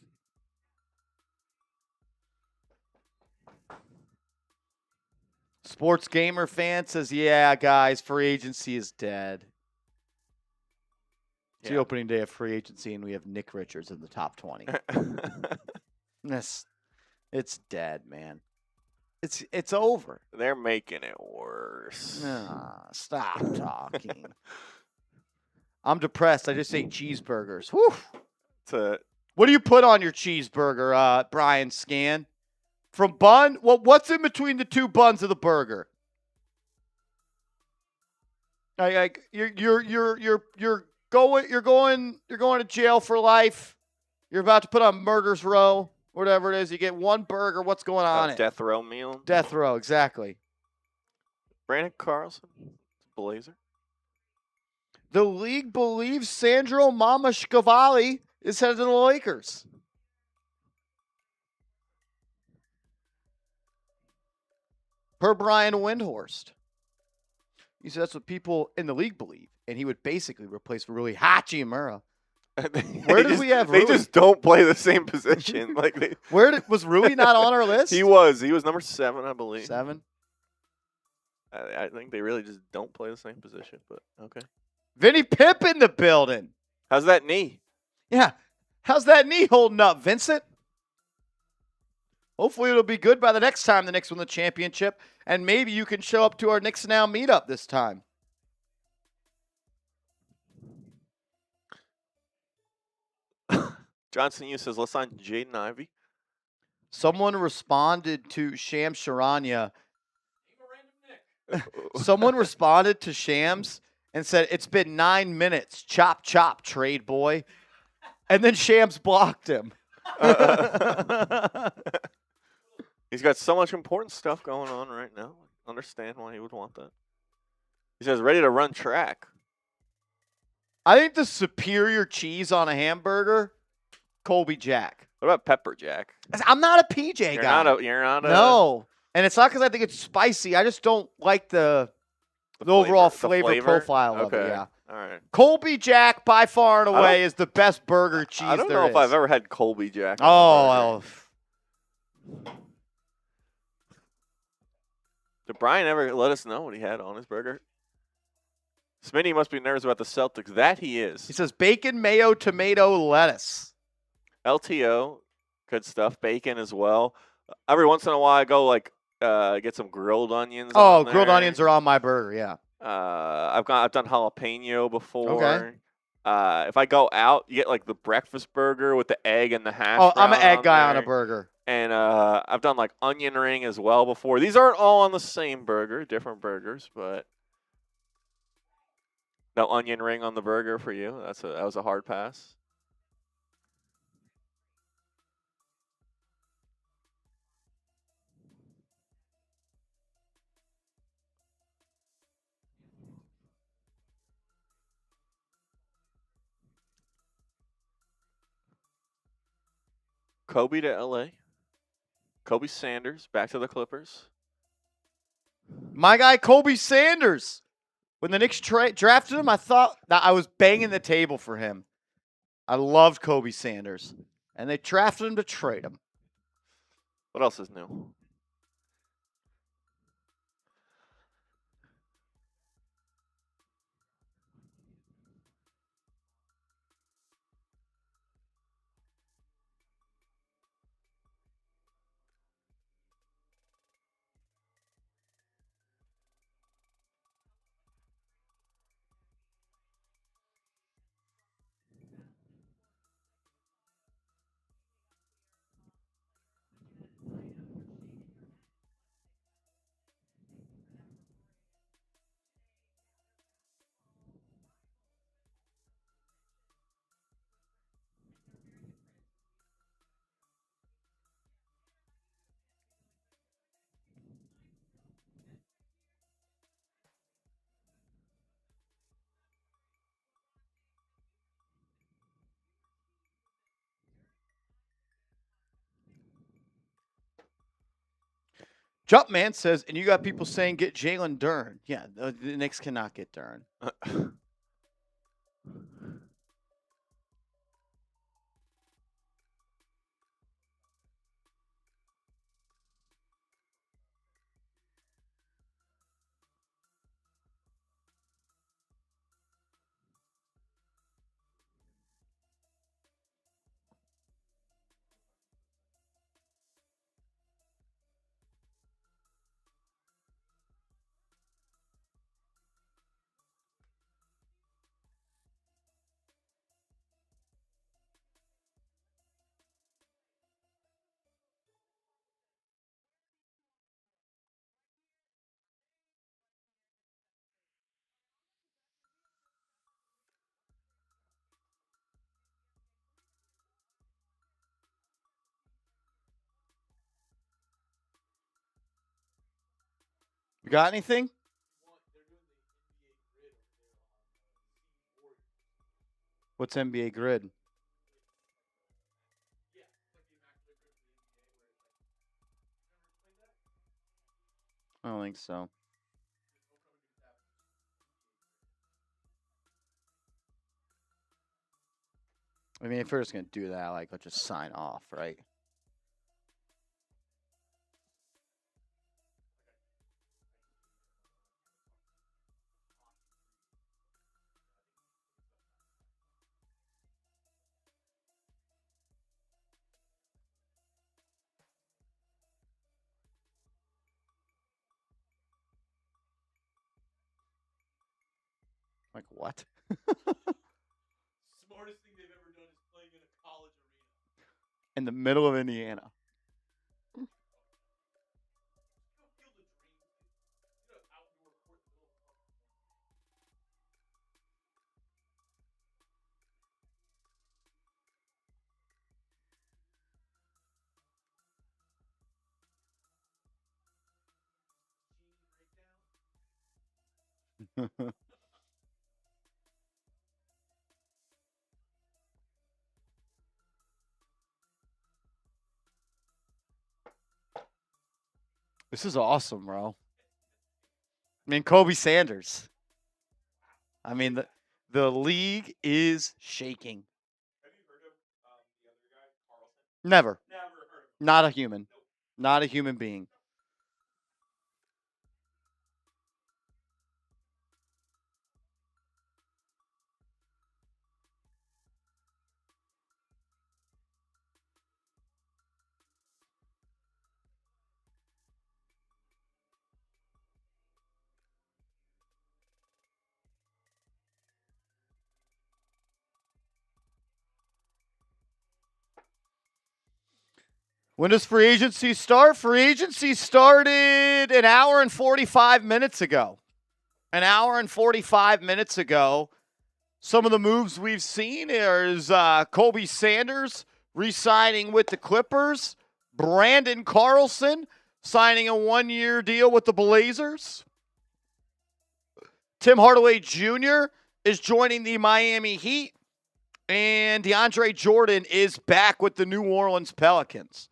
Sports Gamer Fan says, yeah, guys, free agency is dead. It's the Yeah. opening day of free agency, and we have Nick Richards in the top 20. It's dead, man. It's over. They're making it worse. Nah, stop talking. I'm depressed. I just ate cheeseburgers. Whew. What do you put on your cheeseburger, Brian Scan? From bun? What's in between the two buns of the burger? Like you're going to jail for life. You're about to put on Murder's Row, whatever it is. You get one burger. What's going on? Death row meal. Death row, exactly. Brandon Carlson, Blazer. The league believes Sandro Mamashkavali is headed to the Lakers. Per Brian Windhorst. He said that's what people in the league believe, and he would basically replace Rui Hachimura. Where did we have Rui? They just don't play the same position. Was Rui not on our list? He was number 7, I believe. 7. I think they really just don't play the same position, but okay. Vinny Pip in the building. How's that knee? Yeah. How's that knee holding up, Vincent? Hopefully it'll be good by the next time the Knicks win the championship, and maybe you can show up to our Knicks Now meetup this time. Johnson U says, let's sign Jaden Ivey. Someone responded to Shams Charania. Someone responded to Shams and said, it's been 9 minutes. Chop, chop, trade boy. And then Shams blocked him. He's got so much important stuff going on right now. Understand why he would want that. He says, ready to run track. I think the superior cheese on a hamburger, Colby Jack. What about Pepper Jack? I'm not a PJ guy. You're not a... No. And it's not because I think it's spicy. I just don't like the overall flavor profile of it. Yeah. All right. Colby Jack, by far and away, is the best burger cheese I don't know if I've ever had Colby Jack. Oh, well. Did Brian ever let us know what he had on his burger? Smitty must be nervous about the Celtics. That he is. He says bacon, mayo, tomato, lettuce. LTO, good stuff. Bacon as well. Every once in a while, I go get some grilled onions. Oh, grilled onions are on my burger. Yeah. I've done jalapeno before. Okay. If I go out, you get the breakfast burger with the egg and the hash. Oh, I'm an brown egg guy on there. a burger. And I've done onion ring as well before. These aren't all on the same burger, different burgers, but no onion ring on the burger for you. That was a hard pass. Kobe to LA. Kobe Sanders back to the Clippers. My guy, Kobe Sanders. When the Knicks drafted him, I thought that I was banging the table for him. I loved Kobe Sanders. And they drafted him to trade him. What else is new? Jumpman says, and you got people saying get Jalen Duren. Yeah, the Knicks cannot get Duren. You got anything? What's NBA Grid? I don't think so. I mean, if we're just going to do that, like, let's just sign off, right? Like, what? Smartest thing they've ever done is playing in a college arena. In the middle of Indiana. Go feel the dream. Get an outdoor court in the middle of a fucking breakdown. This is awesome, bro. I mean, Kobe Sanders. I mean, the league is shaking. Have you heard of the other guy, Carlson? Never. Never heard of him. Not a human. Not a human being. When does free agency start? Free agency started an hour and 45 minutes ago. An hour and 45 minutes ago. Some of the moves we've seen is Kobe Sanders re-signing with the Clippers. Brandon Carlson signing a one-year deal with the Blazers. Tim Hardaway Jr. is joining the Miami Heat. And DeAndre Jordan is back with the New Orleans Pelicans.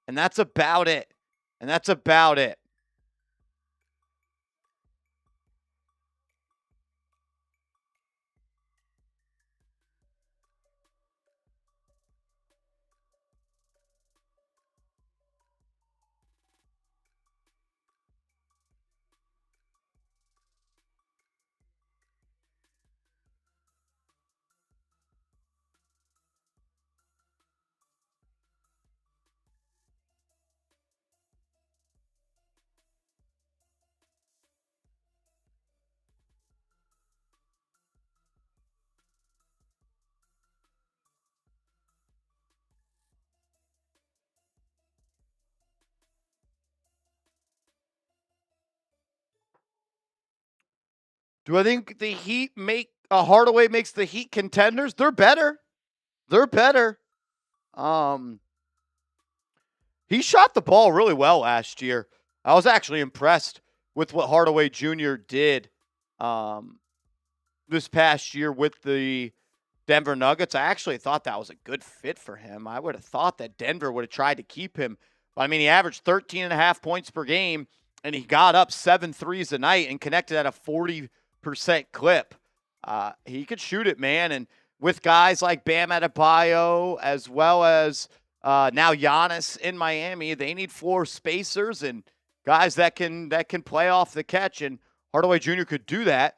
And that's about it. And that's about it. Do I think the Heat Hardaway makes the Heat contenders? They're better. They're better. He shot the ball really well last year. I was actually impressed with what Hardaway Jr. did this past year with the Denver Nuggets. I actually thought that was a good fit for him. I would have thought that Denver would have tried to keep him. But, I mean, he averaged 13.5 points per game, and he got up 7 threes a night and connected at a 40% clip. He could shoot it, man. And with guys like Bam Adebayo as well as now Giannis in Miami, they need floor spacers and guys that can play off the catch. And Hardaway Jr. could do that.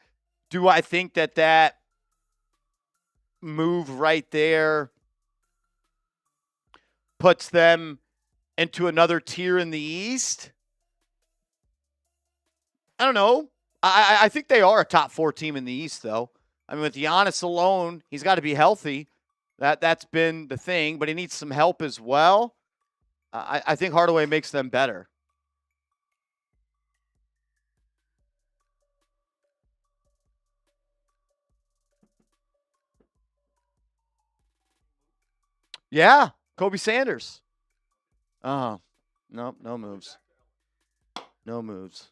Do I think that move right there puts them into another tier in the East? I don't know. I think they are a top 4 team in the East, though. I mean, with Giannis alone, he's got to be healthy. That's been the thing, but he needs some help as well. I think Hardaway makes them better. Yeah, Kobe Sanders. Oh, no moves. No moves.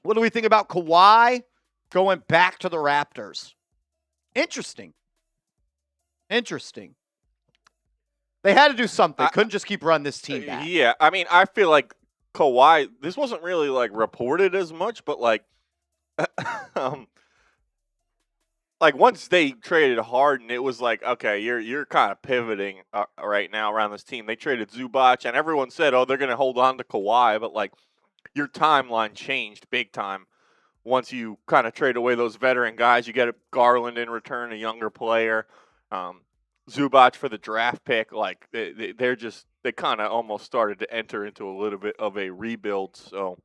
What do we think about Kawhi going back to the Raptors? Interesting. They had to do something. Couldn't just keep running this team back. Yeah, I mean, I feel like Kawhi, this wasn't really, like, reported as much, but, like, like, once they traded Harden, it was like, okay, you're kind of pivoting right now around this team. They traded Zubac, and everyone said, oh, they're going to hold on to Kawhi, but, like, your timeline changed big time once you kind of trade away those veteran guys. You get a Garland in return, a younger player, Zubac for the draft pick. Like, they kind of almost started to enter into a little bit of a rebuild, so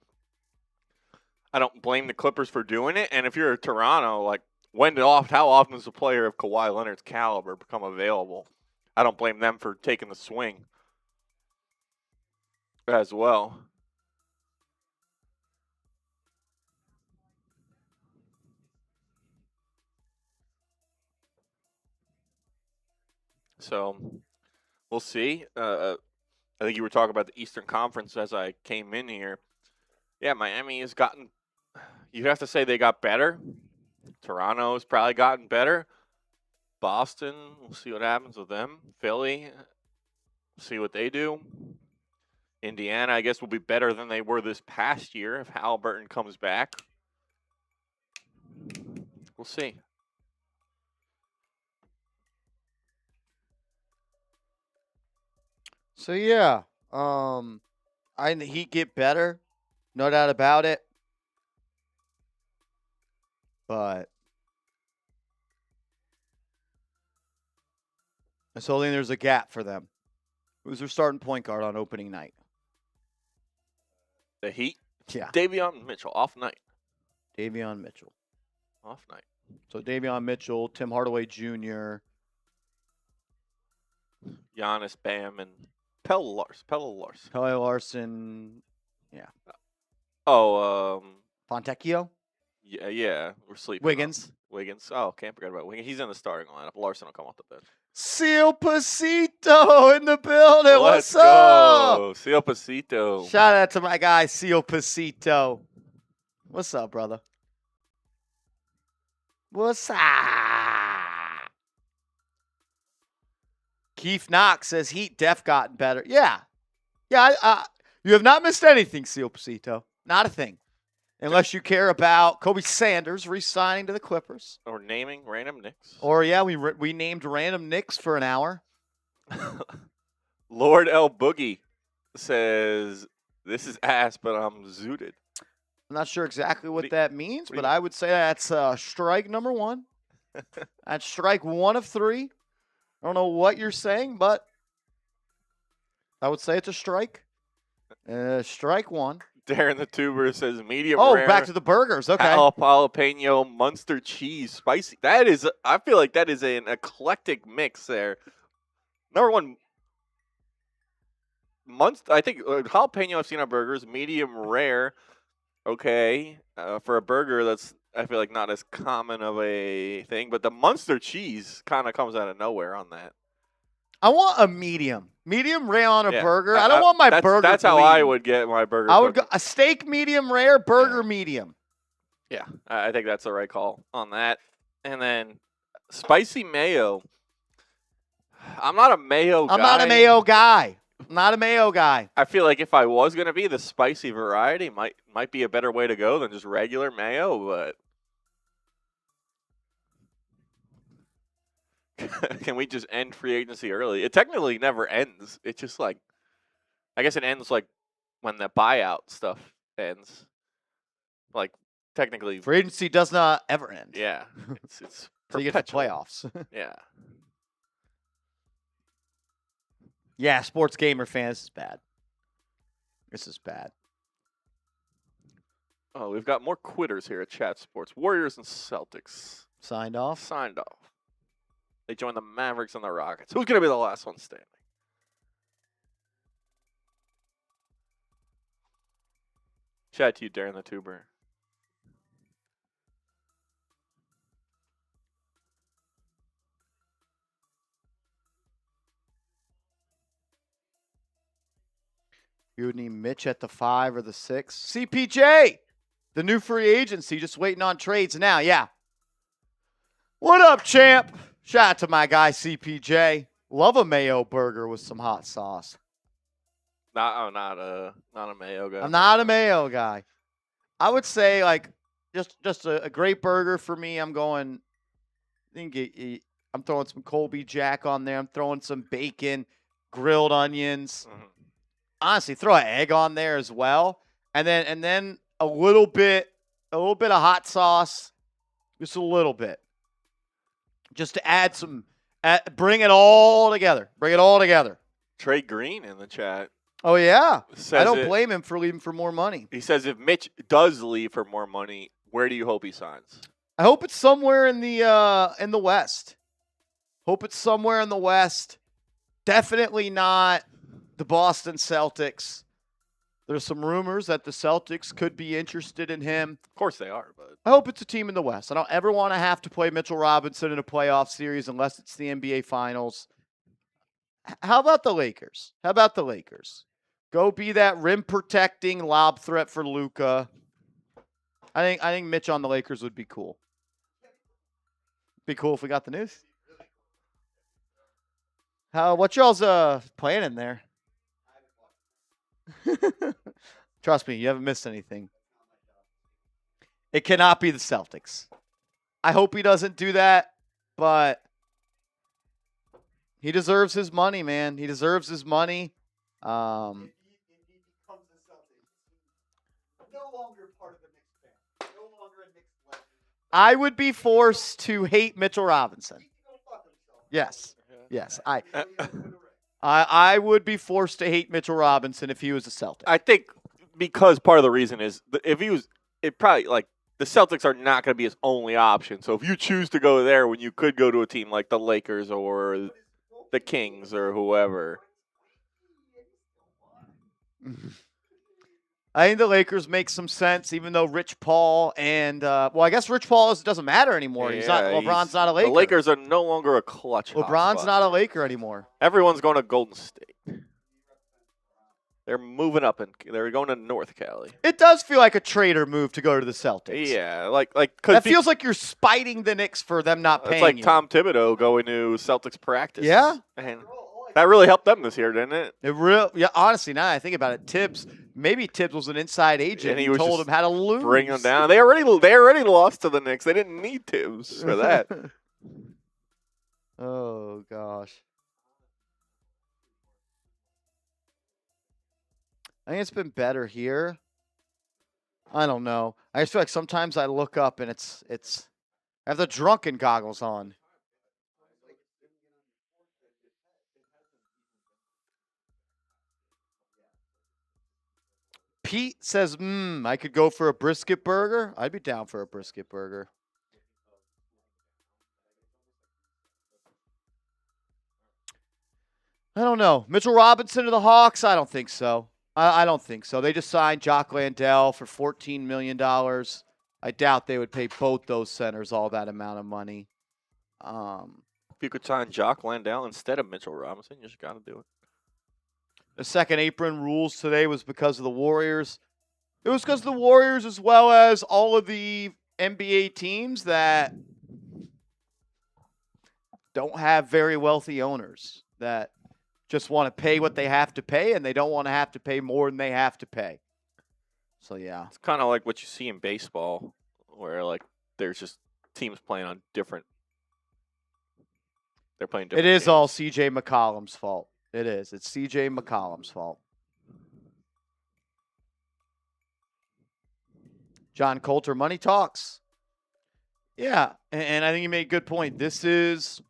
I don't blame the Clippers for doing it. And if you're Toronto, like, how often does a player of Kawhi Leonard's caliber become available? I don't blame them for taking the swing as well. So we'll see. I think you were talking about the Eastern Conference as I came in here. Yeah, Miami has gotten, you'd have to say they got better. Toronto has probably gotten better. Boston, we'll see what happens with them. Philly, see what they do. Indiana, I guess, will be better than they were this past year if Halliburton comes back. We'll see. So yeah, I think Heat get better, no doubt about it. But I still think there's a gap for them. Who's their starting point guard on opening night? The Heat? Yeah, Davion Mitchell, off night. Davion Mitchell. Off night. So Davion Mitchell, Tim Hardaway Jr., Giannis, Bam, and Pelle Larson. Kelly Larson, Fontecchio, Yeah, we're sleeping. Wiggins. Wiggins. Oh, can't forget about Wiggins. He's in the starting lineup. Larson will come off the bench. Seal Pasito in the building. Let's What's up? go. Seal Pasito. Shout out to my guy, Seal Pasito. What's up, brother? What's up? Keith Knox says Heat def gotten better. Yeah. You have not missed anything, Seal Pasito. Not a thing. Unless you care about Kobe Sanders re-signing to the Clippers. Or naming random Knicks. Or, yeah, we named random Knicks for an hour. Lord L. Boogie says, this is ass, but I'm zooted. I'm not sure exactly what that means, but I would say that's strike number one. That's strike 1 of 3. I don't know what you're saying, but I would say it's a strike. Strike 1. Darren the Tuber says medium rare. Oh, back to the burgers. Okay. Jalapeno, Munster cheese, spicy. That is, I feel like that is an eclectic mix there. Number one, Munster. I think jalapeno I've seen on burgers. Medium rare. Okay, for a burger that's, I feel like, not as common of a thing. But the Munster cheese kind of comes out of nowhere on that. I want a medium rare on a Yeah. burger. I don't want my burger. That's how I would get my burger. I would go a steak medium rare, burger medium. Yeah, I think that's the right call on that. And then spicy mayo. I'm not a mayo guy. I'm not a mayo guy. Not a mayo guy. I feel like if I was going to be, the spicy variety might be a better way to go than just regular mayo, but can we just end free agency early? It technically never ends. It's just like, I guess it ends like when the buyout stuff ends. Like, technically. Free agency does not ever end. Yeah. It's So you get to perpetual. playoffs. Yeah. Yeah, sports gamer fan, this is bad. This is bad. Oh, we've got more quitters here at Chat Sports. Warriors and Celtics Signed off. signed off. They joined the Mavericks and the Rockets. Who's going to be the last one standing? Chat to you, Darren the Tuber. You would need Mitch at the 5 or the 6. CPJ! The new free agency, just waiting on trades now. Yeah. What up, champ? Shout out to my guy, CPJ. Love a mayo burger with some hot sauce. Not a mayo guy. I'm not a mayo guy. I would say, like, just a great burger for me. I'm going, I'm throwing some Colby Jack on there. I'm throwing some bacon, grilled onions. Mhm. Honestly, throw an egg on there as well. And then a little bit of hot sauce. Just a little bit. Just to add some, bring it all together. Bring it all together. Trey Green in the chat. Oh, yeah. Says I don't blame him for leaving for more money. He says if Mitch does leave for more money, where do you hope he signs? I hope it's somewhere in the West. Hope it's somewhere in the West. Definitely not the Boston Celtics. There's some rumors that the Celtics could be interested in him. Of course they are, but I hope it's a team in the West. I don't ever want to have to play Mitchell Robinson in a playoff series unless it's the NBA Finals. How about the Lakers? Go be that rim-protecting lob threat for Luka. I think Mitch on the Lakers would be cool. Be cool if we got the news. What y'all's planning there? Trust me, you haven't missed anything. It cannot be the Celtics. I hope he doesn't do that, but he deserves his money, man. He deserves his money. If he becomes a Celtic, no longer part of the Knicks fan, no longer a Knicks legend. I would be forced to hate Mitchell Robinson. He can go fuck himself. Yes. I would be forced to hate Mitchell Robinson if he was a Celtic. I think because part of the reason is if he was, it probably like the Celtics are not going to be his only option. So if you choose to go there when you could go to a team like the Lakers or the Kings or whoever. I think the Lakers make some sense, even though Rich Paul and I guess Rich Paul doesn't matter anymore. LeBron's not a Laker. The Lakers are no longer a clutch. LeBron's not a Laker anymore. Everyone's going to Golden State. They're moving up and they're going to North Cali. It does feel like a traitor move to go to the Celtics. Yeah, like that feels like you're spiting the Knicks for them not paying you. It's like you. Tom Thibodeau going to Celtics practice. Yeah, and that really helped them this year, didn't it? Honestly, now that I think about it, maybe Tibbs was an inside agent and he told him how to lose. Bring them down. They already lost to the Knicks. They didn't need Tibbs for that. Oh gosh. I think it's been better here. I don't know. I just feel like sometimes I look up and it's I have the drunken goggles on. Pete says, I could go for a brisket burger. I'd be down for a brisket burger. I don't know. Mitchell Robinson to the Hawks? I don't think so. I don't think so. They just signed Jock Landale for $14 million. I doubt they would pay both those centers all that amount of money. If you could sign Jock Landale instead of Mitchell Robinson, you just got to do it. The second apron rules today was because of the Warriors. It was because of the Warriors as well as all of the NBA teams that don't have very wealthy owners that just want to pay what they have to pay, and they don't want to have to pay more than they have to pay. So, yeah. It's kind of like what you see in baseball where, like, there's just teams playing on different – they're playing different It is games. all C.J. McCollum's fault. It is. It's C.J. McCollum's fault. John Coulter, money talks. Yeah, and I think you made a good point. This is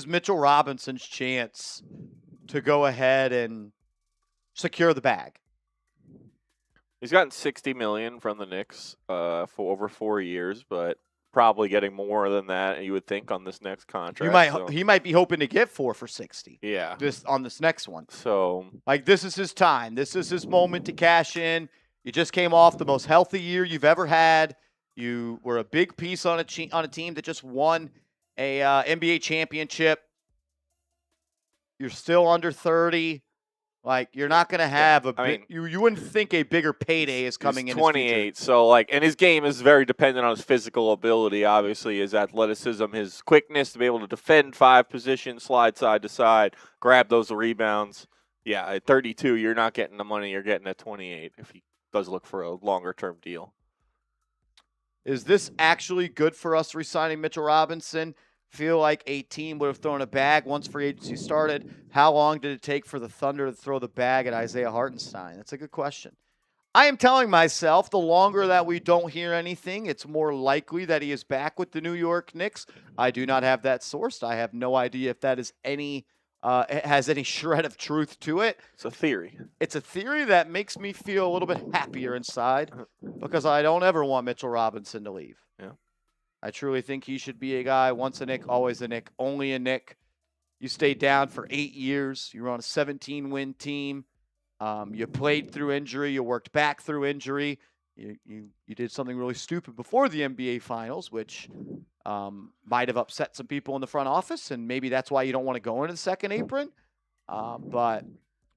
Mitchell Robinson's chance to go ahead and secure the bag. He's gotten $60 million from the Knicks for over 4 years, but probably getting more than that, you would think, on this next contract. He might be hoping to get 4 for 60. Yeah. On this next one. So, like, this is his time. This is his moment to cash in. You just came off the most healthy year you've ever had. You were a big piece on a team that just won a NBA championship. You're still under 30. Like, you're not going to have I mean, you wouldn't think a bigger payday is coming he's in his future. 28, so like, and his game is very dependent on his physical ability. Obviously, his athleticism, his quickness to be able to defend 5 positions, slide side to side, grab those rebounds. Yeah, at 32, you're not getting the money you're getting at 28 if he does look for a longer term deal. Is this actually good for us re-signing Mitchell Robinson? Feel like a team would have thrown a bag once free agency started. How long did it take for the Thunder to throw the bag at Isaiah Hartenstein? That's a good question. I am telling myself the longer that we don't hear anything, it's more likely that he is back with the New York Knicks. I do not have that sourced. I have no idea if that is has any shred of truth to it. It's a theory. It's a theory that makes me feel a little bit happier inside because I don't ever want Mitchell Robinson to leave. Yeah. I truly think he should be a guy, once a Knick, always a Knick, only a Knick. You stayed down for 8 years. You were on a 17-win team. You played through injury. You worked back through injury. You did something really stupid before the NBA Finals, which might have upset some people in the front office, and maybe that's why you don't want to go into the second apron. But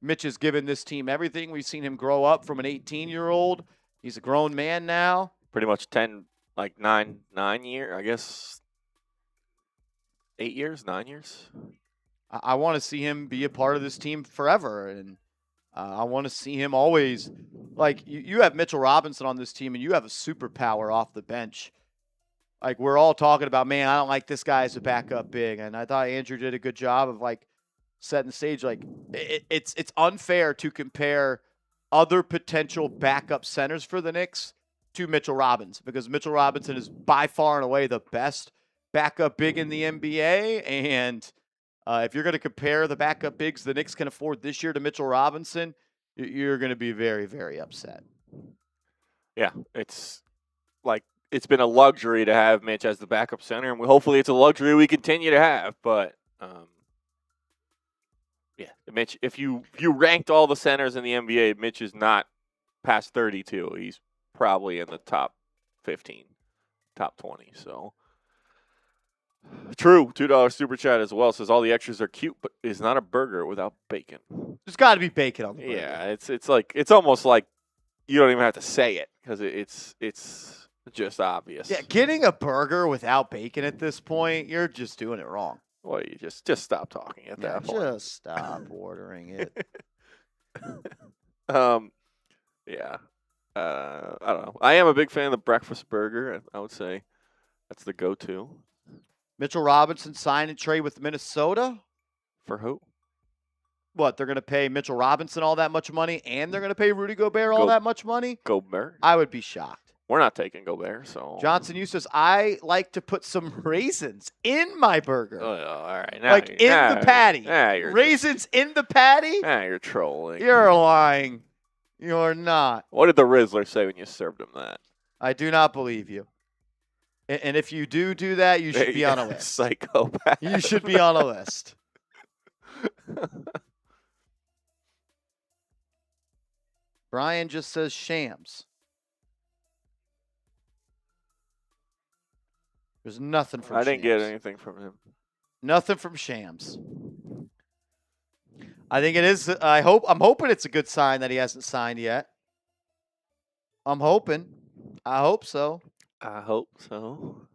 Mitch has given this team everything. We've seen him grow up from an 18-year-old. He's a grown man now. Pretty much 9 years, I guess. 8 years, 9 years. I want to see him be a part of this team forever, and I want to see him always. Like, you have Mitchell Robinson on this team, and you have a superpower off the bench. Like, we're all talking about, man, I don't like this guy as a backup big, and I thought Andrew did a good job of, like, setting the stage. Like, it's unfair to compare other potential backup centers for the Knicks to Mitchell Robinson, because Mitchell Robinson is by far and away the best backup big in the NBA, and if you're going to compare the backup bigs the Knicks can afford this year to Mitchell Robinson, you're going to be very, very upset. Yeah, it's like it's been a luxury to have Mitch as the backup center, and hopefully it's a luxury we continue to have. But yeah, Mitch, if you ranked all the centers in the NBA, Mitch is not past 32. He's probably in the top 15, top 20. So. True, $2 super chat as well says all the extras are cute, but it's not a burger without bacon. There's got to be bacon on the burger. Yeah, it's almost like you don't even have to say it because it's just obvious. Yeah, getting a burger without bacon at this point, you're just doing it wrong. Well, you just stop talking at that point. Just stop ordering it. Yeah. I don't know. I am a big fan of the breakfast burger, and I would say that's the go-to. Mitchell Robinson sign and trade with Minnesota? For who? What, they're going to pay Mitchell Robinson all that much money, and they're going to pay Rudy Gobert all that much money? Gobert? I would be shocked. We're not taking Gobert, so. Johnson, you says, I like to put some raisins in my burger. Oh, all right. Like in the patty. Raisins in the patty? You're trolling. You're lying. You're not. What did the Rizzler say when you served him that? I do not believe you. And if you do that, you should be on a list. Psychopath. You should be on a list. Brian just says Shams. There's nothing from Shams. I didn't get anything from him. Nothing from Shams. I think it is. I'm hoping it's a good sign that he hasn't signed yet. I'm hoping. I hope so. I hope so.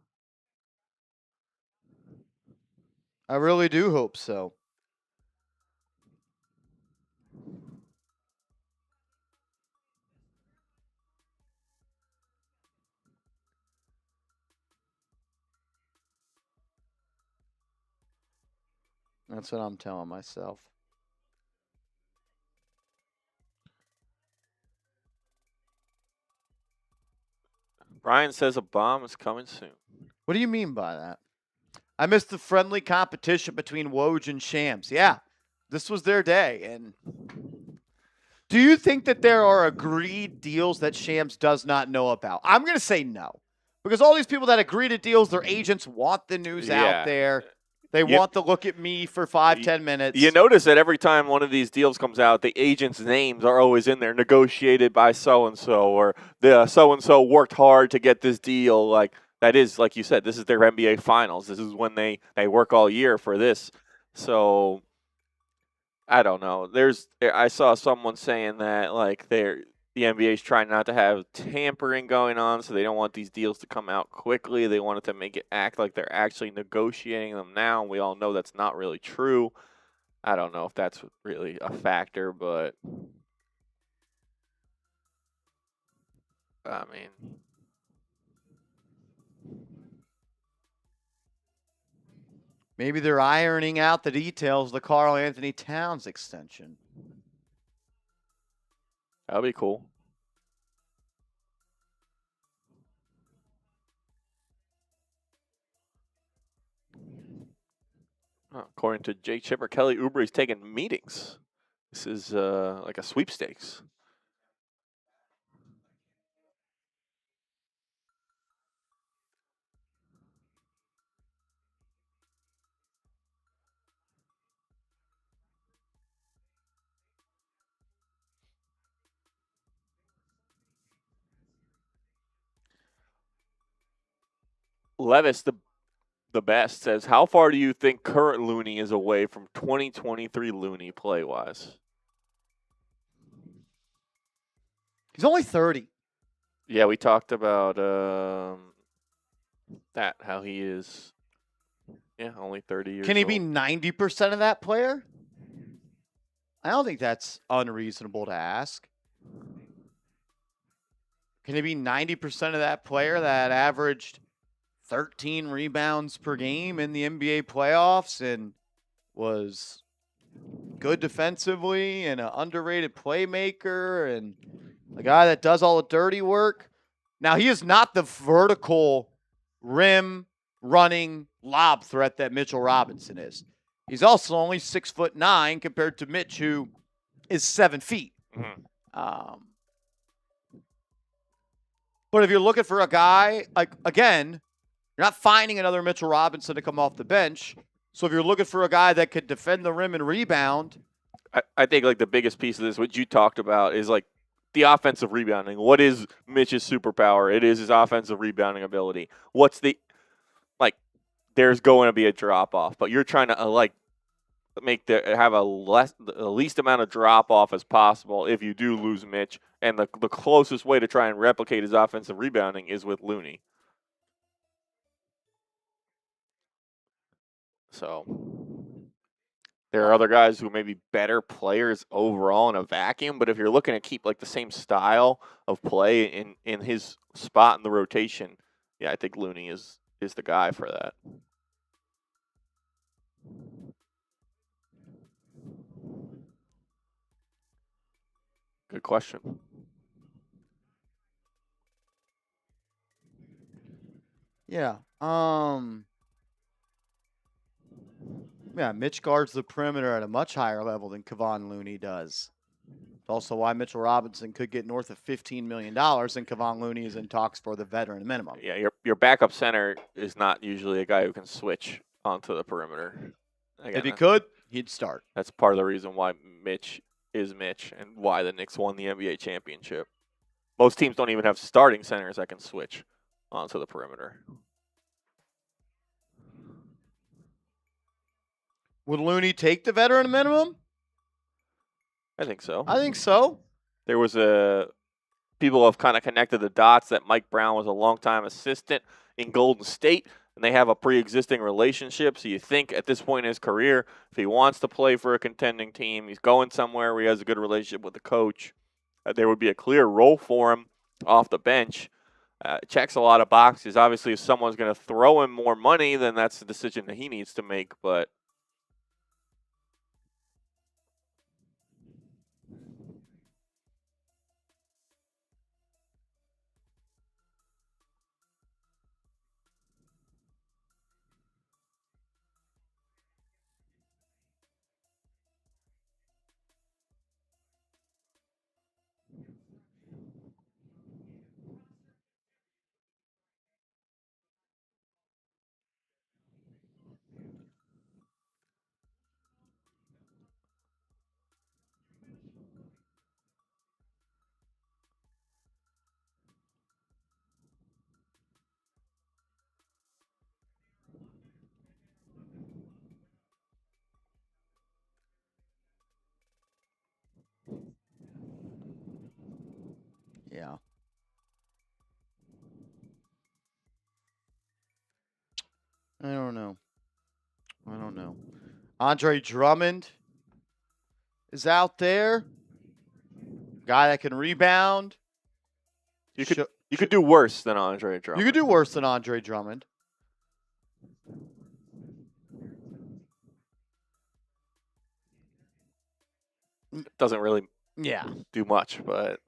I really do hope so. That's what I'm telling myself. Brian says a bomb is coming soon. What do you mean by that? I missed the friendly competition between Woj and Shams. Yeah, this was their day. And do you think that there are agreed deals that Shams does not know about? I'm going to say no. Because all these people that agree to deals, their agents want the news out there. They want to look at me for 5-10 minutes. You notice that every time one of these deals comes out, the agents' names are always in there, negotiated by so-and-so, or the so-and-so worked hard to get this deal. Like, that is, like you said, this is their NBA Finals. This is when they work all year for this. So I don't know. I saw someone saying that like the NBA is trying not to have tampering going on, so they don't want these deals to come out quickly. They wanted to make it act like they're actually negotiating them now. And we all know that's not really true. I don't know if that's really a factor, but I mean, Maybe they're ironing out the details of the Karl Anthony Towns extension. that'll be cool. According to Jay Chipper, Kelly Oubre is taking meetings. This is like a sweepstakes. Levis, the best, says, how far do you think current Looney is away from 2023 Looney play-wise? He's only 30. Yeah, we talked about that, how he is, only 30 years old. Can he be 90% of that player? I don't think that's unreasonable to ask. Can he be 90% of that player that averaged 13 rebounds per game in the NBA playoffs and was good defensively and an underrated playmaker and a guy that does all the dirty work? Now, he is not the vertical rim running lob threat that Mitchell Robinson is. He's also only 6'9" compared to Mitch, who is 7 feet. Mhm. But if you're looking for a guy, like, again, you're not finding another Mitchell Robinson to come off the bench. So if you're looking for a guy that could defend the rim and rebound, I think like the biggest piece of this, what you talked about, is like the offensive rebounding. What is Mitch's superpower? It is his offensive rebounding ability. What's the like? There's going to be a drop off, but you're trying to have the least amount of drop off as possible if you do lose Mitch. And the closest way to try and replicate his offensive rebounding is with Looney. So there are other guys who may be better players overall in a vacuum, but if you're looking to keep like the same style of play in his spot in the rotation, I think Looney is the guy for that. Good question. yeah. Yeah, Mitch guards the perimeter at a much higher level than Kevon Looney does. It's also why Mitchell Robinson could get north of $15 million, and Kevon Looney is in talks for the veteran minimum. Yeah, your backup center is not usually a guy who can switch onto the perimeter. Again, If he could, he'd start. That's part of the reason why Mitch is Mitch and why the Knicks won the NBA championship. Most teams don't even have starting centers that can switch onto the perimeter. Would Looney take the veteran minimum? I think so. I think so. There was people have kind of connected the dots that Mike Brown was a longtime assistant in Golden State, and they have a pre-existing relationship. So you think at this point in his career, if he wants to play for a contending team, he's going somewhere where he has a good relationship with the coach, there would be a clear role for him off the bench. Checks a lot of boxes. Obviously, if someone's going to throw him more money, then that's the decision that he needs to make. But Yeah. I don't know. Andre Drummond is out there. Guy that can rebound. You could do worse than Andre Drummond. You could do worse than Andre Drummond. Doesn't really Yeah. do much, but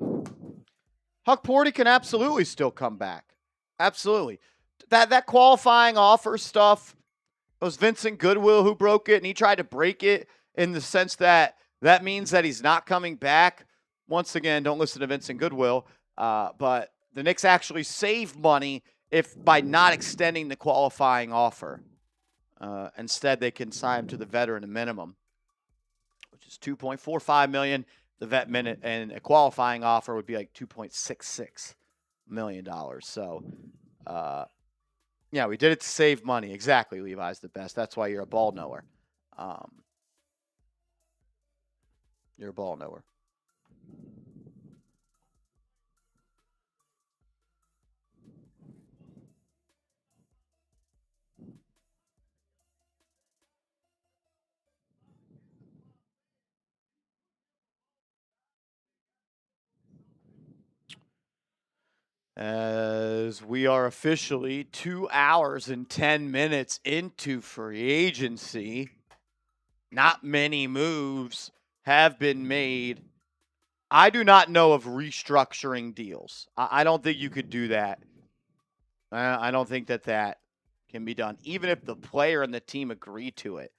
Huck Porty can absolutely still come back. Absolutely. That qualifying offer stuff, it was Vincent Goodwill who broke it, and he tried to break it in the sense that means that he's not coming back. Once again, don't listen to Vincent Goodwill, but the Knicks actually save money if by not extending the qualifying offer. Instead, they can sign him to the veteran minimum, which is $2.45 million. The vet minute and a qualifying offer would be like $2.66 million. So, yeah, we did it to save money. Exactly, Levi's the best. That's why you're a ball knower. You're a ball knower. As we are officially 2 hours and 10 minutes into free agency, not many moves have been made. I do not know of restructuring deals. I don't think you could do that. I don't think that can be done, even if the player and the team agree to it.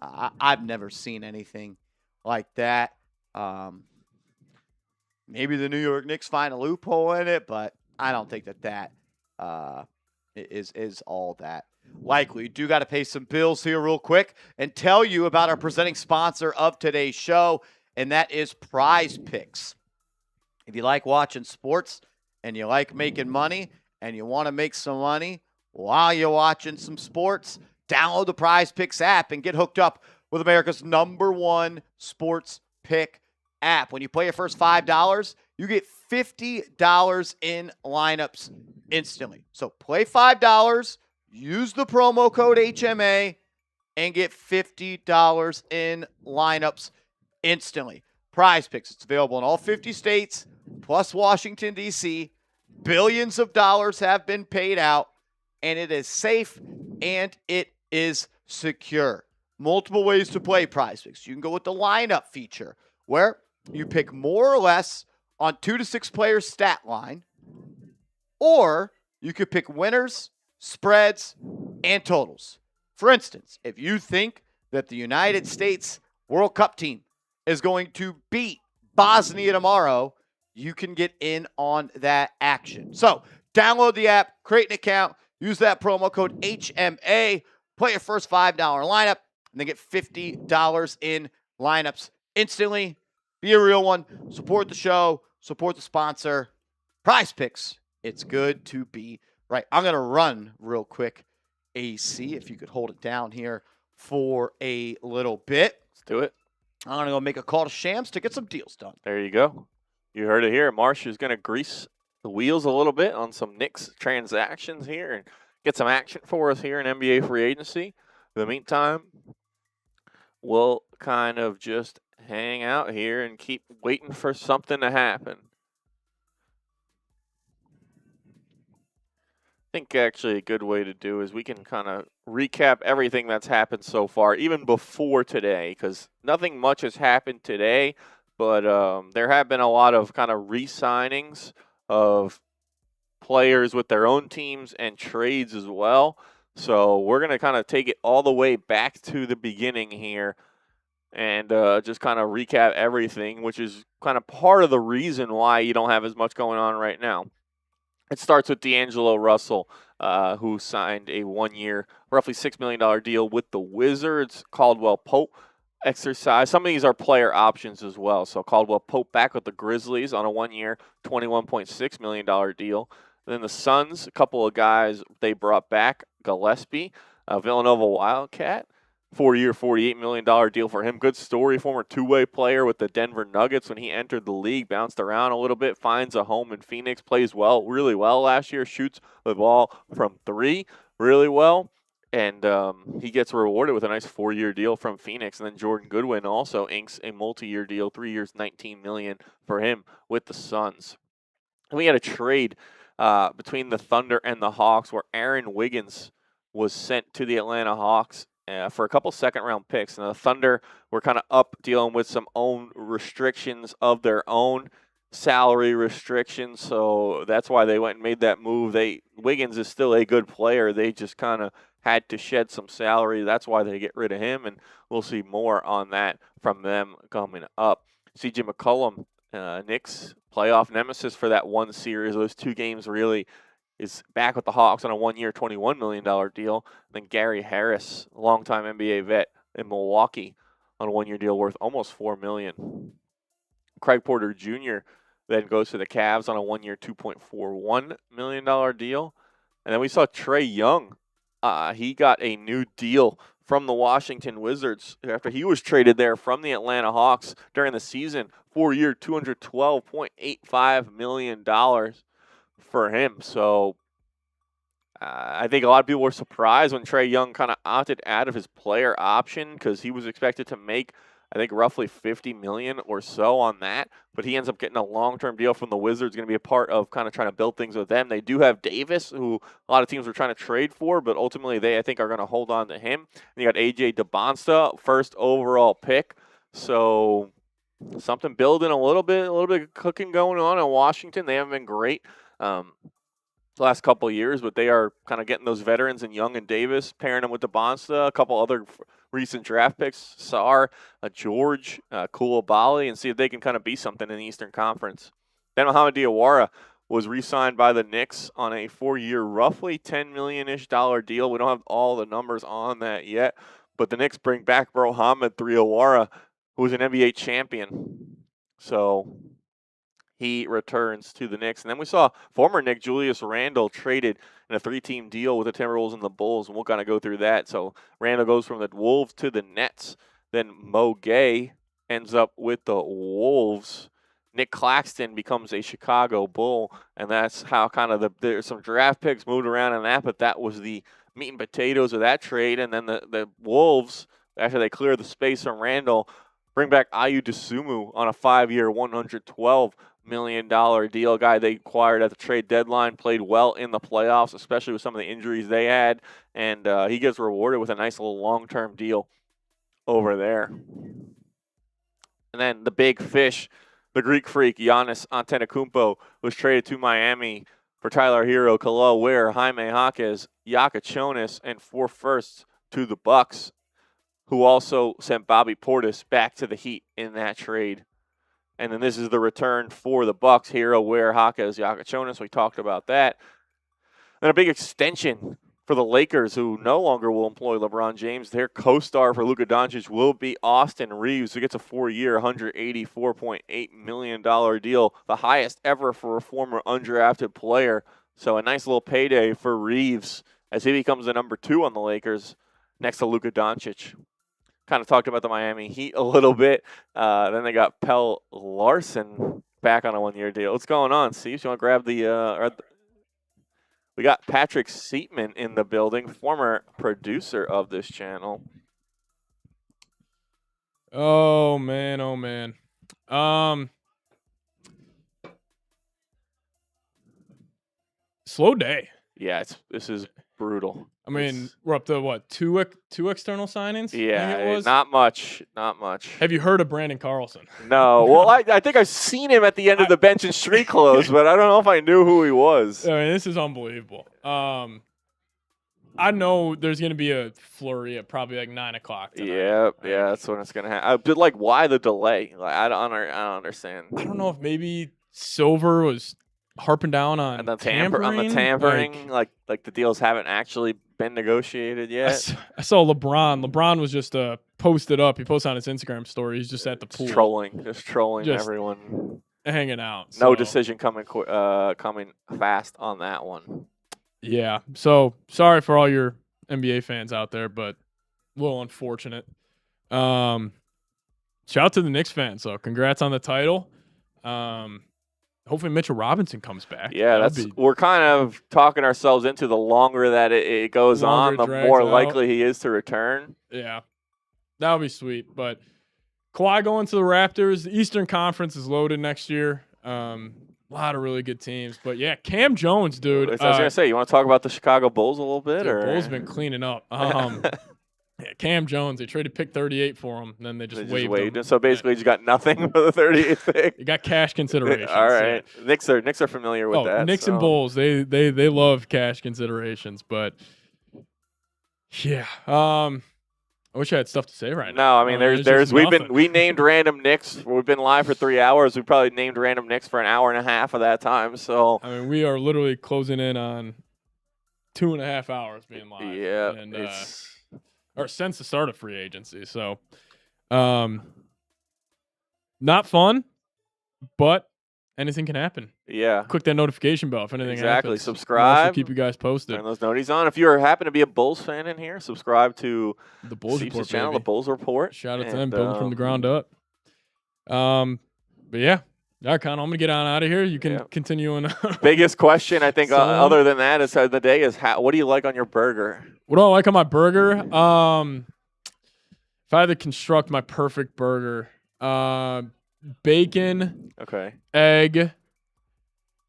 I've never seen anything like that. Maybe the New York Knicks find a loophole in it, but I don't think that is all that likely. You do got to pay some bills here real quick and tell you about our presenting sponsor of today's show, and that is PrizePicks. If you like watching sports and you like making money and you want to make some money while you're watching some sports, download the PrizePicks app and get hooked up with America's #1 sports pick app. When you play your first $5, you get $50 in lineups instantly. So play $5, use the promo code HMA, and get $50 in lineups instantly. PrizePicks, it's available in all 50 states, plus Washington, D.C. Billions of dollars have been paid out, and it is safe and it is secure. Multiple ways to play PrizePicks. You can go with the lineup feature, where you pick more or less on 2 to 6 players' stat line, or you could pick winners, spreads, and totals. For instance, if you think that the United States World Cup team is going to beat Bosnia tomorrow, you can get in on that action. So download the app, create an account, use that promo code HMA, play your first $5 lineup, and then get $50 in lineups instantly. Be a real one. Support the show. Support the sponsor. PrizePicks. It's good to be right. I'm going to run real quick, AC, if you could hold it down here for a little bit. let's do it. I'm going to go make a call to Shams to get some deals done. There you go. You heard it here. Marsh is going to grease the wheels a little bit on some Knicks transactions here and get some action for us here in NBA free agency. In the meantime, we'll kind of just hang out here and keep waiting for something to happen. I think actually a good way to do is we can kind of recap everything that's happened so far, even before today, because nothing much has happened today, but there have been a lot of kind of re-signings of players with their own teams and trades as well. So we're going to kind of take it all the way back to the beginning here and just kind of recap everything, which is kind of part of the reason why you don't have as much going on right now. It starts with D'Angelo Russell, who signed a 1-year, roughly $6 million deal with the Wizards. Caldwell Pope exercise. Some of these are player options as well. So Caldwell Pope back with the Grizzlies on a 1-year, $21.6 million deal. Then the Suns, a couple of guys they brought back. Gillespie, Villanova Wildcat. 4-year, $48 million deal for him. Good story. Former two-way player with the Denver Nuggets when he entered the league. Bounced around a little bit. Finds a home in Phoenix. Plays really well last year. Shoots the ball from 3 really well. And he gets rewarded with a nice 4-year deal from Phoenix. And then Jordan Goodwin also inks a multi-year deal, 3 years, $19 million for him with the Suns. And we had a trade between the Thunder and the Hawks where Aaron Wiggins was sent to the Atlanta Hawks for a couple second-round picks. And the Thunder were kind of up dealing with some own restrictions of their own, salary restrictions. So that's why they went and made that move. Wiggins is still a good player. They just kind of had to shed some salary. That's why they get rid of him, and we'll see more on that from them coming up. C.J. McCollum, Knicks playoff nemesis for that one series. Those 2 games really is back with the Hawks on a 1-year, $21 million deal. Then Gary Harris, longtime NBA vet in Milwaukee, on a 1-year deal worth almost $4 million. Craig Porter Jr. then goes to the Cavs on a 1-year, $2.41 million deal. And then we saw Trae Young. He got a new deal from the Washington Wizards after he was traded there from the Atlanta Hawks during the season. 4-year, $212.85 million for him. So I think a lot of people were surprised when Trae Young kind of opted out of his player option because he was expected to make, I think, roughly $50 million or so on that. But he ends up getting a long-term deal from the Wizards, going to be a part of kind of trying to build things with them. They do have Davis, who a lot of teams were trying to trade for, but ultimately they, I think, are going to hold on to him. And you got A.J. DeBonsta, first overall pick. So something building a little bit of cooking going on in Washington. They haven't been great the last couple of years, but they are kind of getting those veterans in Young and Davis, pairing them with DeBonsta, a couple other recent draft picks, Sarr, George, Koulibaly, and see if they can kind of be something in the Eastern Conference. Then Mohamed Diawara was re-signed by the Knicks on a 4-year, roughly $10 million-ish deal. We don't have all the numbers on that yet, but the Knicks bring back Mohamed Diawara, who was an NBA champion. So he returns to the Knicks. And then we saw former Knick Julius Randle traded in a 3-team deal with the Timberwolves and the Bulls, and we'll kind of go through that. So Randle goes from the Wolves to the Nets. Then Mo Gay ends up with the Wolves. Nick Claxton becomes a Chicago Bull, and that's how kind of there's some draft picks moved around in that, but that was the meat and potatoes of that trade. And then the Wolves, after they clear the space from Randle, bring back Ayu Dosunmu on a 5-year, $112 million deal. A guy they acquired at the trade deadline, played well in the playoffs, especially with some of the injuries they had, and he gets rewarded with a nice little long-term deal over there. And then the big fish, the Greek freak, Giannis Antetokounmpo, was traded to Miami for Tyler Hero, Khalil Ware, Jaime Jaquez, Jonas, and 4 firsts to the Bucks, who also sent Bobby Portis back to the Heat in that trade. And then this is the return for the Bucks. Hero, Ware, Jaquez, Jonas. We talked about that. And a big extension for the Lakers, who no longer will employ LeBron James. Their co-star for Luka Doncic will be Austin Reeves, who gets a 4-year, $184.8 million deal, the highest ever for a former undrafted player. So a nice little payday for Reeves as he becomes the number 2 on the Lakers next to Luka Doncic. Kind of talked about the Miami Heat a little bit. Then they got Pelle Larsson back on a 1-year deal. What's going on, Steve? You want to grab we got Patrick Seatman in the building, former producer of this channel. Oh, man. Oh, man. Slow day. Yeah, this is brutal. I mean, we're up to what, two external signings? Yeah, I think it was? not much. Have you heard of Brandon Carlson? No. Well, I think I've seen him at the end of the bench in street clothes, but I don't know if I knew who he was. I mean, this is unbelievable. I know there's going to be a flurry at probably like 9 o'clock tonight. Yeah, that's when it's going to happen. But like, why the delay? Like, I don't understand. I don't know if maybe Silver was harping down on the tampering. Like the deals haven't actually been negotiated yet. I saw LeBron. LeBron was just posted up. He posted on his Instagram story. He's just at the pool. Just trolling everyone. Hanging out. No decision coming fast on that one. Yeah. So sorry for all your NBA fans out there, but a little unfortunate. Shout out to the Knicks fans, though. Congrats on the title. Hopefully Mitchell Robinson comes back. Yeah, we're kind of talking ourselves into the longer that it goes on, the more likely he is to return. Yeah, that would be sweet. But Kawhi going to the Raptors. The Eastern Conference is loaded next year. A lot of really good teams. But, yeah, Cam Jones, dude. I was going to say, you want to talk about the Chicago Bulls a little bit? Dude, Bulls been cleaning up. Yeah, Cam Jones, they traded pick 38 for him, and then they just waived him. So basically, you got nothing for the 38th pick. You got cash considerations. All right, yeah. Knicks are familiar with that. Knicks and Bulls, they love cash considerations, but yeah, I wish I had stuff to say right now. No, I mean, we named random Knicks. We've been live for 3 hours. We probably named random Knicks for an hour and a half of that time. So I mean, we are literally closing in on 2.5 hours being live. Yeah, and or since the start of free agency. So, not fun, but anything can happen. Yeah. Click that notification bell if anything happens. Subscribe. We'll keep you guys posted. Turn those noties on. If you happen to be a Bulls fan in here, subscribe to the Bulls Report channel, baby. The Bulls Report. Shout out to them, building from the ground up. But yeah. All right, Connor, I'm going to get on out of here. You can continue on. Biggest question, I think, other than that, is the day is what do you like on your burger? What do I like on my burger? If I had to construct my perfect burger, bacon, egg,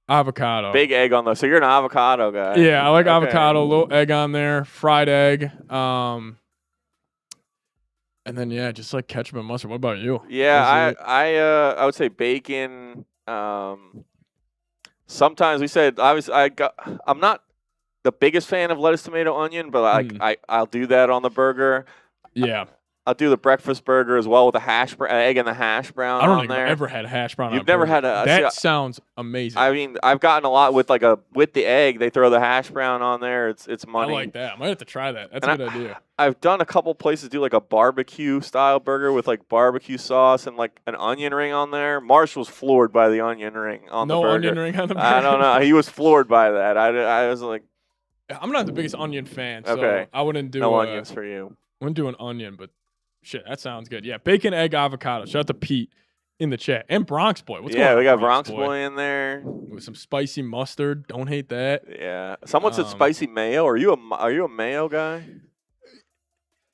avocado. Big egg on those. So you're an avocado guy. Yeah, I like avocado, a little egg on there, fried egg. And then just like ketchup and mustard. What about you? Yeah, I would say bacon. Sometimes we said obviously I'm not the biggest fan of lettuce, tomato, onion, but I'll do that on the burger. Yeah. I'll do the breakfast burger as well with the egg and the hash brown. I don't think I've ever had a hash brown. You've never had a that sounds amazing. I mean, I've gotten a lot with with the egg. They throw the hash brown on there. It's money. I like that. I might have to try that. That's a good idea. I've done a couple places do like a barbecue style burger with like barbecue sauce and like an onion ring on there. Marsh was floored by the onion ring on the burger. No onion ring on the burger. I don't know. He was floored by that. I was like, I'm not the biggest onion fan, so I wouldn't do onions for you. Wouldn't do an onion, but shit, that sounds good. Yeah, bacon, egg, avocado. Shout out to Pete in the chat. And Bronx Boy. What's going on? Yeah, we got Bronx Boy in there. With some spicy mustard. Don't hate that. Yeah. Someone said spicy mayo. Are you a mayo guy?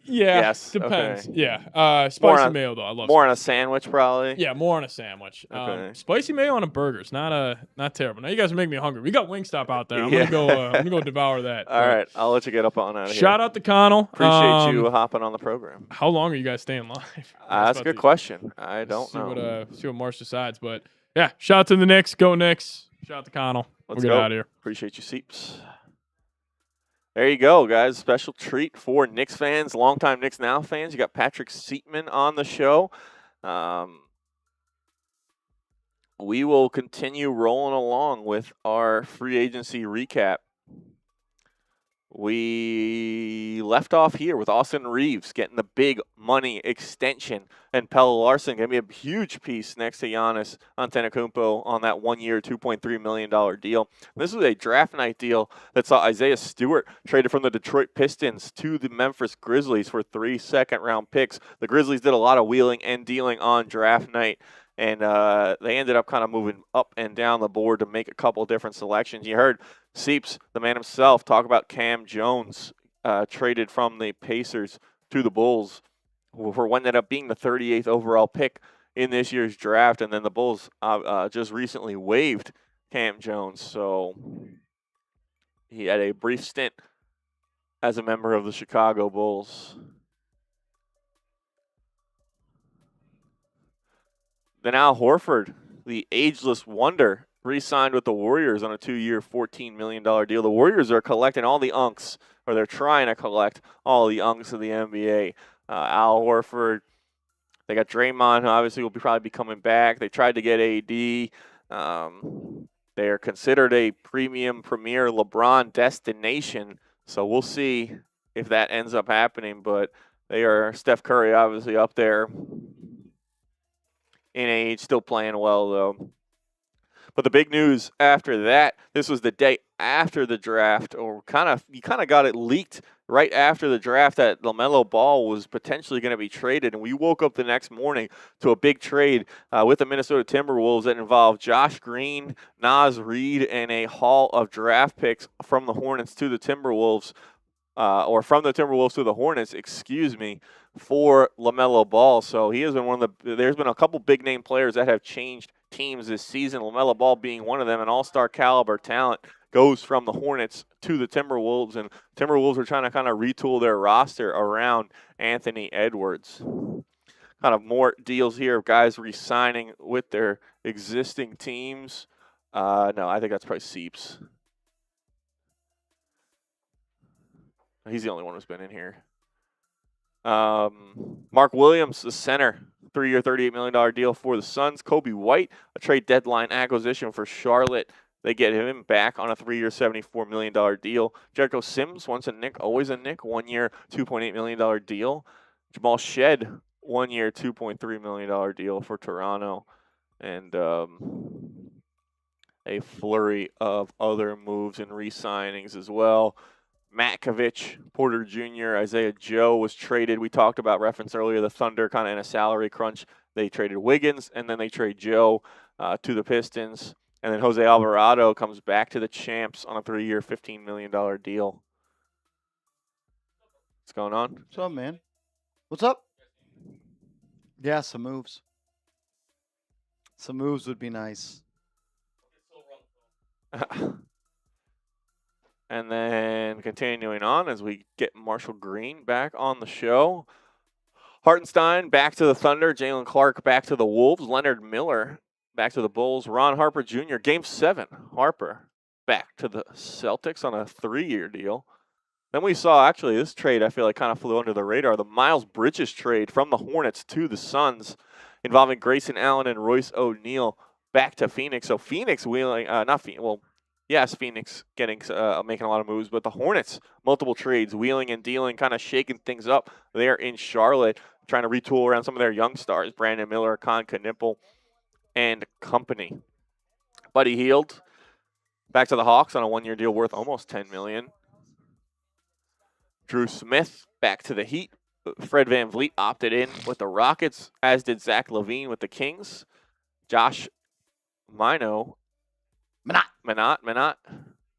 Yeah, yes. Depends. Okay. Yeah. Spicy mayo, though. I love more on a sandwich, probably. Yeah, more on a sandwich. Okay. Spicy mayo on a burger. It's not terrible. Now you guys are making me hungry. We got Wingstop out there. I'm gonna go devour that. All right, I'll let you get up on out of here. Shout out to Connell. Appreciate you hopping on the program. How long are you guys staying live? That's a good question. I don't know. See what Marsh decides, but yeah. Shout out to the Knicks. Go Knicks. Shout out to Connell. Let's get out of here. Appreciate you, Seeps. There you go, guys. Special treat for Knicks fans, longtime Knicks Now fans. You got Patrick Seatman on the show. We will continue rolling along with our free agency recap. We left off here with Austin Reeves getting the big money extension, and Pelle Larsson going to be a huge piece next to Giannis Antetokounmpo on that 1-year, $2.3 million deal. This was a draft night deal that saw Isaiah Stewart traded from the Detroit Pistons to the Memphis Grizzlies for 3 second-round picks. The Grizzlies did a lot of wheeling and dealing on draft night, and they ended up kind of moving up and down the board to make a couple different selections. You heard Seeps, the man himself, talk about Cam Jones traded from the Pacers to the Bulls for what ended up being the 38th overall pick in this year's draft. And then the Bulls just recently waived Cam Jones. So he had a brief stint as a member of the Chicago Bulls. Then Al Horford, the ageless wonder, re-signed with the Warriors on a 2-year, $14 million deal. The Warriors are collecting all the unks, or they're trying to collect all the unks of the NBA. Al Horford, they got Draymond, who obviously will probably be coming back. They tried to get AD. They are considered a premier LeBron destination, so we'll see if that ends up happening. But they are Steph Curry, obviously, up there in age, still playing well, though. But the big news after that, this was the day after the draft, or you kind of got it leaked right after the draft that LaMelo Ball was potentially going to be traded, and we woke up the next morning to a big trade with the Minnesota Timberwolves that involved Josh Green, Naz Reid, and a haul of draft picks from the Hornets to the Timberwolves, or from the Timberwolves to the Hornets, excuse me, for LaMelo Ball. So he has been one of the – there's been a couple big-name players that have changed teams this season, LaMelo Ball being one of them, an all-star caliber talent goes from the Hornets to the Timberwolves, and Timberwolves are trying to kind of retool their roster around Anthony Edwards. Kind of more deals here of guys re-signing with their existing teams. No, I think that's probably Seeps. He's the only one who's been in here. Mark Williams, the center, 3-year, $38 million deal for the Suns. Kobe White, a trade deadline acquisition for Charlotte. They get him back on a 3-year, $74 million deal. Jericho Sims, once a Knick, always a Knick, 1-year, $2.8 million deal. Jamal Shed, 1-year, $2.3 million deal for Toronto. And a flurry of other moves and re-signings as well. Matkovich, Porter Jr., Isaiah Joe was traded. We talked about reference earlier, the Thunder kind of in a salary crunch. They traded Wiggins, and then they trade Joe to the Pistons. And then Jose Alvarado comes back to the Champs on a 3-year, $15 million deal. What's going on? What's up, man? What's up? Yeah, some moves. Some moves would be nice. And then continuing on as we get Marshall Green back on the show. Hartenstein back to the Thunder. Jalen Clark back to the Wolves. Leonard Miller back to the Bulls. Ron Harper Jr. Game 7. Harper back to the Celtics on a 3-year deal. Then we saw, actually, this trade I feel like kind of flew under the radar. The Miles Bridges trade from the Hornets to the Suns involving Grayson Allen and Royce O'Neal back to Phoenix. So Phoenix wheeling, yes, Phoenix making a lot of moves, but the Hornets, multiple trades, wheeling and dealing, kind of shaking things up there in Charlotte, trying to retool around some of their young stars, Brandon Miller, Con Knipple, and company. Buddy Hield back to the Hawks on a 1-year deal worth almost $10 million. Drew Smith back to the Heat. Fred VanVleet opted in with the Rockets, as did Zach LaVine with the Kings. Josh Minot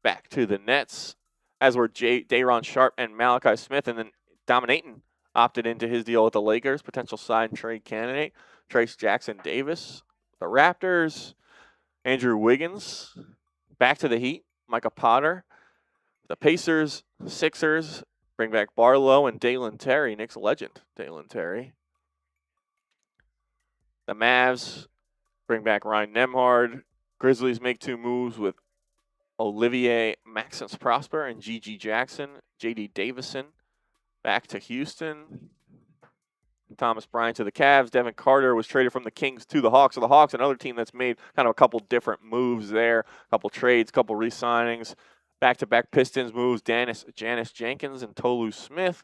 back to the Nets, as were Day'Ron Sharpe and Malachi Smith. And then Dominatin opted into his deal with the Lakers, potential sign trade candidate. Trace Jackson Davis, the Raptors. Andrew Wiggins back to the Heat. Micah Potter, the Pacers, Sixers. Bring back Barlow and Dalen Terry, Knicks legend, Dalen Terry. The Mavs bring back Ryan Nembhard. Grizzlies make 2 moves with Olivier Maxence Prosper and G.G. Jackson. J.D. Davison back to Houston. Thomas Bryant to the Cavs. Devin Carter was traded from the Kings to the Hawks. So the Hawks, another team that's made kind of a couple different moves there, a couple trades, couple re-signings. Back-to-back Pistons moves, Janice Jenkins and Tolu Smith.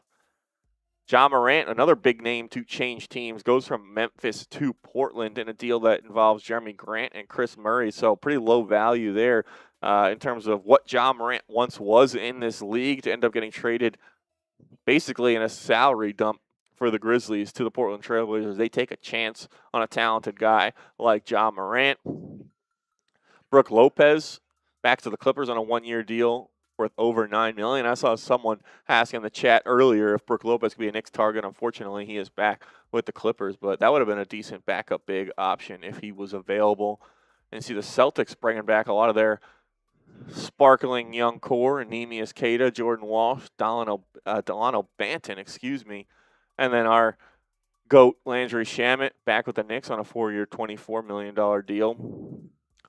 Ja Morant, another big name to change teams, goes from Memphis to Portland in a deal that involves Jeremy Grant and Chris Murray. So pretty low value there in terms of what Ja Morant once was in this league to end up getting traded basically in a salary dump for the Grizzlies to the Portland Trailblazers. They take a chance on a talented guy like Ja Morant. Brook Lopez back to the Clippers on a 1-year deal worth over $9 million. I saw someone asking in the chat earlier if Brook Lopez could be a Knicks target. Unfortunately, he is back with the Clippers, but that would have been a decent backup big option if he was available. And see the Celtics bringing back a lot of their sparkling young core: Neemias Queta, Jordan Walsh, Delano Banton, and then our GOAT Landry Shamet back with the Knicks on a 4-year, $24 million deal.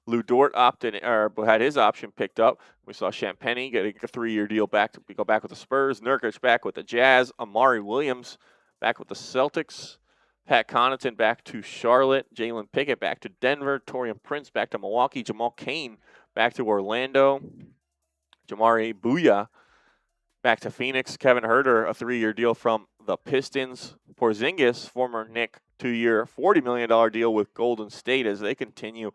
Lou Dort had his option picked up. We saw Champagny getting a 3-year deal go back with the Spurs. Nurkic back with the Jazz. Amari Williams back with the Celtics. Pat Connaughton back to Charlotte. Jalen Pickett back to Denver. Taurean Prince back to Milwaukee. Jamal Cain back to Orlando. Jamari Booyah back to Phoenix. Kevin Huerter, a 3-year deal from the Pistons. Porzingis, former Knick, 2-year, $40 million deal with Golden State as they continue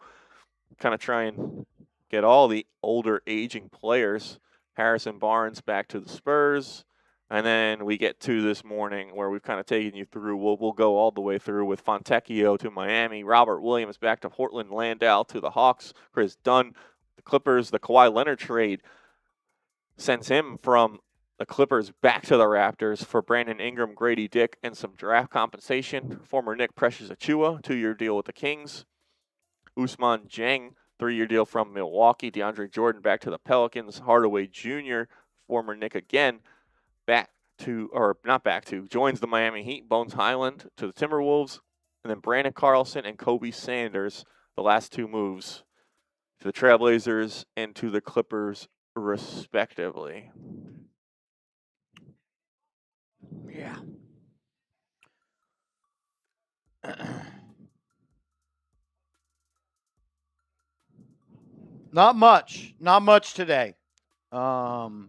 kind of try and get all the older aging players. Harrison Barnes back to the Spurs. And then we get to this morning where we've kind of taken you through. We'll go all the way through with Fontecchio to Miami, Robert Williams back to Portland, Landau to the Hawks, Chris Dunn, the Clippers, the Kawhi Leonard trade sends him from the Clippers back to the Raptors for Brandon Ingram, Grady Dick, and some draft compensation. Former Nick Precious Achiuwa, 2-year deal with the Kings. Ousmane Dieng, 3-year deal from Milwaukee. DeAndre Jordan back to the Pelicans. Hardaway Jr., former Nick again, joins the Miami Heat. Bones Highland to the Timberwolves. And then Brandon Carlson and Kobe Sanders, the last 2 moves to the Trailblazers and to the Clippers, respectively. Yeah. Not much. Not much today. Free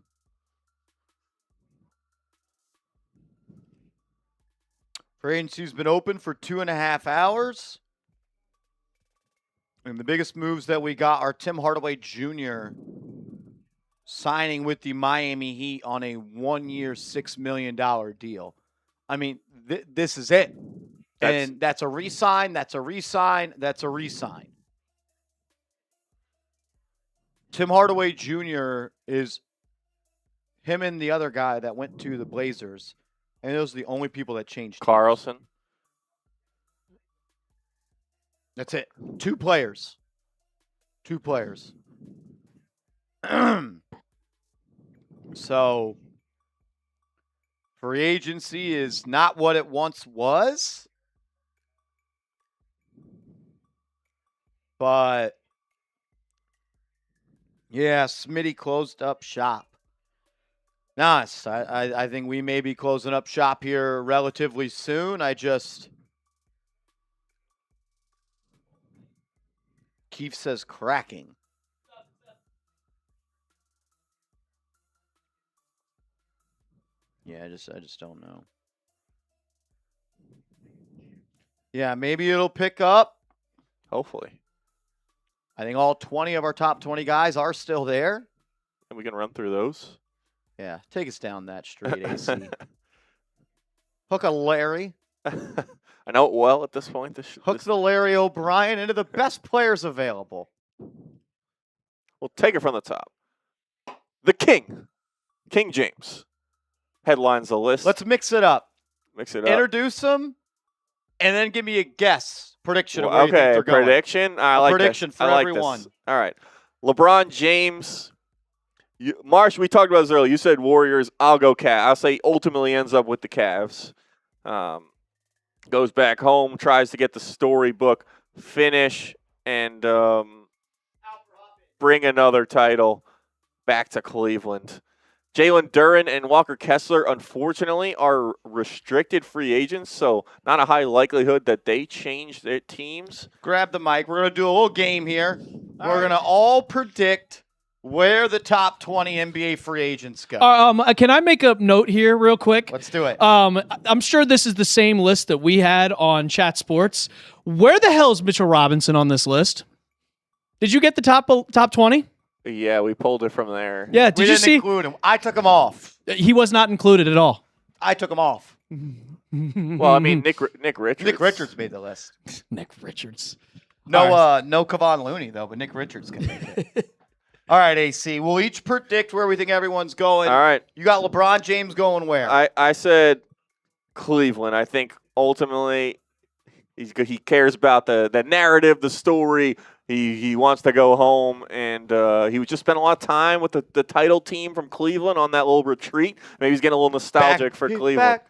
agency's been open for 2.5 hours. And the biggest moves that we got are Tim Hardaway Jr. signing with the Miami Heat on a 1-year, $6 million deal. I mean, this is it. And that's a re-sign, that's a re-sign, that's a re-sign. Tim Hardaway Jr. is him and the other guy that went to the Blazers. And those are the only people that changed. Carlson. That's it. 2 players. 2 players. So, free agency is not what it once was. But, yeah, Smitty closed up shop. Nice. I think we may be closing up shop here relatively soon. Keith says cracking. Yeah, I just don't know. Yeah, maybe it'll pick up. Hopefully. I think all 20 of our top 20 guys are still there. And we can run through those. Yeah, take us down that street, AC. Hook a Larry. I know it well at this point. Hook the Larry O'Brien into the best players available. We'll take it from the top. The King James, headlines the list. Let's mix it up. Introduce them, and then give me a guess prediction of well, where you think they're going. Prediction. I like prediction this. for I like everyone. This. All right, LeBron James. Marsh, we talked about this earlier. You said Warriors. I'll go Cavs. I'll say ultimately ends up with the Cavs. Goes back home, tries to get the storybook finish, and bring another title back to Cleveland. Jalen Duren and Walker Kessler, unfortunately, are restricted free agents, so not a high likelihood that they change their teams. Grab the mic. We're going to do a little game here. We're going to all predict where the top 20 NBA free agents go. Can I make a note here real quick? Let's do it. I'm sure this is the same list that we had on Chat Sports. Where the hell is Mitchell Robinson on this list? Did you get the top 20? Yeah, we pulled it from there. Yeah, did you see? Include him. I took him off. He was not included at all. I took him off. Well, I mean, Nick Richards. Nick Richards made the list. Nick Richards. No Kevon Looney, though, but Nick Richards can make it. All right, AC. We'll each predict where we think everyone's going. All right. You got LeBron James going where? I said Cleveland. I think ultimately he cares about the narrative, the story. He wants to go home, and he was just spent a lot of time with the title team from Cleveland on that little retreat. Maybe he's getting a little nostalgic for Cleveland.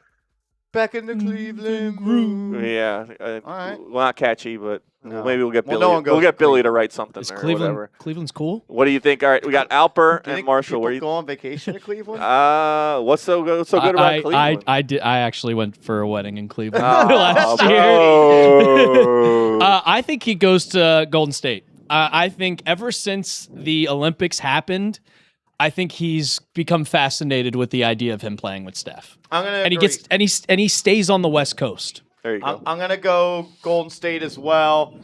Back in the Cleveland groove. Yeah. All right. Well, not catchy, but No. maybe we'll get Billy. no one goes We'll get to Billy to write something Is there or whatever. Cleveland's cool? What do you think? All right, we got Alper Do you and think Marshall. Where people you? go on vacation to Cleveland? What's so good about Cleveland? I actually went for a wedding in Cleveland Oh, last year. bro. I think he goes to Golden State. I think ever since the Olympics happened, I think he's become fascinated with the idea of him playing with Steph. I'm gonna And he stays on the West Coast. There you go. I'm gonna go Golden State as well.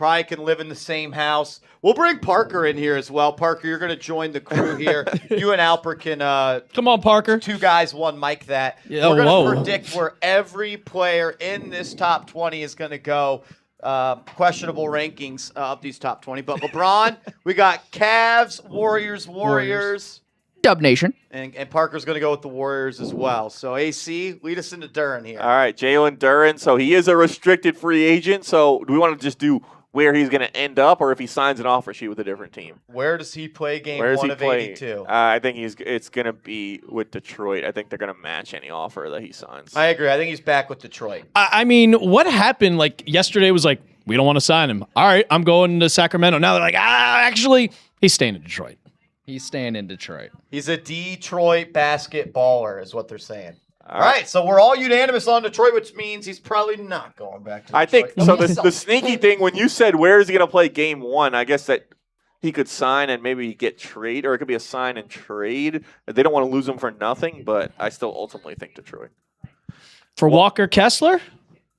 Probably can live in the same house. We'll bring Parker in here as well. Parker, you're going to join the crew here. You and Alper can Come on, Parker. 2 guys, 1 mic that. Yeah, We're going whoa. to predict where every player in this top 20 is going to go. Questionable rankings of these top 20. But LeBron, we got Cavs, Warriors. Dub Nation. And Parker's going to go with the Warriors as well. So, AC, lead us into Duren here. All right, Jalen Duren. So he is a restricted free agent. So do we want to just do where he's going to end up, or if he signs an offer sheet with a different team? Where does he play game Where does 1 he of play? 82? I think it's going to be with Detroit. I think they're going to match any offer that he signs. I agree. I think he's back with Detroit. I mean, what happened? Like yesterday was like, we don't want to sign him. All right, I'm going to Sacramento. Now they're like, actually, he's staying in Detroit. He's staying in Detroit. He's a Detroit basketballer, is what they're saying. All right, so we're all unanimous on Detroit, which means he's probably not going back to Detroit. I think so. he's The sneaky thing when you said where is he going to play game 1, I guess that he could sign and maybe get trade, or it could be a sign and trade. They don't want to lose him for nothing, but I still ultimately think Detroit. For Walker Kessler?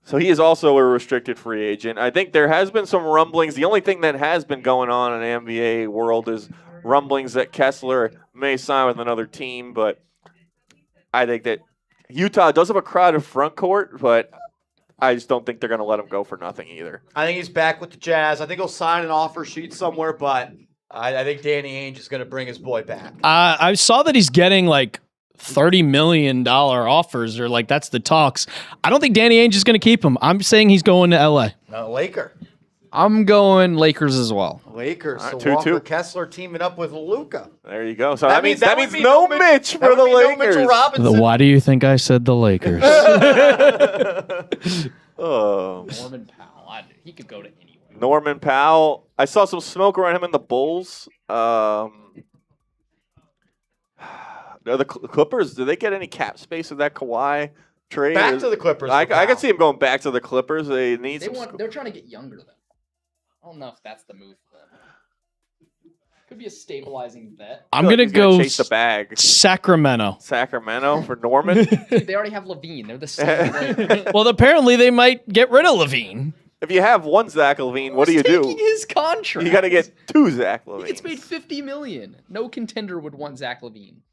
So he is also a restricted free agent. I think there has been some rumblings. The only thing that has been going on in the NBA world is rumblings that Kessler may sign with another team, but I think that Utah does have a crowded front court, but I just don't think they're going to let him go for nothing either. I think he's back with the Jazz. I think he'll sign an offer sheet somewhere, but I think Danny Ainge is going to bring his boy back. I saw that he's getting like $30 million offers, or like that's the talks. I don't think Danny Ainge is going to keep him. I'm saying he's going to LA. Laker. I'm going Lakers as well. Lakers. All right, So 2-2. Walker Kessler teaming up with Luka. There you go. So That that means- means that would be no no Mitch for the Lakers. Mitchell Robinson. Why do you think I said the Lakers? Oh, Norman Powell. He could go to anywhere. Norman Powell. I saw some smoke around him in the Bulls. The Clippers, do they get any cap space with that Kawhi trade? Back to the Clippers. I for can Powell. see him going back to the Clippers. They need some. They're trying to get younger though. I don't know if that's the move for them. Could be a stabilizing vet. I'm feel like going to he's gonna go chase the bag. Sacramento. Sacramento for Norman. Dude, they already have Levine. They're the same player. Well, apparently they might get rid of Levine. If you have one Zach LaVine, what do you Who's taking do? his contract. You got to get 2 Zach He LaVine. gets paid $50 million. No contender would want Zach Levine.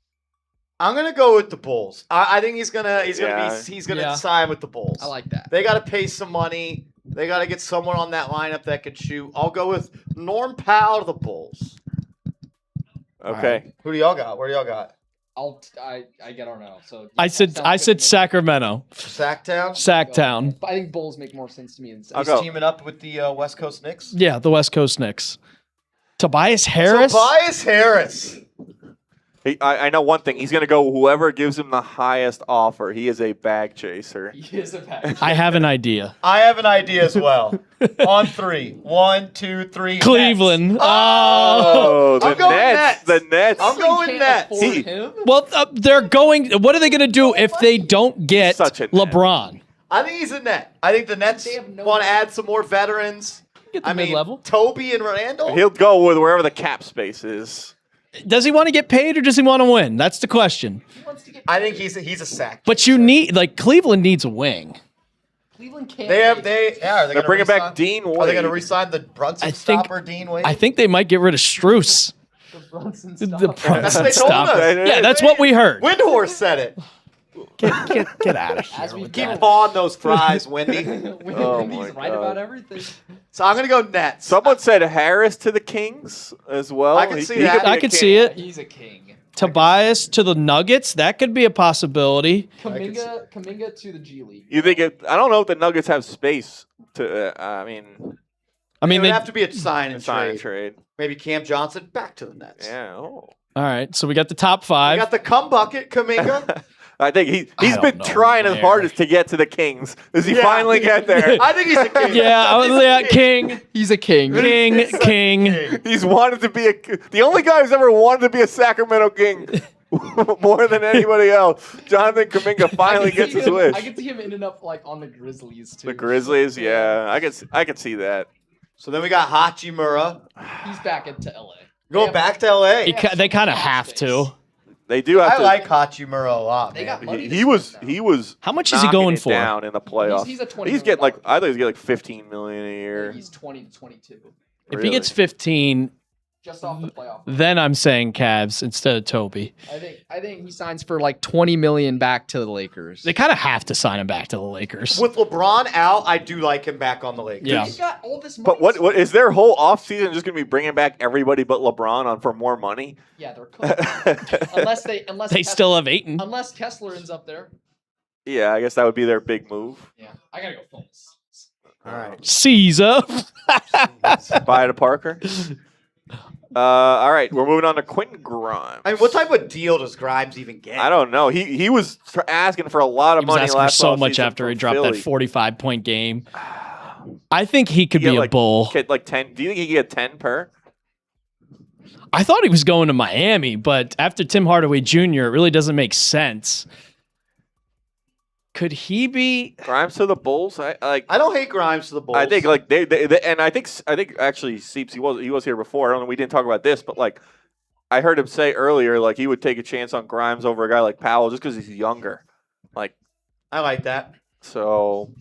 I'm gonna go with the Bulls. I think he's gonna Yeah. sign with the Bulls. I like that. They got to pay some money. They got to get someone on that lineup that could shoot. I'll go with Norm Powell to the Bulls. Okay. Who do y'all got? Where do y'all got? I don't know. So I said Sacramento. Sacktown. Sacktown. I think Bulls make more sense to me than I'll He's go. teaming up with the West Coast Knicks. Yeah, the West Coast Knicks. Tobias Harris? Tobias Harris. I know one thing. He's going to go whoever gives him the highest offer. He is a bag chaser. He is a bad. I have an idea. I have an idea as well. On 3. 1, 2, 3. Cleveland. Nets. Oh, the I'm going Nets. The Nets. I'm going Nets. He- Him? Well, they're going. What are they going to do if they don't get Such a net. LeBron? I think he's a net. I think the Nets They have no- want to add some more veterans. Get the I mean, mid-level. Toby and Randall. He'll go with wherever the cap space is. Does he want to get paid or does he want to win? That's the question. He wants to get. I think he's a sack. But you need Cleveland needs a wing. Cleveland can't. They have make- are they They're gonna bringing re-sign- back Dean Are they going to Wade. re-sign the Brunson I think- stopper, Dean Wade? I think they might get rid of Struess. the Brunson The stuff. That's Brunson what they told stop. us. Yeah, that's what we heard. Windhorse said it. Get out of As here. we with Keep that. pawing those fries, Wendy. Oh He's my right God. about everything. So I'm going to go Nets. Someone said Harris to the Kings as well. I can see could that. be I a could King. see it. He's a king. Tobias to the Nuggets. That could be a possibility. Kuminga to the G League. You think I don't know if the Nuggets have space to. I mean, I mean, it would they, have to be a sign and sign and trade. trade. Maybe Cam Johnson back to the Nets. Yeah. Oh. all right. So we got the top We five. got the cum bucket, Kaminga. I think he's don't been know trying his where. hardest to get to the Kings. Does he Yeah. finally get there? I think he's a king. Yeah, He's a yeah, King, He's a king. King. He's wanted to be the only guy who's ever wanted to be a Sacramento King more than anybody else. Jonathan Kuminga finally gets his wish. I could see him ending up on the Grizzlies too. The Grizzlies, yeah, I could see that. So then we got Hachimura. He's back into LA. Going back to LA. They kind of have to. They do have I to. like Hachimura a lot, They man. got money. He was. How much is he knocking going it for? down in the playoffs. He's a $20 He's getting like million I think he's getting like 15 million a year. He's 20 to 22 If he gets 15, just off the playoff. then I'm saying Cavs instead of Toby. I think he signs for like 20 million back to the Lakers. They kind of have to sign him back to the Lakers. With LeBron out, I do like him back on the Lakers. Yeah. He's got all this money. But what is their whole offseason just going to be bringing back everybody but LeBron on for more money? Yeah, they're cooked. unless They Kessler, still have Aiton. unless Kessler ends up there. Yeah, I guess that would be their big move. Yeah, I gotta go film this. All right. Caesar. Buy it to Parker. All right, we're moving on to Quentin Grimes. I mean, what type of deal does Grimes even get? I don't know. He was asking for a lot of He was money asking for last so much offseason after he from dropped Philly. that 45-point game. I think he could He be get, a like, bull. Get like 10. Do you think he could get 10 per? I thought he was going to Miami, but after Tim Hardaway Jr., it really doesn't make sense. Could he be? Grimes to the Bulls? I don't hate Grimes to the Bulls. I think like they and I think actually Seeps he was here before. I don't know. We didn't talk about this, but like I heard him say earlier, like he would take a chance on Grimes over a guy like Powell just because he's younger. Like I like that. so,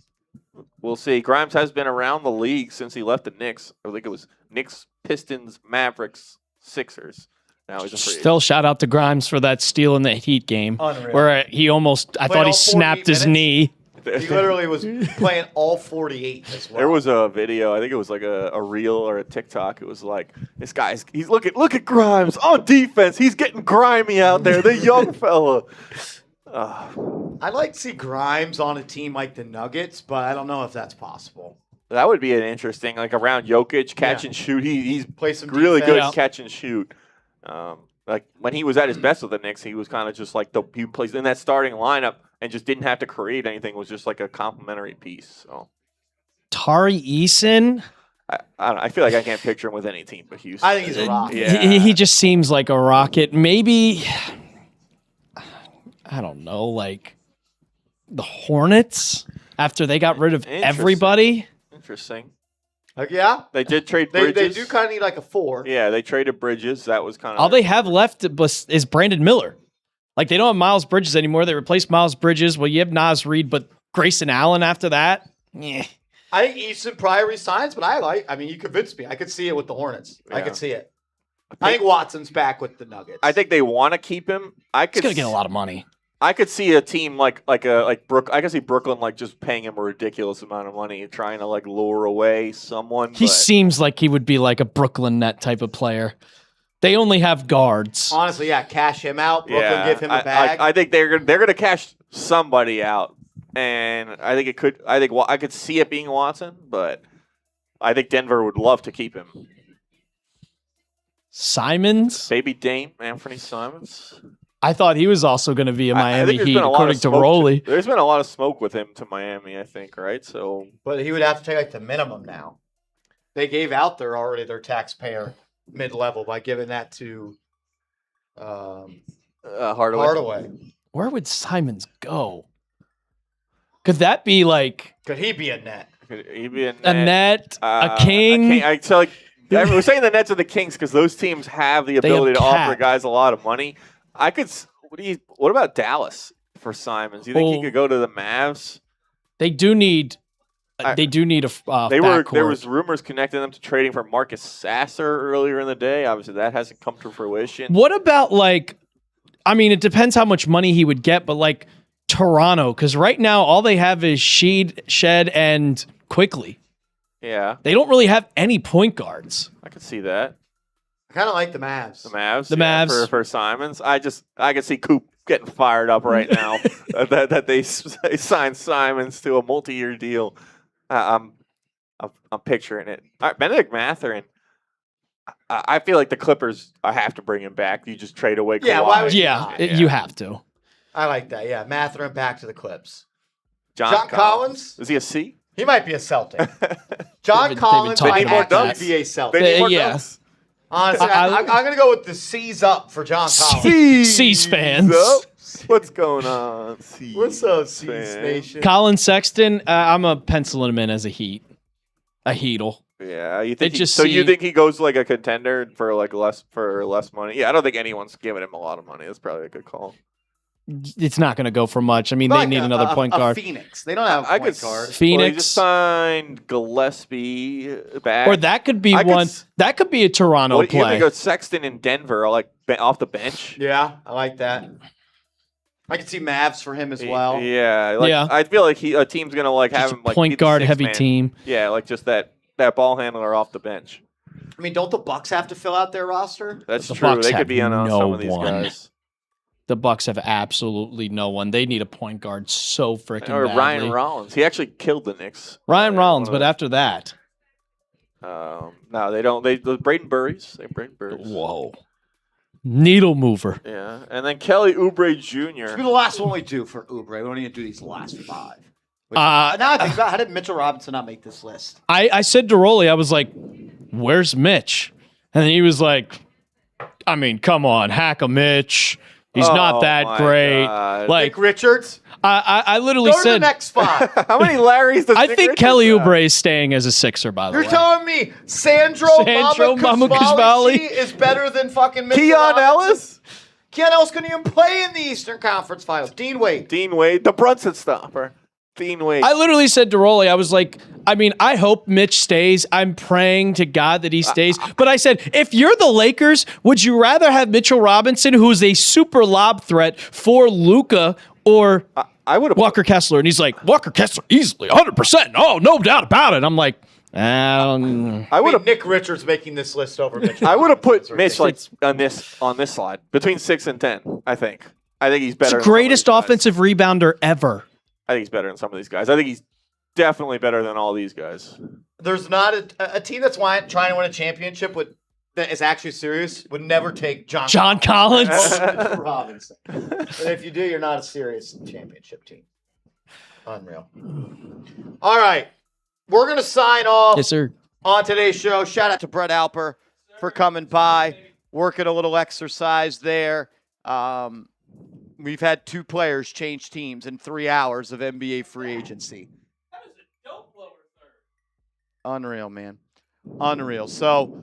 we'll see. Grimes has been around the league since he left the Knicks. I think it was Knicks, Pistons, Mavericks, Sixers. Now he's a free agent. Still shout out to Grimes for that steal in the Heat game, Unreal. where he almost, I Played thought he all 48 snapped his minutes? knee. He literally was playing all 48 as well. There was a video. I think it was like a reel or a TikTok. It was like this guy's. He's look at Grimes on defense. He's getting grimy out there. The young fella. I'd like to see Grimes on a team like the Nuggets, but I don't know if that's possible. That would be an interesting like around Jokic catch Yeah. and shoot. He's Play some really good defense. at catch and shoot. Like when he was at his best with the Knicks, he was kind of just like he plays in that starting lineup and just didn't have to create anything. It was just like a complimentary piece. So Tari Eason, I don't know. I feel like I can't picture him with any team but Houston. I think he's a rock. Yeah. he just seems like a rocket. Maybe, I don't know, like the Hornets after they got rid of Interesting. everybody. Interesting. Like, yeah, They did trade they Bridges. do kind of need like a 4. Yeah, they traded Bridges. That was kind of All they have left is Brandon Miller. Like, they don't have Miles Bridges anymore. They replaced Miles Bridges. Well, you have Nas Reed, but Grayson Allen after that? Yeah. I think Easton probably resigns, but I mean, you convinced me. I could see it with the Hornets. I Yeah. could see it. I think Watson's back with the Nuggets. I think they want to keep him. He's going to get a lot of money. I could see a team like Brook. I could see Brooklyn like just paying him a ridiculous amount of money, trying to like lure away someone. He but seems like he would be like a Brooklyn Net type of player. They only have guards. honestly, yeah, cash him out. Brooklyn yeah, give him a bag. I think they're gonna cash somebody out, and I think it could. I think I could see it being Watson, but I think Denver would love to keep him. Simons? Baby Dame, Anthony Simons. I thought he was also going to be a I Miami think there's Heat, been a lot according of to smoke Rolly. There's been a lot of smoke with him to Miami, I think, right? So But he would have to take like the minimum now. They gave out their taxpayer mid-level by giving that to Hardaway. Hardaway. Where would Simons go? Could that be like Could he be a net? Could he be a a net, a king? So like we're saying the Nets are the Kings because those teams have the They have ability to offer cap. guys a lot of money. I could. What about Dallas for Simons? Do you think he Oh. could go to the Mavs? They do need. I- They do need a. They were. backcourt. There was rumors connecting them to trading for Marcus Sasser earlier in the day. Obviously, that hasn't come to fruition. What about like? I mean, it depends how much money he would get, but like Toronto, because right now all they have is Shed and Quickly. Yeah, They don't really have any point guards. I could see that. I kind of like the Mavs. The Mavs. The yeah, Mavs. for Simons. I could see Coop getting fired up right now that they signed Simons to a multi-year deal. I'm picturing it. All right, Benedict Mathurin. I feel like the Clippers. I have to bring him back. You just trade away. Yeah, Kawhi. why would you Yeah, not? you have to. I like that. Yeah, Mathurin back to the Clips. John Collins? Is he a C? He might be a Celtic. John been Collins talking might about actually that. be a Celtic. They need more yeah. dunks. Honestly, I'm going to go with the C's up for John Collins. C's fans. Up. What's going on? C's What's up, C's fan? Nation? Colin Sexton, I'm a penciling him in as a Heat. A Heatle. Yeah, you think just so? You see- think he goes like a contender for like less money? Yeah, I don't think anyone's giving him a lot of money. That's probably a good call. It's not going to go for much. I mean, they Like need another point a guard. Phoenix. They don't have a I point could guard. Well, he Phoenix, just signed Gillespie back. or that could be I could one. That could be a Toronto What, you play. think of Sexton in Denver, like off the bench? Yeah, I like that. I can see Mavs for him as well. Yeah, like, Yeah. I feel like a team's gonna like have Just him a like point be the guard sixth heavy man. team. Yeah, like just that ball handler off the bench. I mean, don't the Bucks have to fill out their roster? That's The true. Bucks They could have be on no some of these one. guys. The Bucks have absolutely no one. They need a point guard so freaking Or badly. Ryan Rollins. He actually killed the Knicks. Ryan Rollins, One of but after that, no, they don't. They Braden Burries. They Braden Burries. whoa, needle mover. Yeah, and then Kelly Oubre This will be Jr. the last one we do for Oubre. We don't even do these last 5. Now Uh, I think about how did Mitchell Robinson not make this list? I said to Rolly, I was like, "Where's Mitch?" And then he was like, "I mean, come on, hack a Mitch. He's not Oh that my great." God. Like Nick Richards. I literally Go to the said, next 5. How many Larrys does I Nick think Richards Kelly have? Oubre is staying as a Sixer. By the You're way, telling me Sandro Mama Mama Kuzmali is better than fucking Mitchell Keon Robinson? Ellis, Keon Ellis couldn't even play in the Eastern Conference Finals. Dean Wade. Dean Wade, the Brunson stopper. Dean Wade. I literally said to Rolly, I was like, I mean, I hope Mitch stays. I'm praying to God that he stays. But I said, if you're the Lakers, would you rather have Mitchell Robinson, who's a super lob threat for Luka, or I would have. Walker Kessler? And he's like, Walker Kessler easily, 100%. Oh, no doubt about it. I'm like, I I would would have. Nick Richards making this list over Mitchell. I would have put Robinson. Mitch like on this slide between 6 and 10. I think he's better. he's the than some of greatest these guys. offensive rebounder ever. I think he's better than some of these guys. I think he's definitely better than all these guys. There's not a team that's trying to win a championship that is actually serious would never take John Collins. over Mitchell Robinson. And if you do, you're not a serious championship team. Unreal. All right. We're going to sign off Yes, sir. on today's show. Shout out to Brett Alper for coming by, working a little exercise there. We've had 2 players change teams in 3 hours of NBA free agency. Unreal, man. Unreal. So,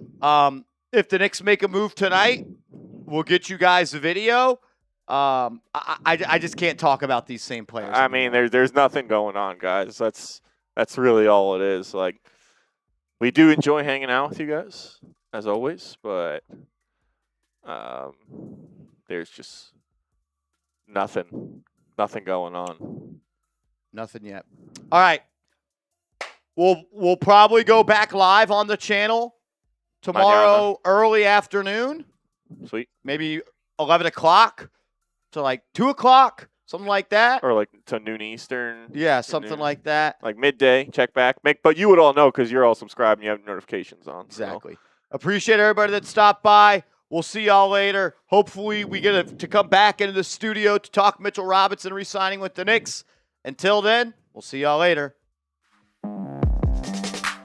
if the Knicks make a move tonight, we'll get you guys a video. I just can't talk about these same players. I mean, there's nothing going on, guys. That's really all it is. Like, we do enjoy hanging out with you guys as always, but there's just nothing going on. Nothing yet. All right. We'll probably go back live on the channel tomorrow early afternoon, Sweet. maybe 11 o'clock to like 2 o'clock, something like that. Or like to noon Eastern. Yeah, something noon. like that. Like midday, check back. But you would all know because you're all subscribed and you have notifications on. so. Exactly. Appreciate everybody that stopped by. We'll see y'all later. Hopefully we get to come back into the studio to talk Mitchell Robinson re-signing with the Knicks. Until then, we'll see y'all later.